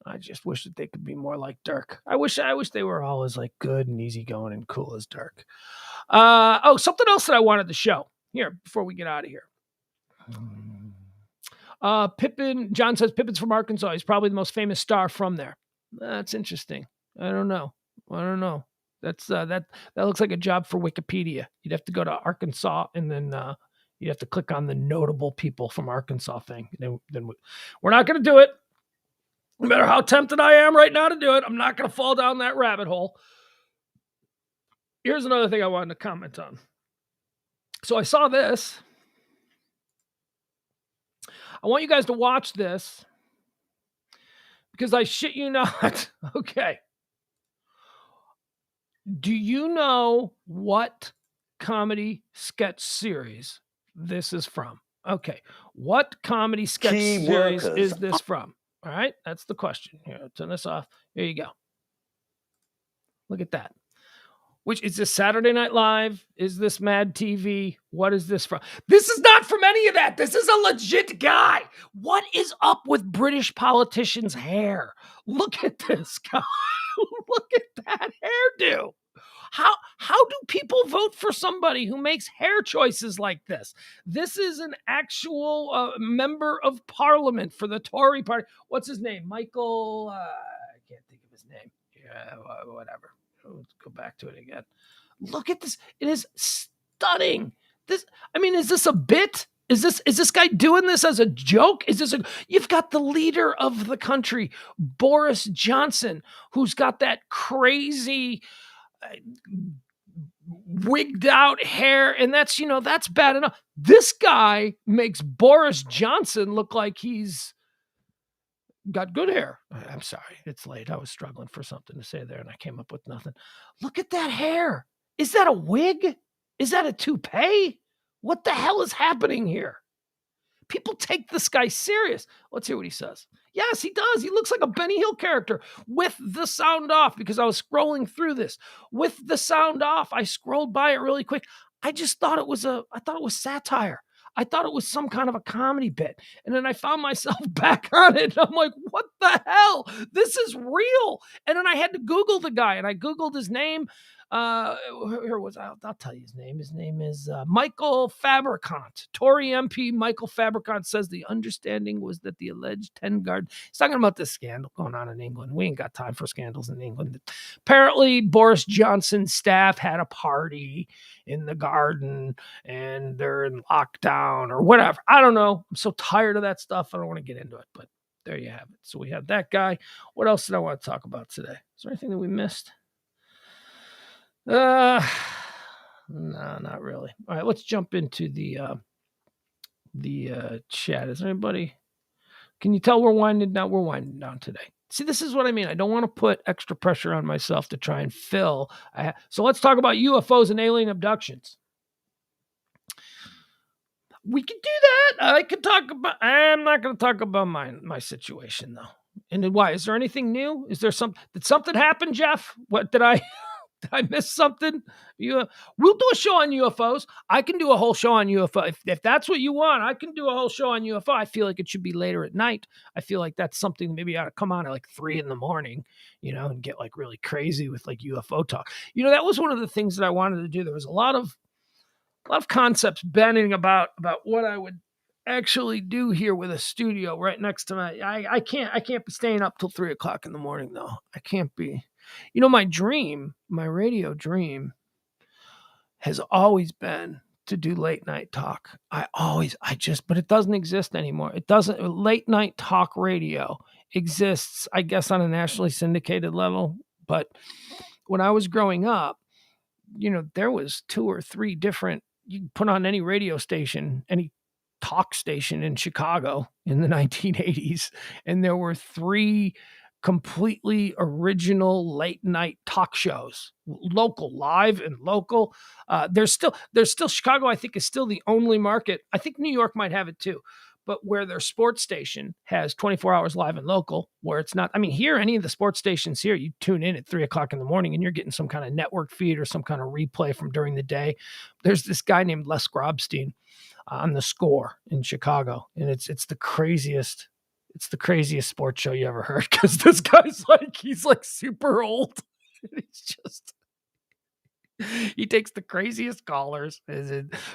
Speaker 1: I just wish that they could be more like Dirk. I wish they were all as like good and easygoing and cool as Dirk. Something else that I wanted to show here before we get out of here. Pippen, John says Pippen's from Arkansas. He's probably the most famous star from there. That's interesting. I don't know. That's that looks like a job for Wikipedia. You'd have to go to Arkansas and then you'd have to click on the notable people from Arkansas thing. Then we're not going to do it. No matter how tempted I am right now to do it, I'm not going to fall down that rabbit hole. Here's another thing I wanted to comment on. So I saw this. I want you guys to watch this because I shit you not. Okay. Do you know what comedy sketch series this is from? Okay. What comedy sketch series is this from? All right. That's the question. Here, I'll turn this off. Here you go. Look at that. Which is this Saturday Night Live? Is this Mad TV? What is this from? This is not from any of that. This is a legit guy. What is up with British politicians' hair? Look at this guy. Look at that hairdo. How do people vote for somebody who makes hair choices like this? This is an actual member of parliament for the Tory party. What's his name? Michael, I can't think of his name. Yeah, whatever. Let's go back to it again. Look at this. It is stunning. Is this a bit? Is this guy doing this as a joke? You've got the leader of the country, Boris Johnson, who's got that crazy wigged out hair, and that's bad enough. This guy makes Boris Johnson look like he's got good hair. I'm sorry, it's late. I was struggling for something to say there, and I came up with nothing. Look at that hair. Is that a wig? Is that a toupee? What the hell is happening here? People take this guy serious. Let's hear what he says. Yes, he does. He looks like a Benny Hill character with the sound off because I was scrolling through this. With the sound off, I scrolled by it really quick. I just thought it was satire. I thought it was some kind of a comedy bit. And then I found myself back on it. And I'm like, what the hell? This is real. And then I had to Google the guy, and I Googled his name. I'll tell you his name. His name is Michael Fabricant. Tory MP Michael Fabricant says the understanding was that the alleged 10 guard. He's talking about this scandal going on in England. We ain't got time for scandals in England. Apparently, Boris Johnson's staff had a party in the garden and they're in lockdown or whatever. I don't know. I'm so tired of that stuff. I don't want to get into it, but there you have it. So we have that guy. What else did I want to talk about today? Is there anything that we missed? No, not really. All right, let's jump into the chat. Is there anybody? Can you tell we're winding down? We're winding down today. See, this is what I mean. I don't want to put extra pressure on myself to try and fill. So let's talk about UFOs and alien abductions. We could do that. I could talk about. I'm not going to talk about my situation though. And then why? Is there anything new? Is there did something happen, Jeff? What did I? Did I miss something? We'll do a show on UFOs. I can do a whole show on UFO. If that's what you want, I can do a whole show on UFO. I feel like it should be later at night. I feel like that's something maybe I ought to come on at like 3 a.m, and get like really crazy with like UFO talk. That was one of the things that I wanted to do. There was a lot of concepts bending about what I would actually do here with a studio right next to I can't be staying up till 3 o'clock in the morning though. I can't be. My radio dream has always been to do late night talk. But it doesn't exist anymore. Late night talk radio exists, I guess, on a nationally syndicated level. But when I was growing up, there was 2 or 3 different, you can put on any radio station, any talk station in Chicago in the 1980s. And there were 3 completely original late night talk shows, live and local. There's still Chicago, I think, is still the only market. I think New York might have it too, but where their sports station has 24 hours live and local, where it's not, here, any of the sports stations here, you tune in at 3 o'clock in the morning and you're getting some kind of network feed or some kind of replay from during the day. There's this guy named Les Grobstein on The Score in Chicago. And it's the craziest. It's the craziest sports show you ever heard because this guy's he's super old. He takes the craziest callers.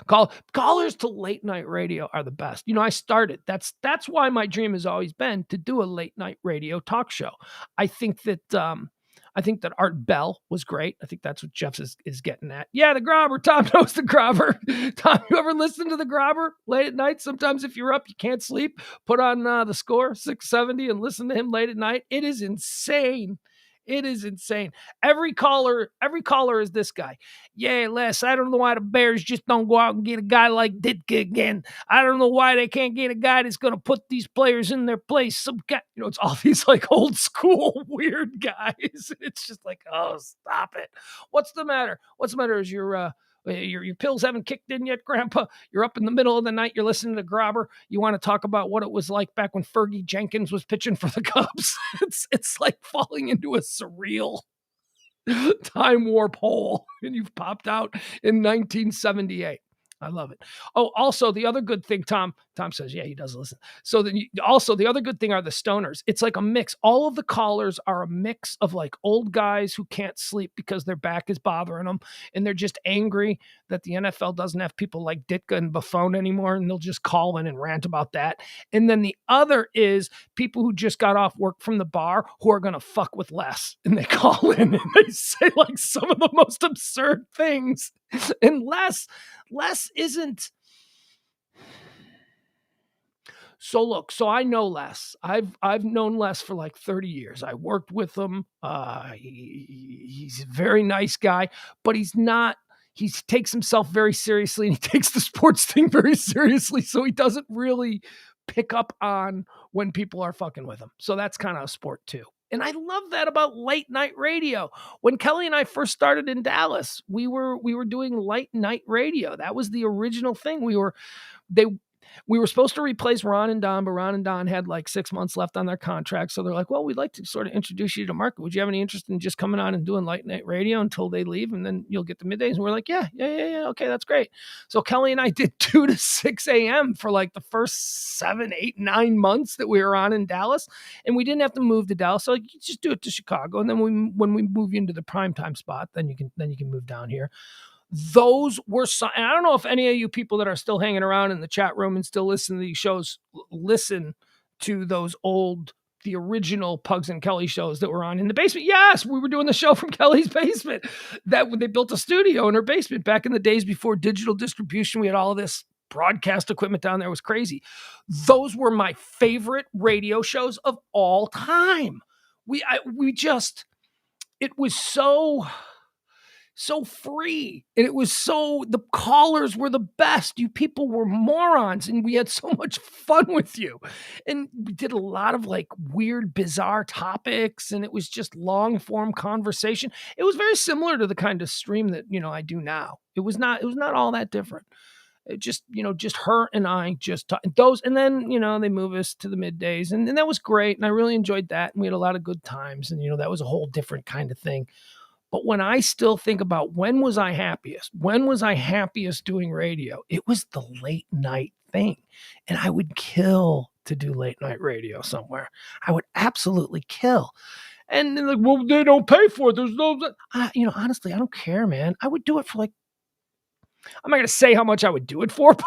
Speaker 1: Callers to late night radio are the best. I started. That's why my dream has always been to do a late night radio talk show. I think that Art Bell was great. I think that's what Jeff is getting at. Yeah, the Grobber. Tom knows the Grobber. Tom, you ever listen to the Grobber late at night? Sometimes if you're up, you can't sleep. Put on The Score 670 and listen to him late at night. It is insane. It is insane. Every caller is this guy. Yeah, Les, I don't know why the Bears just don't go out and get a guy like Ditka again. I don't know why they can't get a guy that's going to put these players in their place. Some guy, it's all these like old school weird guys. It's just like, oh, stop it. What's the matter? What's the matter? Is your pills haven't kicked in yet, Grandpa? You're up in the middle of the night. You're listening to Grobber. You want to talk about what it was like back when Fergie Jenkins was pitching for the Cubs. It's like falling into a surreal time warp hole, and you've popped out in 1978. I love it. Oh, also the other good thing, Tom says, yeah, he does listen. So then also the other good thing are the stoners. It's like a mix. All of the callers are a mix of like old guys who can't sleep because their back is bothering them. And they're just angry that the NFL doesn't have people like Ditka and Buffon anymore. And they'll just call in and rant about that. And then the other is people who just got off work from the bar who are going to fuck with Les. And they call in and they say like some of the most absurd things. And Les isn't. So I know Les. I've known Les for like 30 years. I worked with him. He's a very nice guy, but he's not. He takes himself very seriously, and he takes the sports thing very seriously. So he doesn't really pick up on when people are fucking with him. So that's kind of a sport too. And I love that about late night radio. When Kelly and I first started in Dallas, we were doing late night radio. That was the original thing. We were supposed to replace Ron and Don, but Ron and Don had like 6 months left on their contract. So they're like, well, we'd like to sort of introduce you to market. Would you have any interest in just coming on and doing late night radio until they leave? And then you'll get the middays. And we're like, yeah. Okay, that's great. So Kelly and I did 2 to 6 a.m. for like the first 7, 8, 9 months that we were on in Dallas. And we didn't have to move to Dallas. So like, you just do it to Chicago. And then when we move you into the primetime spot, then you can move down here. Those were and I don't know if any of you people that are still hanging around in the chat room and still listen to these shows listen to the original Pugs and Kelly shows that were on in the basement. Yes, we were doing the show from Kelly's basement. That they built a studio in her basement back in the days before digital distribution. We had all of this broadcast equipment down there. It was crazy. Those were my favorite radio shows of all time. It was so free. And it was the callers were the best. You people were morons, and we had so much fun with you. And we did a lot of like weird, bizarre topics, and it was just long form conversation. It was very similar to the kind of stream that, I do now. It was not all that different. It just her and I just talk, those. And then, they move us to the middays, and that was great. And I really enjoyed that. And we had a lot of good times, and, that was a whole different kind of thing. But when I still think about when was I happiest doing radio, it was the late night thing. And I would kill to do late night radio somewhere. I would absolutely kill. And they're like, well, they don't pay for it. There's no, honestly, I don't care, man. I would do it for like, I'm not going to say how much I would do it for, but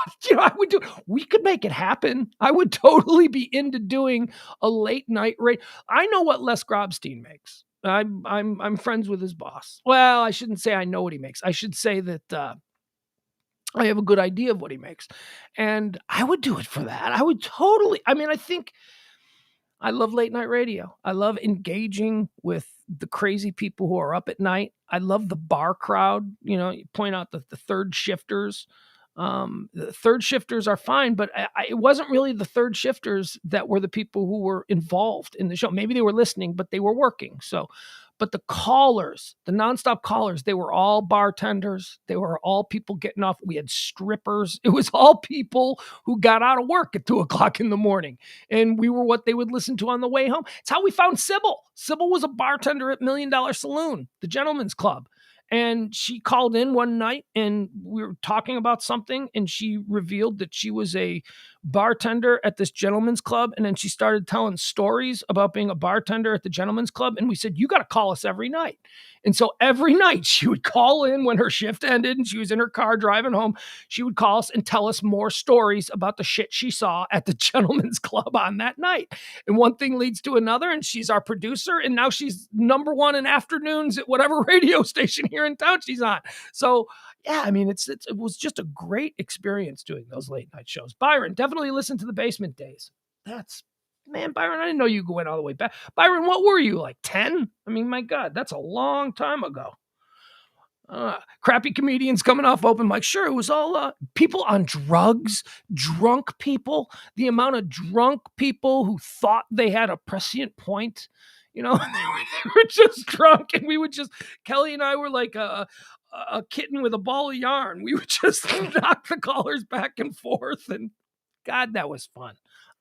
Speaker 1: we could make it happen. I would totally be into doing a late night radio. I know what Les Grobstein makes. I'm friends with his boss. Well, I shouldn't say I know what he makes. I should say that I have a good idea of what he makes. And I would do it for that. I would totally. I think I love late night radio. I love engaging with the crazy people who are up at night. I love the bar crowd. You point out the third shifters. The third shifters are fine, but it wasn't really the third shifters that were the people who were involved in the show. Maybe they were listening, but they were working. But the callers, the nonstop callers, they were all bartenders. They were all people getting off. We had strippers. It was all people who got out of work at 2:00 in the morning. And we were what they would listen to on the way home. It's how we found Sybil. Sybil was a bartender at $1 Million Saloon, the Gentleman's Club. And she called in one night, and we were talking about something, and she revealed that she was a bartender at this gentleman's club. And then she started telling stories about being a bartender at the gentleman's club. And we said, you got to call us every night. And so every night she would call in when her shift ended and she was in her car driving home. She would call us and tell us more stories about the shit she saw at the gentleman's club on that night. And one thing leads to another, and she's our producer. And now she's #1 in afternoons at whatever radio station here in town she's on. So yeah, it was just a great experience doing those late night shows. Byron, definitely listen to the Basement Days. That's Man, Byron, I didn't know you went all the way back. Byron, what were you, like 10? I mean, my God, that's a long time ago. Crappy comedians coming off open mic. Sure, it was all people on drugs, drunk people. The amount of drunk people who thought they had a prescient point, they were just drunk, and we would just, Kelly and I were like a kitten with a ball of yarn. We would just knock the callers back and forth, and God, that was fun.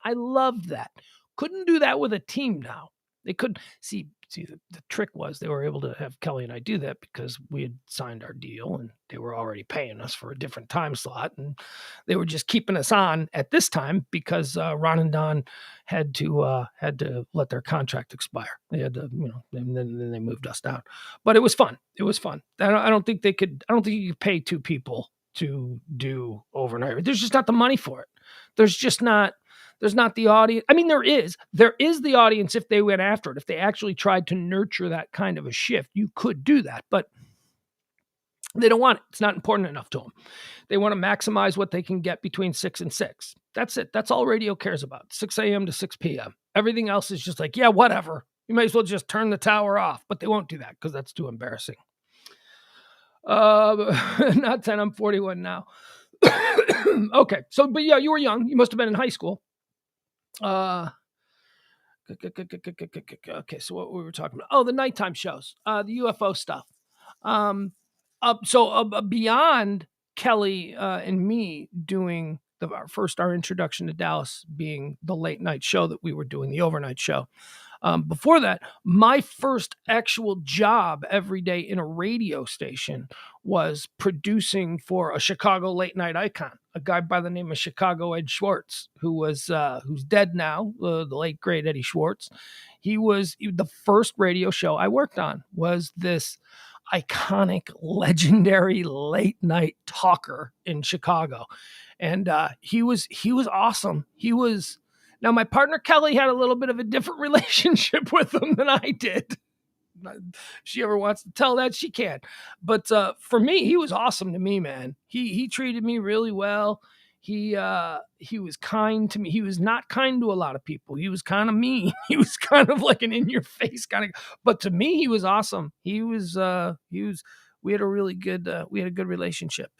Speaker 1: I loved that. Couldn't do that with a team now. They couldn't see. The trick was they were able to have Kelly and I do that because we had signed our deal and they were already paying us for a different time slot, and they were just keeping us on at this time because Ron and Don had to let their contract expire. They had to, and then they moved us down. But it was fun. It was fun. I don't think you could pay two people to do overnight. There's just not the money for it. There's not the audience. I mean, there is the audience if they went after it. If they actually tried to nurture that kind of a shift, you could do that, but they don't want it. It's not important enough to them. They want to maximize what they can get between 6 and 6. That's it. That's all radio cares about. 6 a.m. to 6 p.m. Everything else is just like, yeah, whatever. You may as well just turn the tower off, but they won't do that because that's too embarrassing. Not 10. I'm 41 now. Okay. So, but yeah, you were young. You must have been in high school. Okay, so what we were talking about? Oh, the nighttime shows, the UFO stuff. So beyond Kelly and me doing our introduction to Dallas being the late night show that we were doing, the overnight show. Before that, my first actual job every day in a radio station was producing for a Chicago late night icon, a guy by the name of Chicago Ed Schwartz, who's dead now, the late great Eddie Schwartz. The first radio show I worked on was this iconic, legendary late night talker in Chicago. And he was awesome. Now, my partner Kelly had a little bit of a different relationship with him than I did. If she ever wants to tell that, she can. But for me, he was awesome to me, man. He treated me really well. He was kind to me. He was not kind to a lot of people. He was kind of mean. He was kind of like an in-your-face kind of. But to me, he was awesome. We had a really good relationship.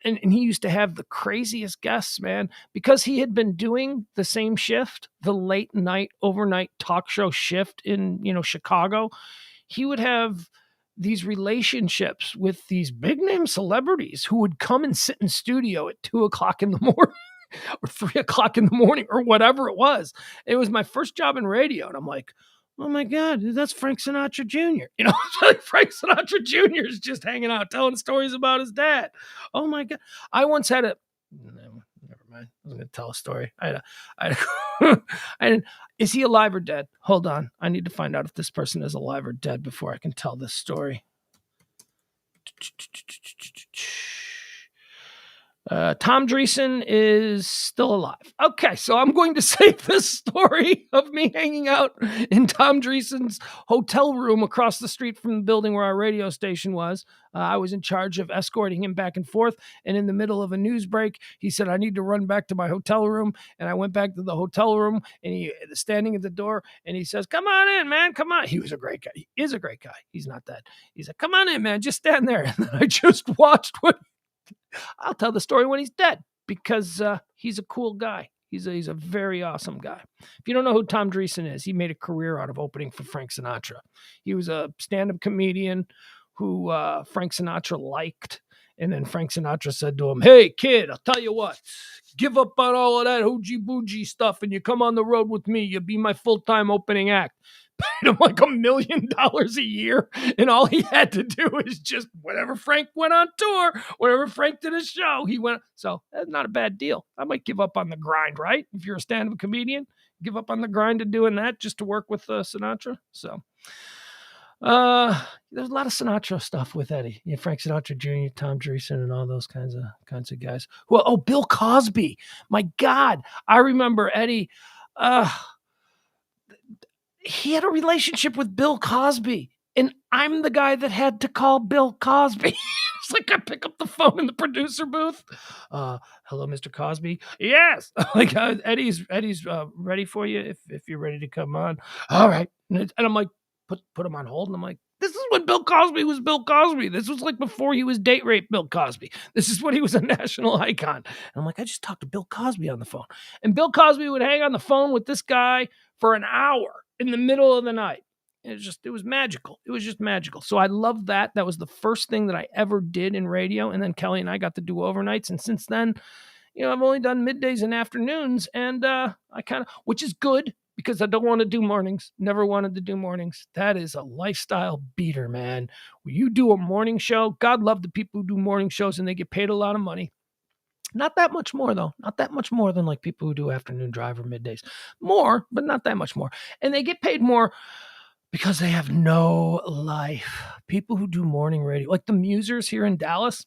Speaker 1: And he used to have the craziest guests, man, because he had been doing the same shift, the late night, overnight talk show shift in, Chicago. He would have these relationships with these big name celebrities who would come and sit in studio at 2:00 in the morning or 3:00 in the morning or whatever it was. It was my first job in radio. And I'm like, oh my God, that's Frank Sinatra Jr. Like Frank Sinatra Jr. is just hanging out, telling stories about his dad. Oh my God. I once had never mind. I was going to tell a story. Is he alive or dead? Hold on. I need to find out if this person is alive or dead before I can tell this story. Tom Dreesen is still alive. Okay, so I'm going to save this story of me hanging out in Tom Dreesen's hotel room across the street from the building where our radio station was. I was in charge of escorting him back and forth, and in the middle of a news break, he said, I need to run back to my hotel room, and I went back to the hotel room, and he standing at the door, and he says, come on in, man, come on. He was a great guy. He is a great guy. He's not dead. He said, come on in, man, just stand there. And then I just watched I'll tell the story when he's dead because he's a cool guy. He's a very awesome guy. If you don't know who Tom Dreesen is, he made a career out of opening for Frank Sinatra. He was a stand-up comedian who Frank Sinatra liked. And then Frank Sinatra said to him, hey, kid, I'll tell you what, give up on all of that hoochie-boochie stuff and you come on the road with me. You'll be my full-time opening act. Paid him like $1 million a year, and all he had to do is just whenever Frank went on tour, whenever Frank did a show, he went. So that's not a bad deal. I might give up on the grind, right? If you're a stand-up comedian, give up on the grind of doing that just to work with Sinatra. So there's a lot of Sinatra stuff with Eddie, Frank Sinatra Jr., Tom Dreesen, and all those kinds of guys. Well, Bill Cosby. My God, I remember Eddie. He had a relationship with Bill Cosby, and I'm the guy that had to call Bill Cosby. It's like I pick up the phone in the producer booth. Hello, Mr. Cosby. Yes. Like Eddie's ready for you if you're ready to come on. All right. And I'm like, put him on hold. And I'm like, this is when Bill Cosby was Bill Cosby. This was like before he was date rape Bill Cosby. This is when he was a national icon. And I'm like, I just talked to Bill Cosby on the phone. And Bill Cosby would hang on the phone with this guy for an hour in the middle of the night. It was magical. It was just magical. So I loved that. That was the first thing that I ever did in radio. And then Kelly and I got to do overnights. And since then, I've only done middays and afternoons. And I which is good because I don't want to do mornings. Never wanted to do mornings. That is a lifestyle beater, man. When you do a morning show, God love the people who do morning shows and they get paid a lot of money. Not that much more, though. Not that much more than like people who do afternoon drive or middays. More, but not that much more. And they get paid more because they have no life. People who do morning radio, like the Musers here in Dallas,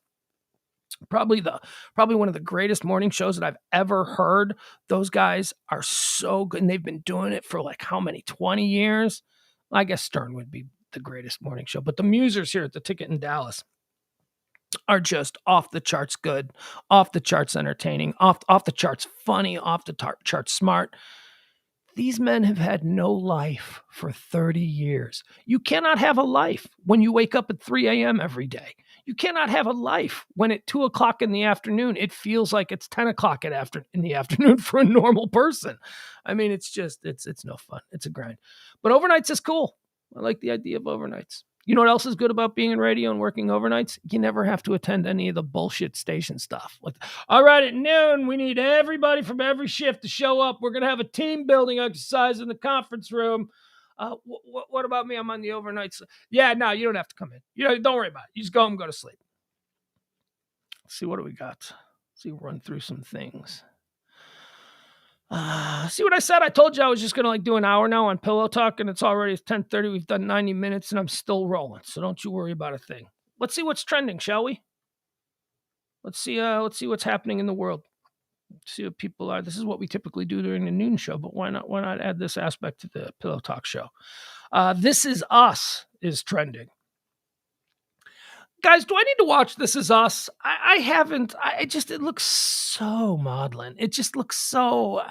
Speaker 1: probably one of the greatest morning shows that I've ever heard. Those guys are so good, and they've been doing it for like how many, 20 years? I guess Stern would be the greatest morning show, but the Musers here at the Ticket in Dallas are just off the charts good, off the charts entertaining, off the charts funny, off the charts smart. These men have had no life for 30 years. You cannot have a life when you wake up at 3 a.m. every day. You cannot have a life when at 2 o'clock in the afternoon, it feels like it's 10 o'clock in the afternoon for a normal person. I mean, it's no fun. It's a grind. But overnights is cool. I like the idea of overnights. You know what else is good about being in radio and working overnights? You never have to attend any of the bullshit station stuff. Like, all right, at noon, we need everybody from every shift to show up. We're going to have a team building exercise in the conference room. What about me? I'm on the overnights. Yeah, no, you don't have to come in. Don't worry about it. You just go home and go to sleep. Let's see, what do we got? Let's see, run through some things. See what I said? I told you I was just going to do an hour now on Pillow Talk, and it's 10:30. We've done 90 minutes, and I'm still rolling. So don't you worry about a thing. Let's see what's trending, shall we? Let's see what's happening in the world. Let's see what people are. This is what we typically do during the noon show, but why not add this aspect to the Pillow Talk show? This Is Us is trending. Guys, do I need to watch This Is Us? I haven't. It looks so maudlin. It just looks so...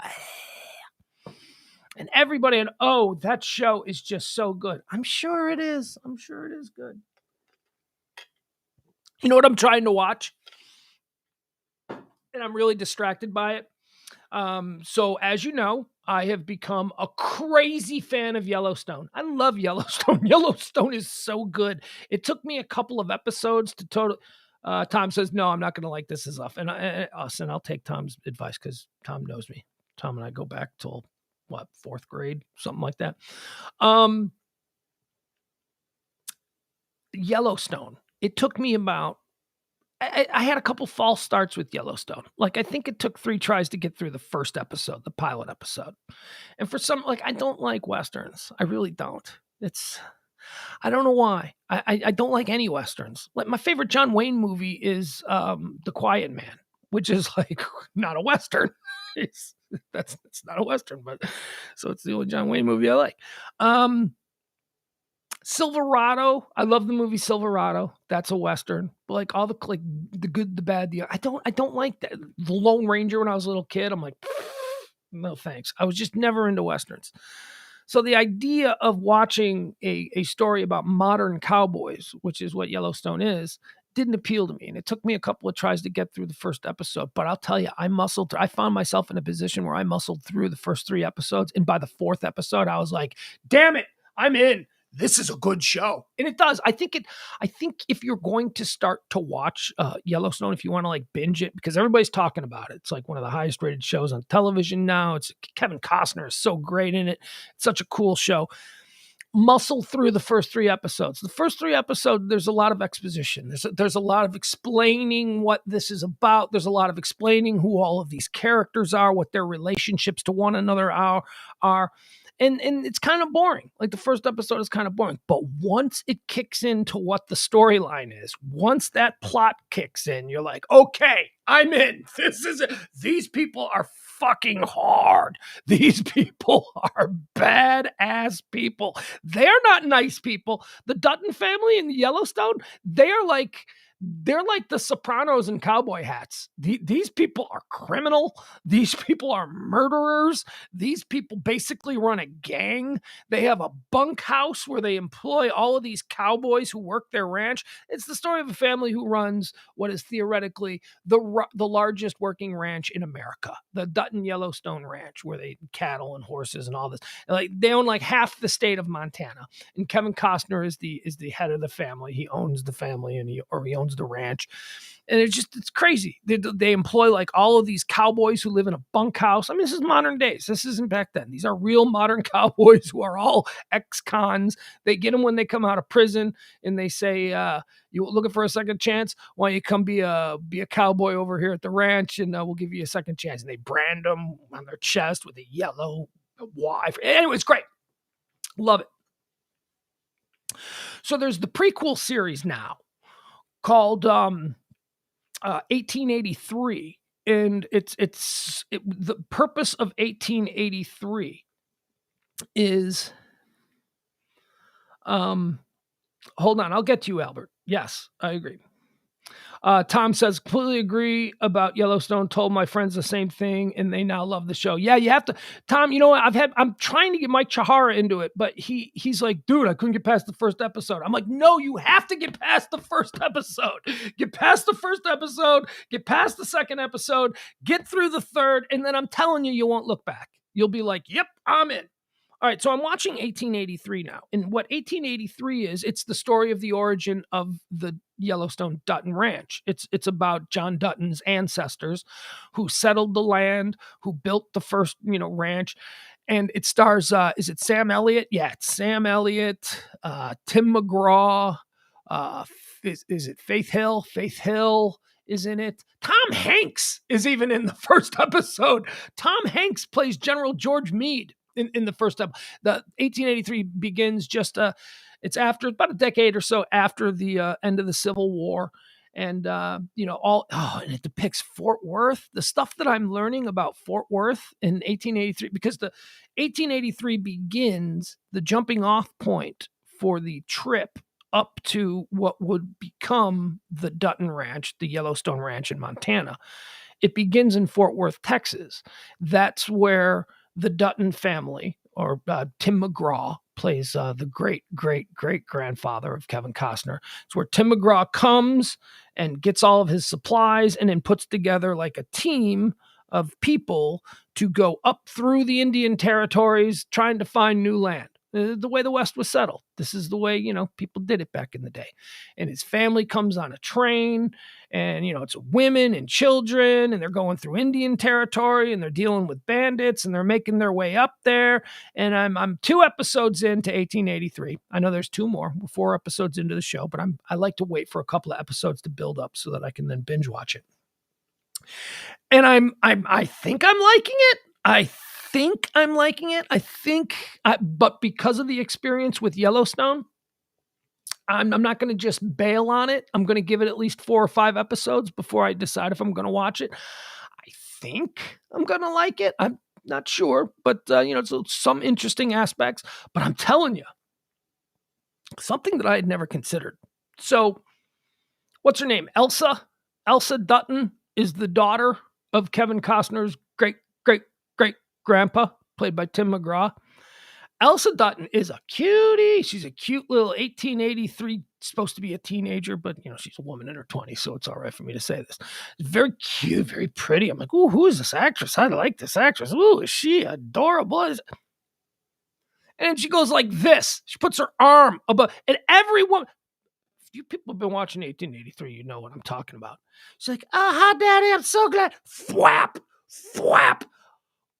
Speaker 1: And everybody, that show is just so good. I'm sure it is. I'm sure it is good. You know what I'm trying to watch? And I'm really distracted by it. So as you know, I have become a crazy fan of Yellowstone. I love Yellowstone. Yellowstone is so good. It took me a couple of episodes to total. Tom says, no, I'm not going to like This Is Us. And I'll take Tom's advice because Tom knows me. Tom and I go back till fourth grade, something like that. Yellowstone. It took me about, I had a couple false starts with Yellowstone. Like, I think it took 3 tries to get through the first episode, the pilot episode. And for some, I don't like Westerns. I really don't. I don't know why. I don't like any Westerns. Like, my favorite John Wayne movie is The Quiet Man, which is not a Western. It's not a Western, but so it's the only John Wayne movie I like. Silverado. I love the movie Silverado. That's a Western. But all the good, the bad, I don't like that. The Lone Ranger when I was a little kid. I'm like, no thanks. I was just never into Westerns. So the idea of watching a story about modern cowboys, which is what Yellowstone is, didn't appeal to me. And it took me a couple of tries to get through the first episode. But I'll tell you, I found myself in a position where I muscled through the first 3 episodes. And by the 4th episode, I was like, damn it, I'm in. This is a good show. And it does. I think if you're going to start to watch Yellowstone, if you want to binge it, because everybody's talking about it. It's one of the highest rated shows on television now. It's Kevin Costner is so great in it. It's such a cool show. Muscle through the first 3 episodes. The first 3 episodes, there's a lot of exposition. There's a lot of explaining what this is about. There's a lot of explaining who all of these characters are, what their relationships to one another are. And it's kind of boring. The first episode is kind of boring. But once it kicks into what the storyline is, once that plot kicks in, you're like, okay, I'm in. This is it. These people are fucking hard. These people are badass people. They're not nice people. The Dutton family in Yellowstone, they're they're like the Sopranos in cowboy hats. These people are criminal. These people are murderers. These people basically run a gang. They have a bunkhouse where they employ all of these cowboys who work their ranch. It's the story of a family who runs what is theoretically the largest working ranch in America, the Dutton Yellowstone Ranch, where they cattle and horses and all this. Like they own like half the state of Montana. And Kevin Costner is the head of the family. He owns the family and he owns the ranch. And it's crazy. They employ like all of these cowboys who live in a bunkhouse. I mean, this is modern days. This isn't back then. These are real modern cowboys who are all ex-cons. They get them when they come out of prison and they say, you looking for a second chance? Why don't you come be a cowboy over here at the ranch and we'll give you a second chance. And they brand them on their chest with a yellow Y. Anyway, it's great. Love it. So there's the prequel series now called 1883, and the purpose of 1883 is hold on, I'll get to you, Albert. Yes, I agree. Tom says, completely agree about Yellowstone. Told my friends the same thing, and they now love the show. Yeah, you have to. Tom, you know what? I'm trying to get Mike Chihara into it, but he's like, dude, I couldn't get past the first episode. I'm like, no, you have to get past the first episode. Get past the first episode. Get past the second episode. Get through the third, and then I'm telling you, you won't look back. You'll be like, yep, I'm in. All right, so I'm watching 1883 now. And what 1883 is, it's the story of the origin of the Yellowstone Dutton Ranch. It's about John Dutton's ancestors who settled the land, who built the first, ranch. And it stars, is it Sam Elliott? Yeah, it's Sam Elliott, Tim McGraw, is it Faith Hill? Faith Hill is in it. Tom Hanks is even in the first episode. Tom Hanks plays General George Meade. In the first episode. The 1883 begins just it's after about a decade or so after the end of the Civil War, and and it depicts Fort Worth. The stuff that I'm learning about Fort Worth in 1883, because the 1883 begins the jumping off point for the trip up to what would become the Dutton Ranch, the Yellowstone Ranch in Montana. It begins in Fort Worth, Texas. That's where the Dutton family, or Tim McGraw, plays the great-great-great-grandfather of Kevin Costner. It's where Tim McGraw comes and gets all of his supplies and then puts together like a team of people to go up through the Indian territories trying to find new land. The way the West was settled. This is the way, people did it back in the day. And his family comes on a train and, it's women and children, and they're going through Indian territory and they're dealing with bandits and they're making their way up there. And I'm 2 episodes into 1883. I know there's 2 more. We're 4 episodes into the show, but I like to wait for a couple of episodes to build up so that I can then binge watch it. And I think I'm liking it. But because of the experience with Yellowstone, I'm not going to just bail on it. I'm going to give it at least 4 or 5 episodes before I decide if I'm going to watch it. I think I'm going to like it. I'm not sure, but it's some interesting aspects. But I'm telling you, something that I had never considered. So, what's her name? Elsa Dutton is the daughter of Kevin Costner's great-great-great-grandpa, played by Tim McGraw. Elsa Dutton is a cutie. She's a cute little 1883, supposed to be a teenager, but, she's a woman in her 20s, so it's all right for me to say this. Very cute, very pretty. I'm like, ooh, who is this actress? I like this actress. Ooh, is she adorable? And she goes like this. She puts her arm above, and everyone... If you people have been watching 1883, you know what I'm talking about. She's like, hi, Daddy, I'm so glad. Thwap, thwap,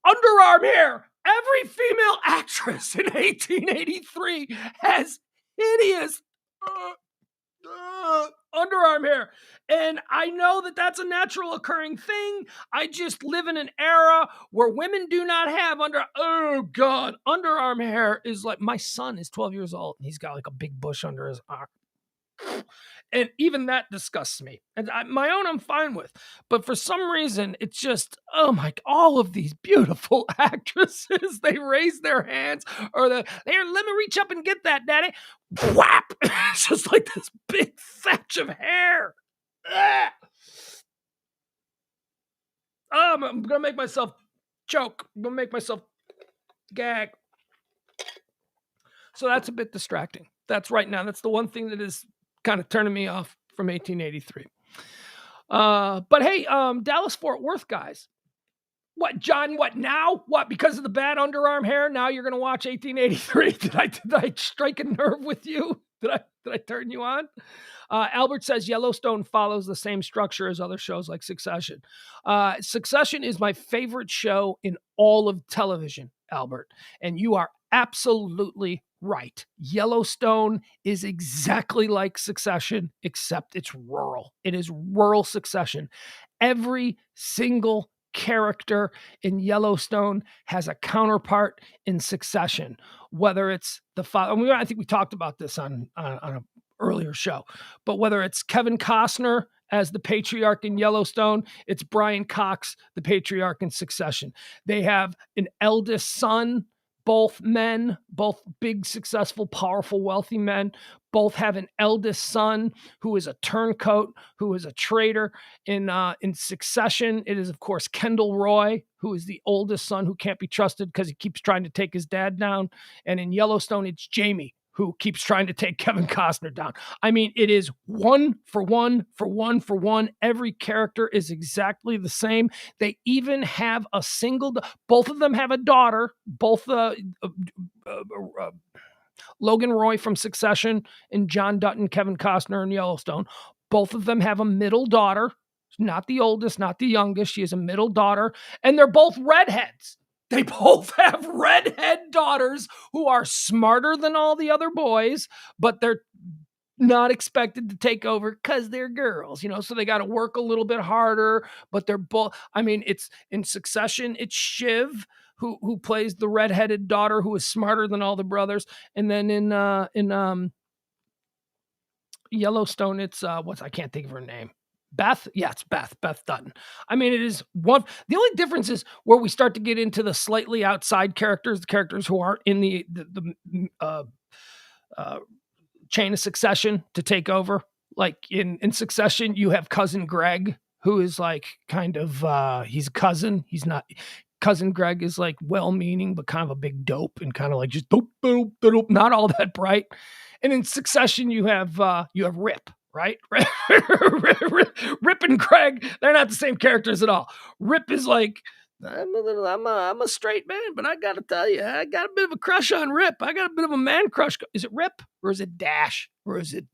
Speaker 1: underarm hair. Every female actress in 1883 has hideous underarm hair. And I know that that's a natural occurring thing. I just live in an era where women do not have underarm hair is like, my son is 12 years old and he's got like a big bush under his arm. And even that disgusts me. And my own I'm fine with. But for some reason, it's just, oh my, all of these beautiful actresses, they raise their hands or here, let me reach up and get that, Daddy. Whap! It's just like this big thatch of hair. Ah! Oh, I'm gonna make myself choke. I'm gonna make myself gag. So that's a bit distracting. That's right now. That's the one thing that is kind of turning me off from 1883. But hey, Dallas Fort Worth guys. What, John? What now? What, because of the bad underarm hair? Now you're gonna watch 1883? Did I strike a nerve with you? Did I turn you on? Albert says Yellowstone follows the same structure as other shows like Succession. Succession is my favorite show in all of television, Albert, and you are absolutely right. Yellowstone is exactly like Succession, except it's rural. It is rural Succession. Every single character in Yellowstone has a counterpart in Succession, whether it's the father. I think we talked about this on an earlier show, but whether it's Kevin Costner as the patriarch in Yellowstone, it's Brian Cox, the patriarch in Succession. They have an eldest son. Both men, both big, successful, powerful, wealthy men, both have an eldest son who is a turncoat, who is a traitor. In Succession, it is, of course, Kendall Roy, who is the oldest son who can't be trusted because he keeps trying to take his dad down. And in Yellowstone, it's Jamie, who keeps trying to take Kevin Costner down. I mean, it is one for one for one for one. Every character is exactly the same. They even have a both of them have a daughter, both Logan Roy from Succession and John Dutton, Kevin Costner in Yellowstone. Both of them have a middle daughter, not the oldest, not the youngest. She is a middle daughter, and they're both redheads. They both have redhead daughters who are smarter than all the other boys, but they're not expected to take over because they're girls, so they got to work a little bit harder, but they're both, it's in Succession, it's Shiv who plays the redheaded daughter who is smarter than all the brothers. And then in Yellowstone, it's I can't think of her name. Beth? Yeah, it's Beth Dutton. It is one. The only difference is where we start to get into the slightly outside characters, the characters who aren't in the chain of succession to take over. Like in Succession, you have cousin Greg, who is like kind of he's a cousin. He's not. Cousin Greg is like well-meaning, but kind of a big dope and kind of like just dope, not all that bright. And in Succession, you have Rip. Right? Rip and Greg, they're not the same characters at all. Rip is like, I'm a straight man, but I got to tell you, I got a bit of a crush on Rip. I got a bit of a man crush. Is it Rip or is it Dash or is it,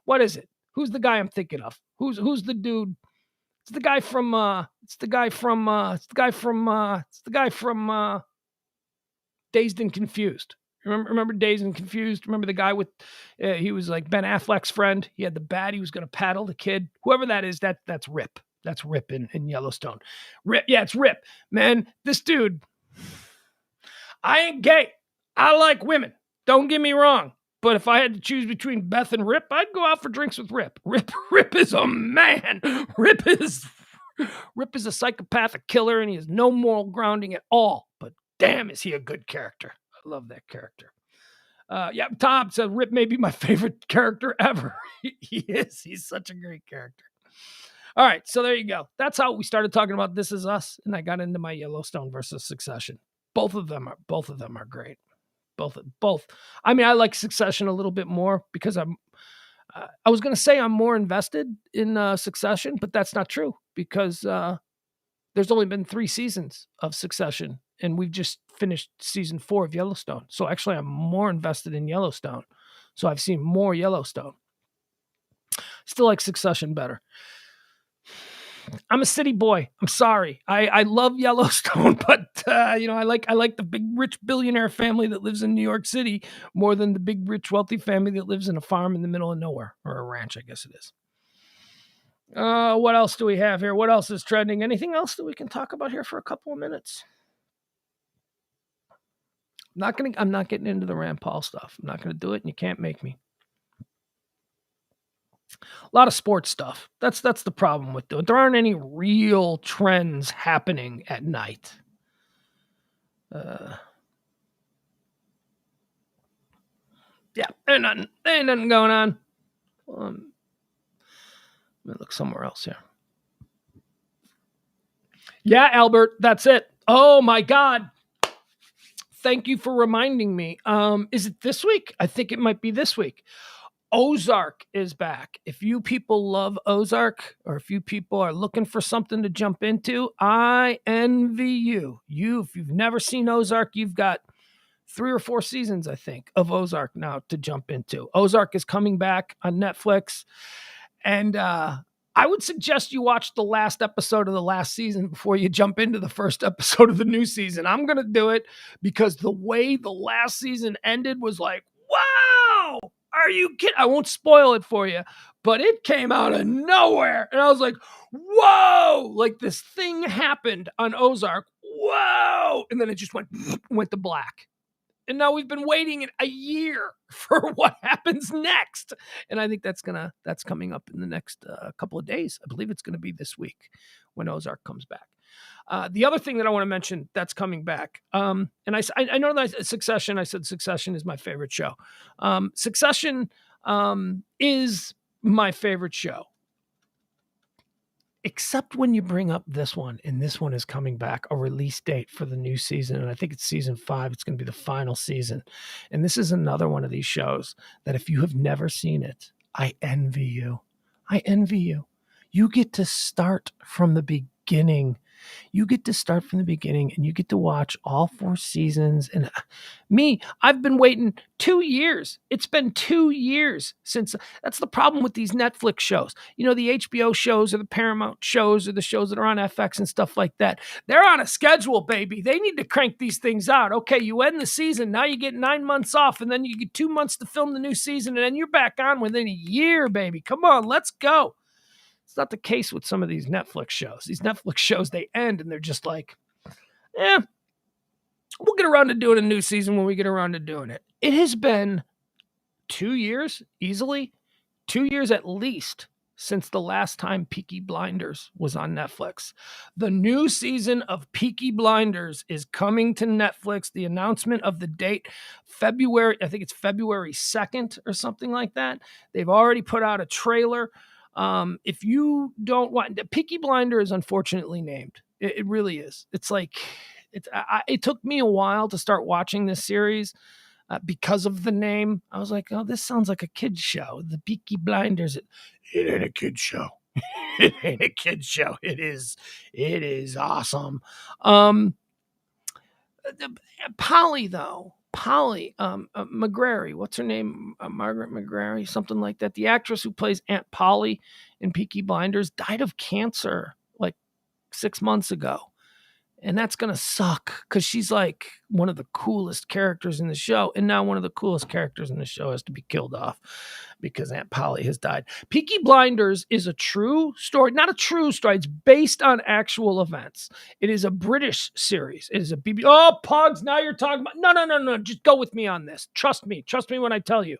Speaker 1: what is it? Who's the guy I'm thinking of? Who's the dude? It's the guy from Dazed and Confused. Remember Dazed and Confused? Remember the guy with, he was like Ben Affleck's friend. He had the bat. He was going to paddle the kid. Whoever that is, that's Rip. That's Rip in Yellowstone. Rip. Yeah, it's Rip. Man, this dude, I ain't gay. I like women. Don't get me wrong. But if I had to choose between Beth and Rip, I'd go out for drinks with Rip. Rip is a man. Rip is a psychopathic killer, and he has no moral grounding at all. But damn, is he a good character. I love that character. Yeah, Tom said Rip may be my favorite character ever. He is. He's such a great character. All right, so there you go. That's how we started talking about This Is Us, and I got into my Yellowstone versus Succession. Both of them are great. Both. I like Succession a little bit more because I was going to say I'm more invested in Succession, but that's not true because there's only been 3 seasons of Succession, and we've just finished season 4 of Yellowstone. So actually, I'm more invested in Yellowstone. So I've seen more Yellowstone. Still like Succession better. I'm a city boy. I'm sorry. I love Yellowstone, but I like the big rich billionaire family that lives in New York City more than the big rich wealthy family that lives in a farm in the middle of nowhere, or a ranch, I guess it is. What else do we have here? What else is trending? Anything else that we can talk about here for a couple of minutes? I'm not getting into the Rand Paul stuff. I'm not going to do it, and you can't make me. A lot of sports stuff. That's the problem with it. There aren't any real trends happening at night. Yeah, ain't nothing going on. Let me look somewhere else here. Yeah, Albert, that's it. Oh my God. Thank you for reminding me. Is it this week? I think it might be this week. Ozark is back. If you people love Ozark, or if you people are looking for something to jump into, I envy you. If you've never seen Ozark, you've got 3 or 4 seasons, I think, of Ozark now to jump into. Ozark is coming back on Netflix. And I would suggest you watch the last episode of the last season before you jump into the first episode of the new season. I'm going to do it because the way the last season ended was like, wow, are you kidding? I won't spoil it for you, but it came out of nowhere. And I was like, whoa, like this thing happened on Ozark. Whoa. And then it just went to black. And now we've been waiting a year for what happens next. And I think that's coming up in the next couple of days. I believe it's going to be this week when Ozark comes back. The other thing that I want to mention that's coming back, and I know that Succession, I said Succession is my favorite show. Succession is my favorite show. Except when you bring up this one, and this one is coming back, a release date for the new season. And I think it's season 5. It's going to be the final season. And this is another one of these shows that if you have never seen it, I envy you. I envy you. You get to start from the beginning. You get to start from the beginning and you get to watch all 4 seasons. And me, I've been waiting 2 years. It's been 2 years since. That's the problem with these Netflix shows. You know, the HBO shows or the Paramount shows or the shows that are on FX and stuff like that. They're on a schedule, baby. They need to crank these things out. Okay, you end the season. Now you get 9 months off and then you get 2 months to film the new season and then you're back on within a year, baby. Come on, let's go. It's not the case with some of these Netflix shows. These Netflix shows, they end and they're just like, we'll get around to doing a new season when we get around to doing it. It has been 2 years, easily, 2 years at least, since the last time Peaky Blinders was on Netflix. The new season of Peaky Blinders is coming to Netflix. The announcement of the date, February 2nd or something like that. They've already put out a trailer. If you don't want, Peaky Blinder is unfortunately named. It really is. It's like, it took me a while to start watching this series because of the name. I was like, oh, this sounds like a kid's show. The Peaky Blinders. It ain't a kid's show. It ain't a kid's show. It is awesome. Polly, though. Polly McGrary, what's her name? Margaret McGrary, something like that. The actress who plays Aunt Polly in Peaky Blinders died of cancer like 6 months ago. And that's going to suck because she's like one of the coolest characters in the show. And now one of the coolest characters in the show has to be killed off because Aunt Polly has died. Peaky Blinders is a true story. Not a true story. It's based on actual events. It is a British series. It is a BBC. Oh, Pugs, now you're talking about. No. Just go with me on this. Trust me. Trust me when I tell you.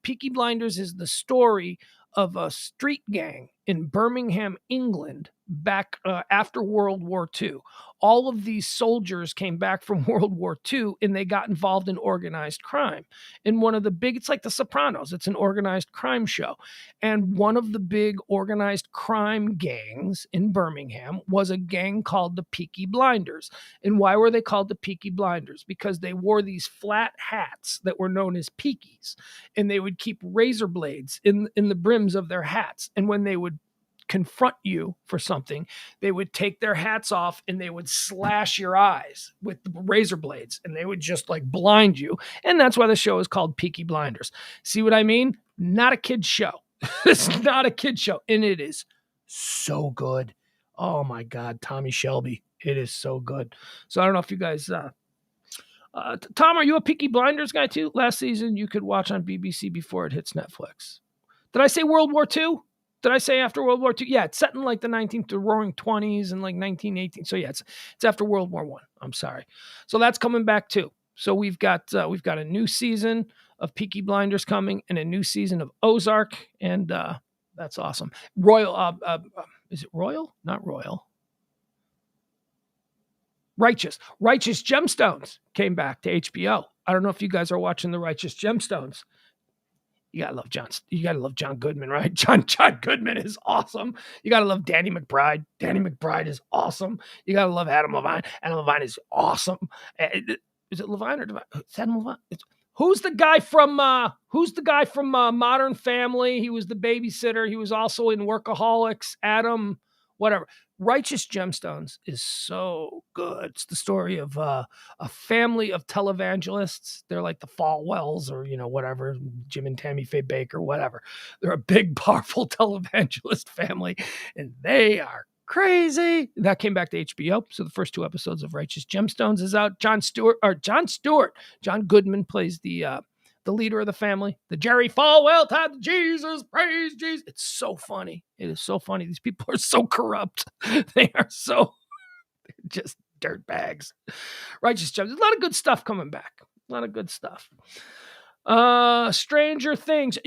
Speaker 1: Peaky Blinders is the story of a street gang in Birmingham, England, back after World War II. All of these soldiers came back from World War II and they got involved in organized crime. And one of the big, it's like The Sopranos, it's an organized crime show. And one of the big organized crime gangs in Birmingham was a gang called the Peaky Blinders. And why were they called the Peaky Blinders? Because they wore these flat hats that were known as peakies. And they would keep razor blades in the brims of their hats. And when they would confront you for something, they would take their hats off and they would slash your eyes with the razor blades and they would just like blind you. And that's why the show is called Peaky Blinders. See what I mean? Not a kid's show. It's not a kid's show. And it is so good. Oh my God, Tommy Shelby. It is so good. So I don't know if you guys, Tom, are you a Peaky Blinders guy too? Last season you could watch on BBC before it hits Netflix. Did I say World War II? Did I say after World War II? Yeah, it's set in like the Roaring 20s and like 1918. So yeah, it's after World War I. I'm sorry. So that's coming back too. So we've got a new season of Peaky Blinders coming and a new season of Ozark, and that's awesome. Royal, is it Royal? Not Royal. Righteous Gemstones came back to HBO. I don't know if you guys are watching the Righteous Gemstones. You gotta love John. You gotta love John Goodman, right? John Goodman is awesome. You gotta love Danny McBride. Danny McBride is awesome. You gotta love Adam Levine. Adam Levine is awesome. Is it Levine or Devine? It's Adam Levine. Who's the guy from Modern Family? He was the babysitter. He was also in Workaholics. Adam, whatever. Righteous Gemstones is so good. It's the story of a family of televangelists. They're like the Falwells or, whatever, Jim and Tammy Faye Baker, whatever. They're a big, powerful televangelist family, and they are crazy. That came back to HBO. So the first 2 episodes of Righteous Gemstones is out. John Goodman plays the leader of the family, the Jerry Falwell type of Jesus, praise Jesus. It's so funny. It is so funny. These people are so corrupt. They are so just dirt bags. Righteous Gemstones. There's a lot of good stuff coming back. A lot of good stuff. Stranger Things.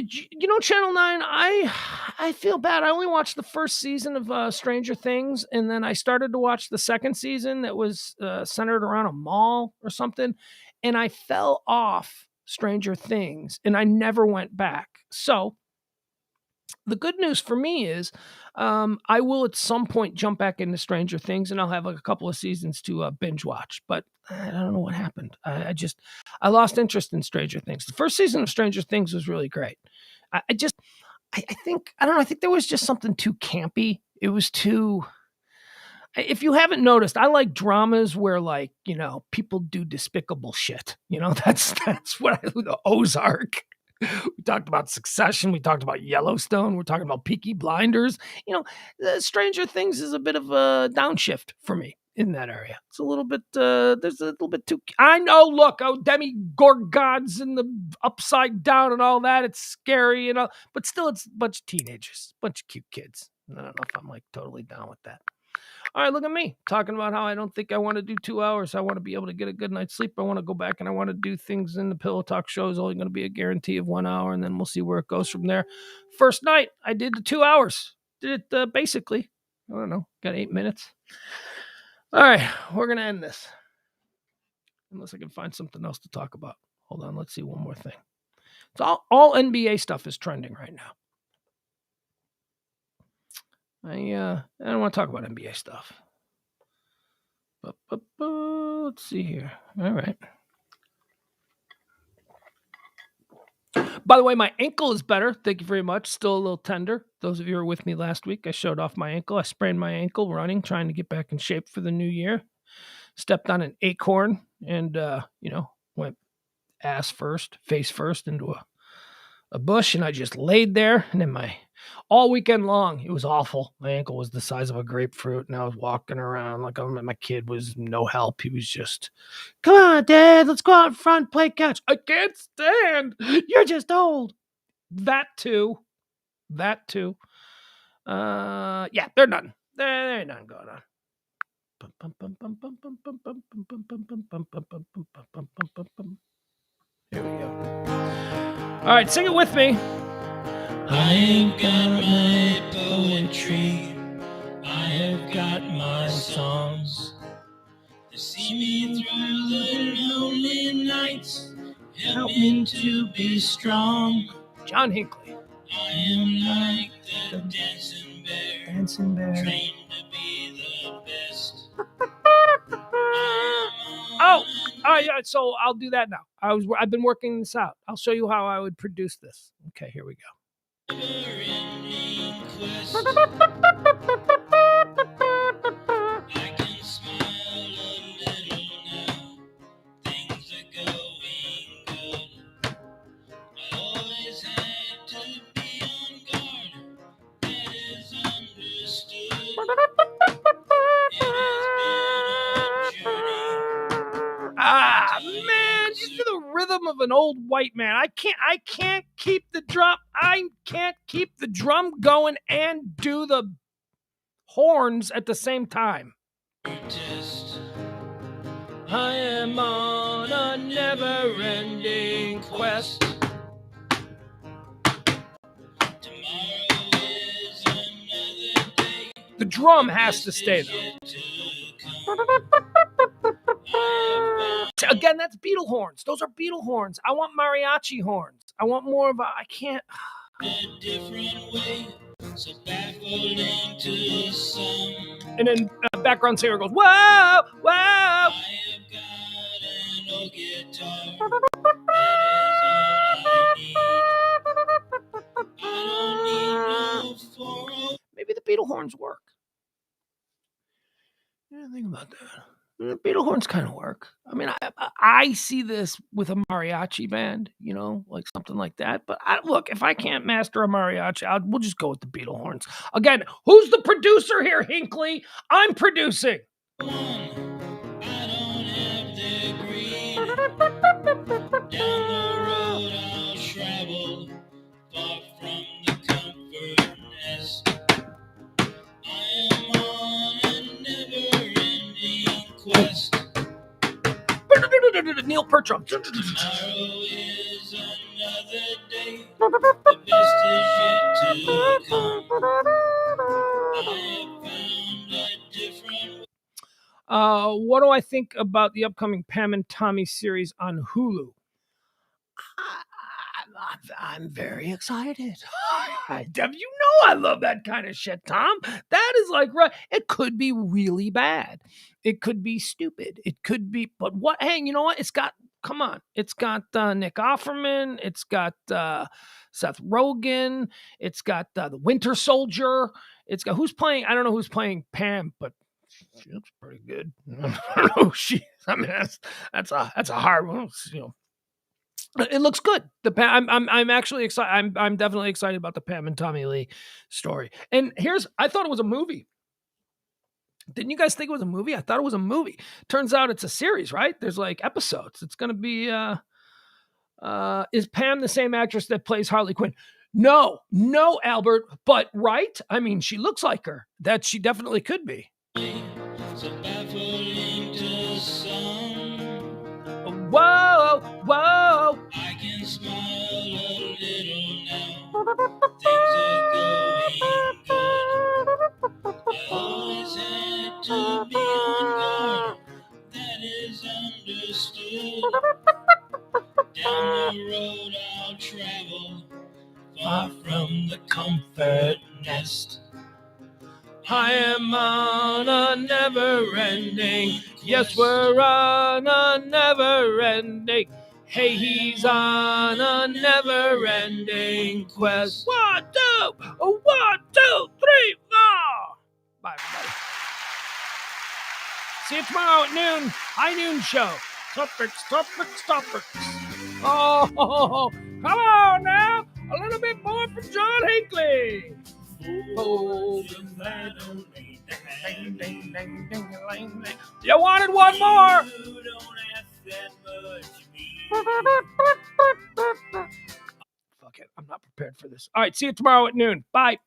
Speaker 1: Channel 9, I feel bad. I only watched the first season of Stranger Things, and then I started to watch the second season that was centered around a mall or something, and I fell off Stranger Things, and I never went back. So the good news for me is I will at some point jump back into Stranger Things, and I'll have a couple of seasons to binge watch, but I don't know what happened. I lost interest in Stranger Things. The first season of Stranger Things was really great. I think there was just something too campy. It was too... If you haven't noticed, I like dramas where, like, people do despicable shit. That's what the Ozark. We talked about Succession. We talked about Yellowstone. We're talking about Peaky Blinders. Stranger Things is a bit of a downshift for me in that area. It's a little bit, there's a little bit too, I know, look, Demi-Gorgons and the upside down and all that. It's scary, but still it's a bunch of teenagers, a bunch of cute kids. I don't know if I'm like totally down with that. All right, look at me talking about how I don't think I want to do 2 hours. I want to be able to get a good night's sleep. I want to go back and I want to do things in the Pillow Talk show. Is only going to be a guarantee of 1 hour, and then we'll see where it goes from there. First night, I did the 2 hours. Did it basically. I don't know. Got 8 minutes. All right, we're going to end this. Unless I can find something else to talk about. Hold on, let's see one more thing. It's all NBA stuff is trending right now. I don't want to talk about NBA stuff. Let's see here. All right. By the way, my ankle is better. Thank you very much. Still a little tender. Those of you who were with me last week, I showed off my ankle. I sprained my ankle running, trying to get back in shape for the new year. Stepped on an acorn and, went face first into a bush, and I just laid there. And then all weekend long, it was awful. My ankle was the size of a grapefruit, and I was walking around like my kid was no help. He was just, come on, Dad, let's go out front, play catch. I can't stand. You're just old. That too. Yeah, they're done. There ain't nothing going on. Here we go. All right, sing it with me. I have got my poetry. I have got my songs. They see me through the lonely nights. Help me to be strong. John Hinckley. I am like the dancing bear. Trained to be the best. Oh, yeah. So I'll do that now. I've been working this out. I'll show you how I would produce this. Okay, here we go. I can smile a little now. Things are going good. I always had to be on guard. That is understood. Man, you do the rhythm of an old white man. I can't keep the drum. I can't keep the drum going and do the horns at the same time. I am on a never-ending quest. The drum has to stay though. Again, that's beetle horns. Those are beetle horns. I want mariachi horns. I want more of a, I can't.
Speaker 8: A different way, so baffling to some.
Speaker 1: And then background singer goes, whoa, whoa.
Speaker 8: I have got an old guitar. That is all I need. I don't need no 408.
Speaker 1: Maybe the beetle horns work. Yeah, think about that. The beetle horns kind of work. I mean, I see this with a mariachi band, you know, like something like that. But look, if I can't master a mariachi, we'll just go with the beetle horns. Again, who's the producer here, Hinckley? I'm producing.
Speaker 8: I don't have the green. Down the road I'll travel, far from the comfort nest. I am on a never-ending quest.
Speaker 1: Neil Pertram.
Speaker 8: Tomorrow is another day. The best is yet to come. I have found a different.
Speaker 1: What do I think about the upcoming Pam and Tommy series on Hulu? I'm very excited. Dev, you know I love that kind of shit, Tom. That is like, right. It could be really bad. It could be stupid. It could be, but what? Hey, you know what? It's got, come on. It's got Nick Offerman. It's got Seth Rogen. It's got the Winter Soldier. It's got, who's playing? I don't know who's playing Pam, but she looks pretty good. I don't know who she is. I mean, that's a hard one. You know, it looks good. I'm actually excited. I'm definitely excited about the Pam and Tommy Lee story. And I thought it was a movie. Didn't you guys think it was a movie? I thought it was a movie. Turns out it's a series, right? There's like episodes. It's gonna be is Pam the same actress that plays Harley Quinn? No, Albert, but right? I mean, she looks like her. That she definitely could be.
Speaker 8: So baffling to some.
Speaker 1: Whoa, whoa.
Speaker 8: I can smile a little now. Things are going good. I always had to be on guard. That is understood. Down the road I'll travel, far from the comfort nest.
Speaker 1: I am on a never-ending. Yes, we're on a never-ending. Hey, he's on a never-ending quest. 1, 2, 1, 2, 3, 4. Bye, everybody. See you tomorrow at noon. High noon show. Topics. Oh, come on now. A little bit more from John Hinckley. Oh, you wanted one more. Fuck it. I'm not prepared for this. All right. See you tomorrow at noon. Bye.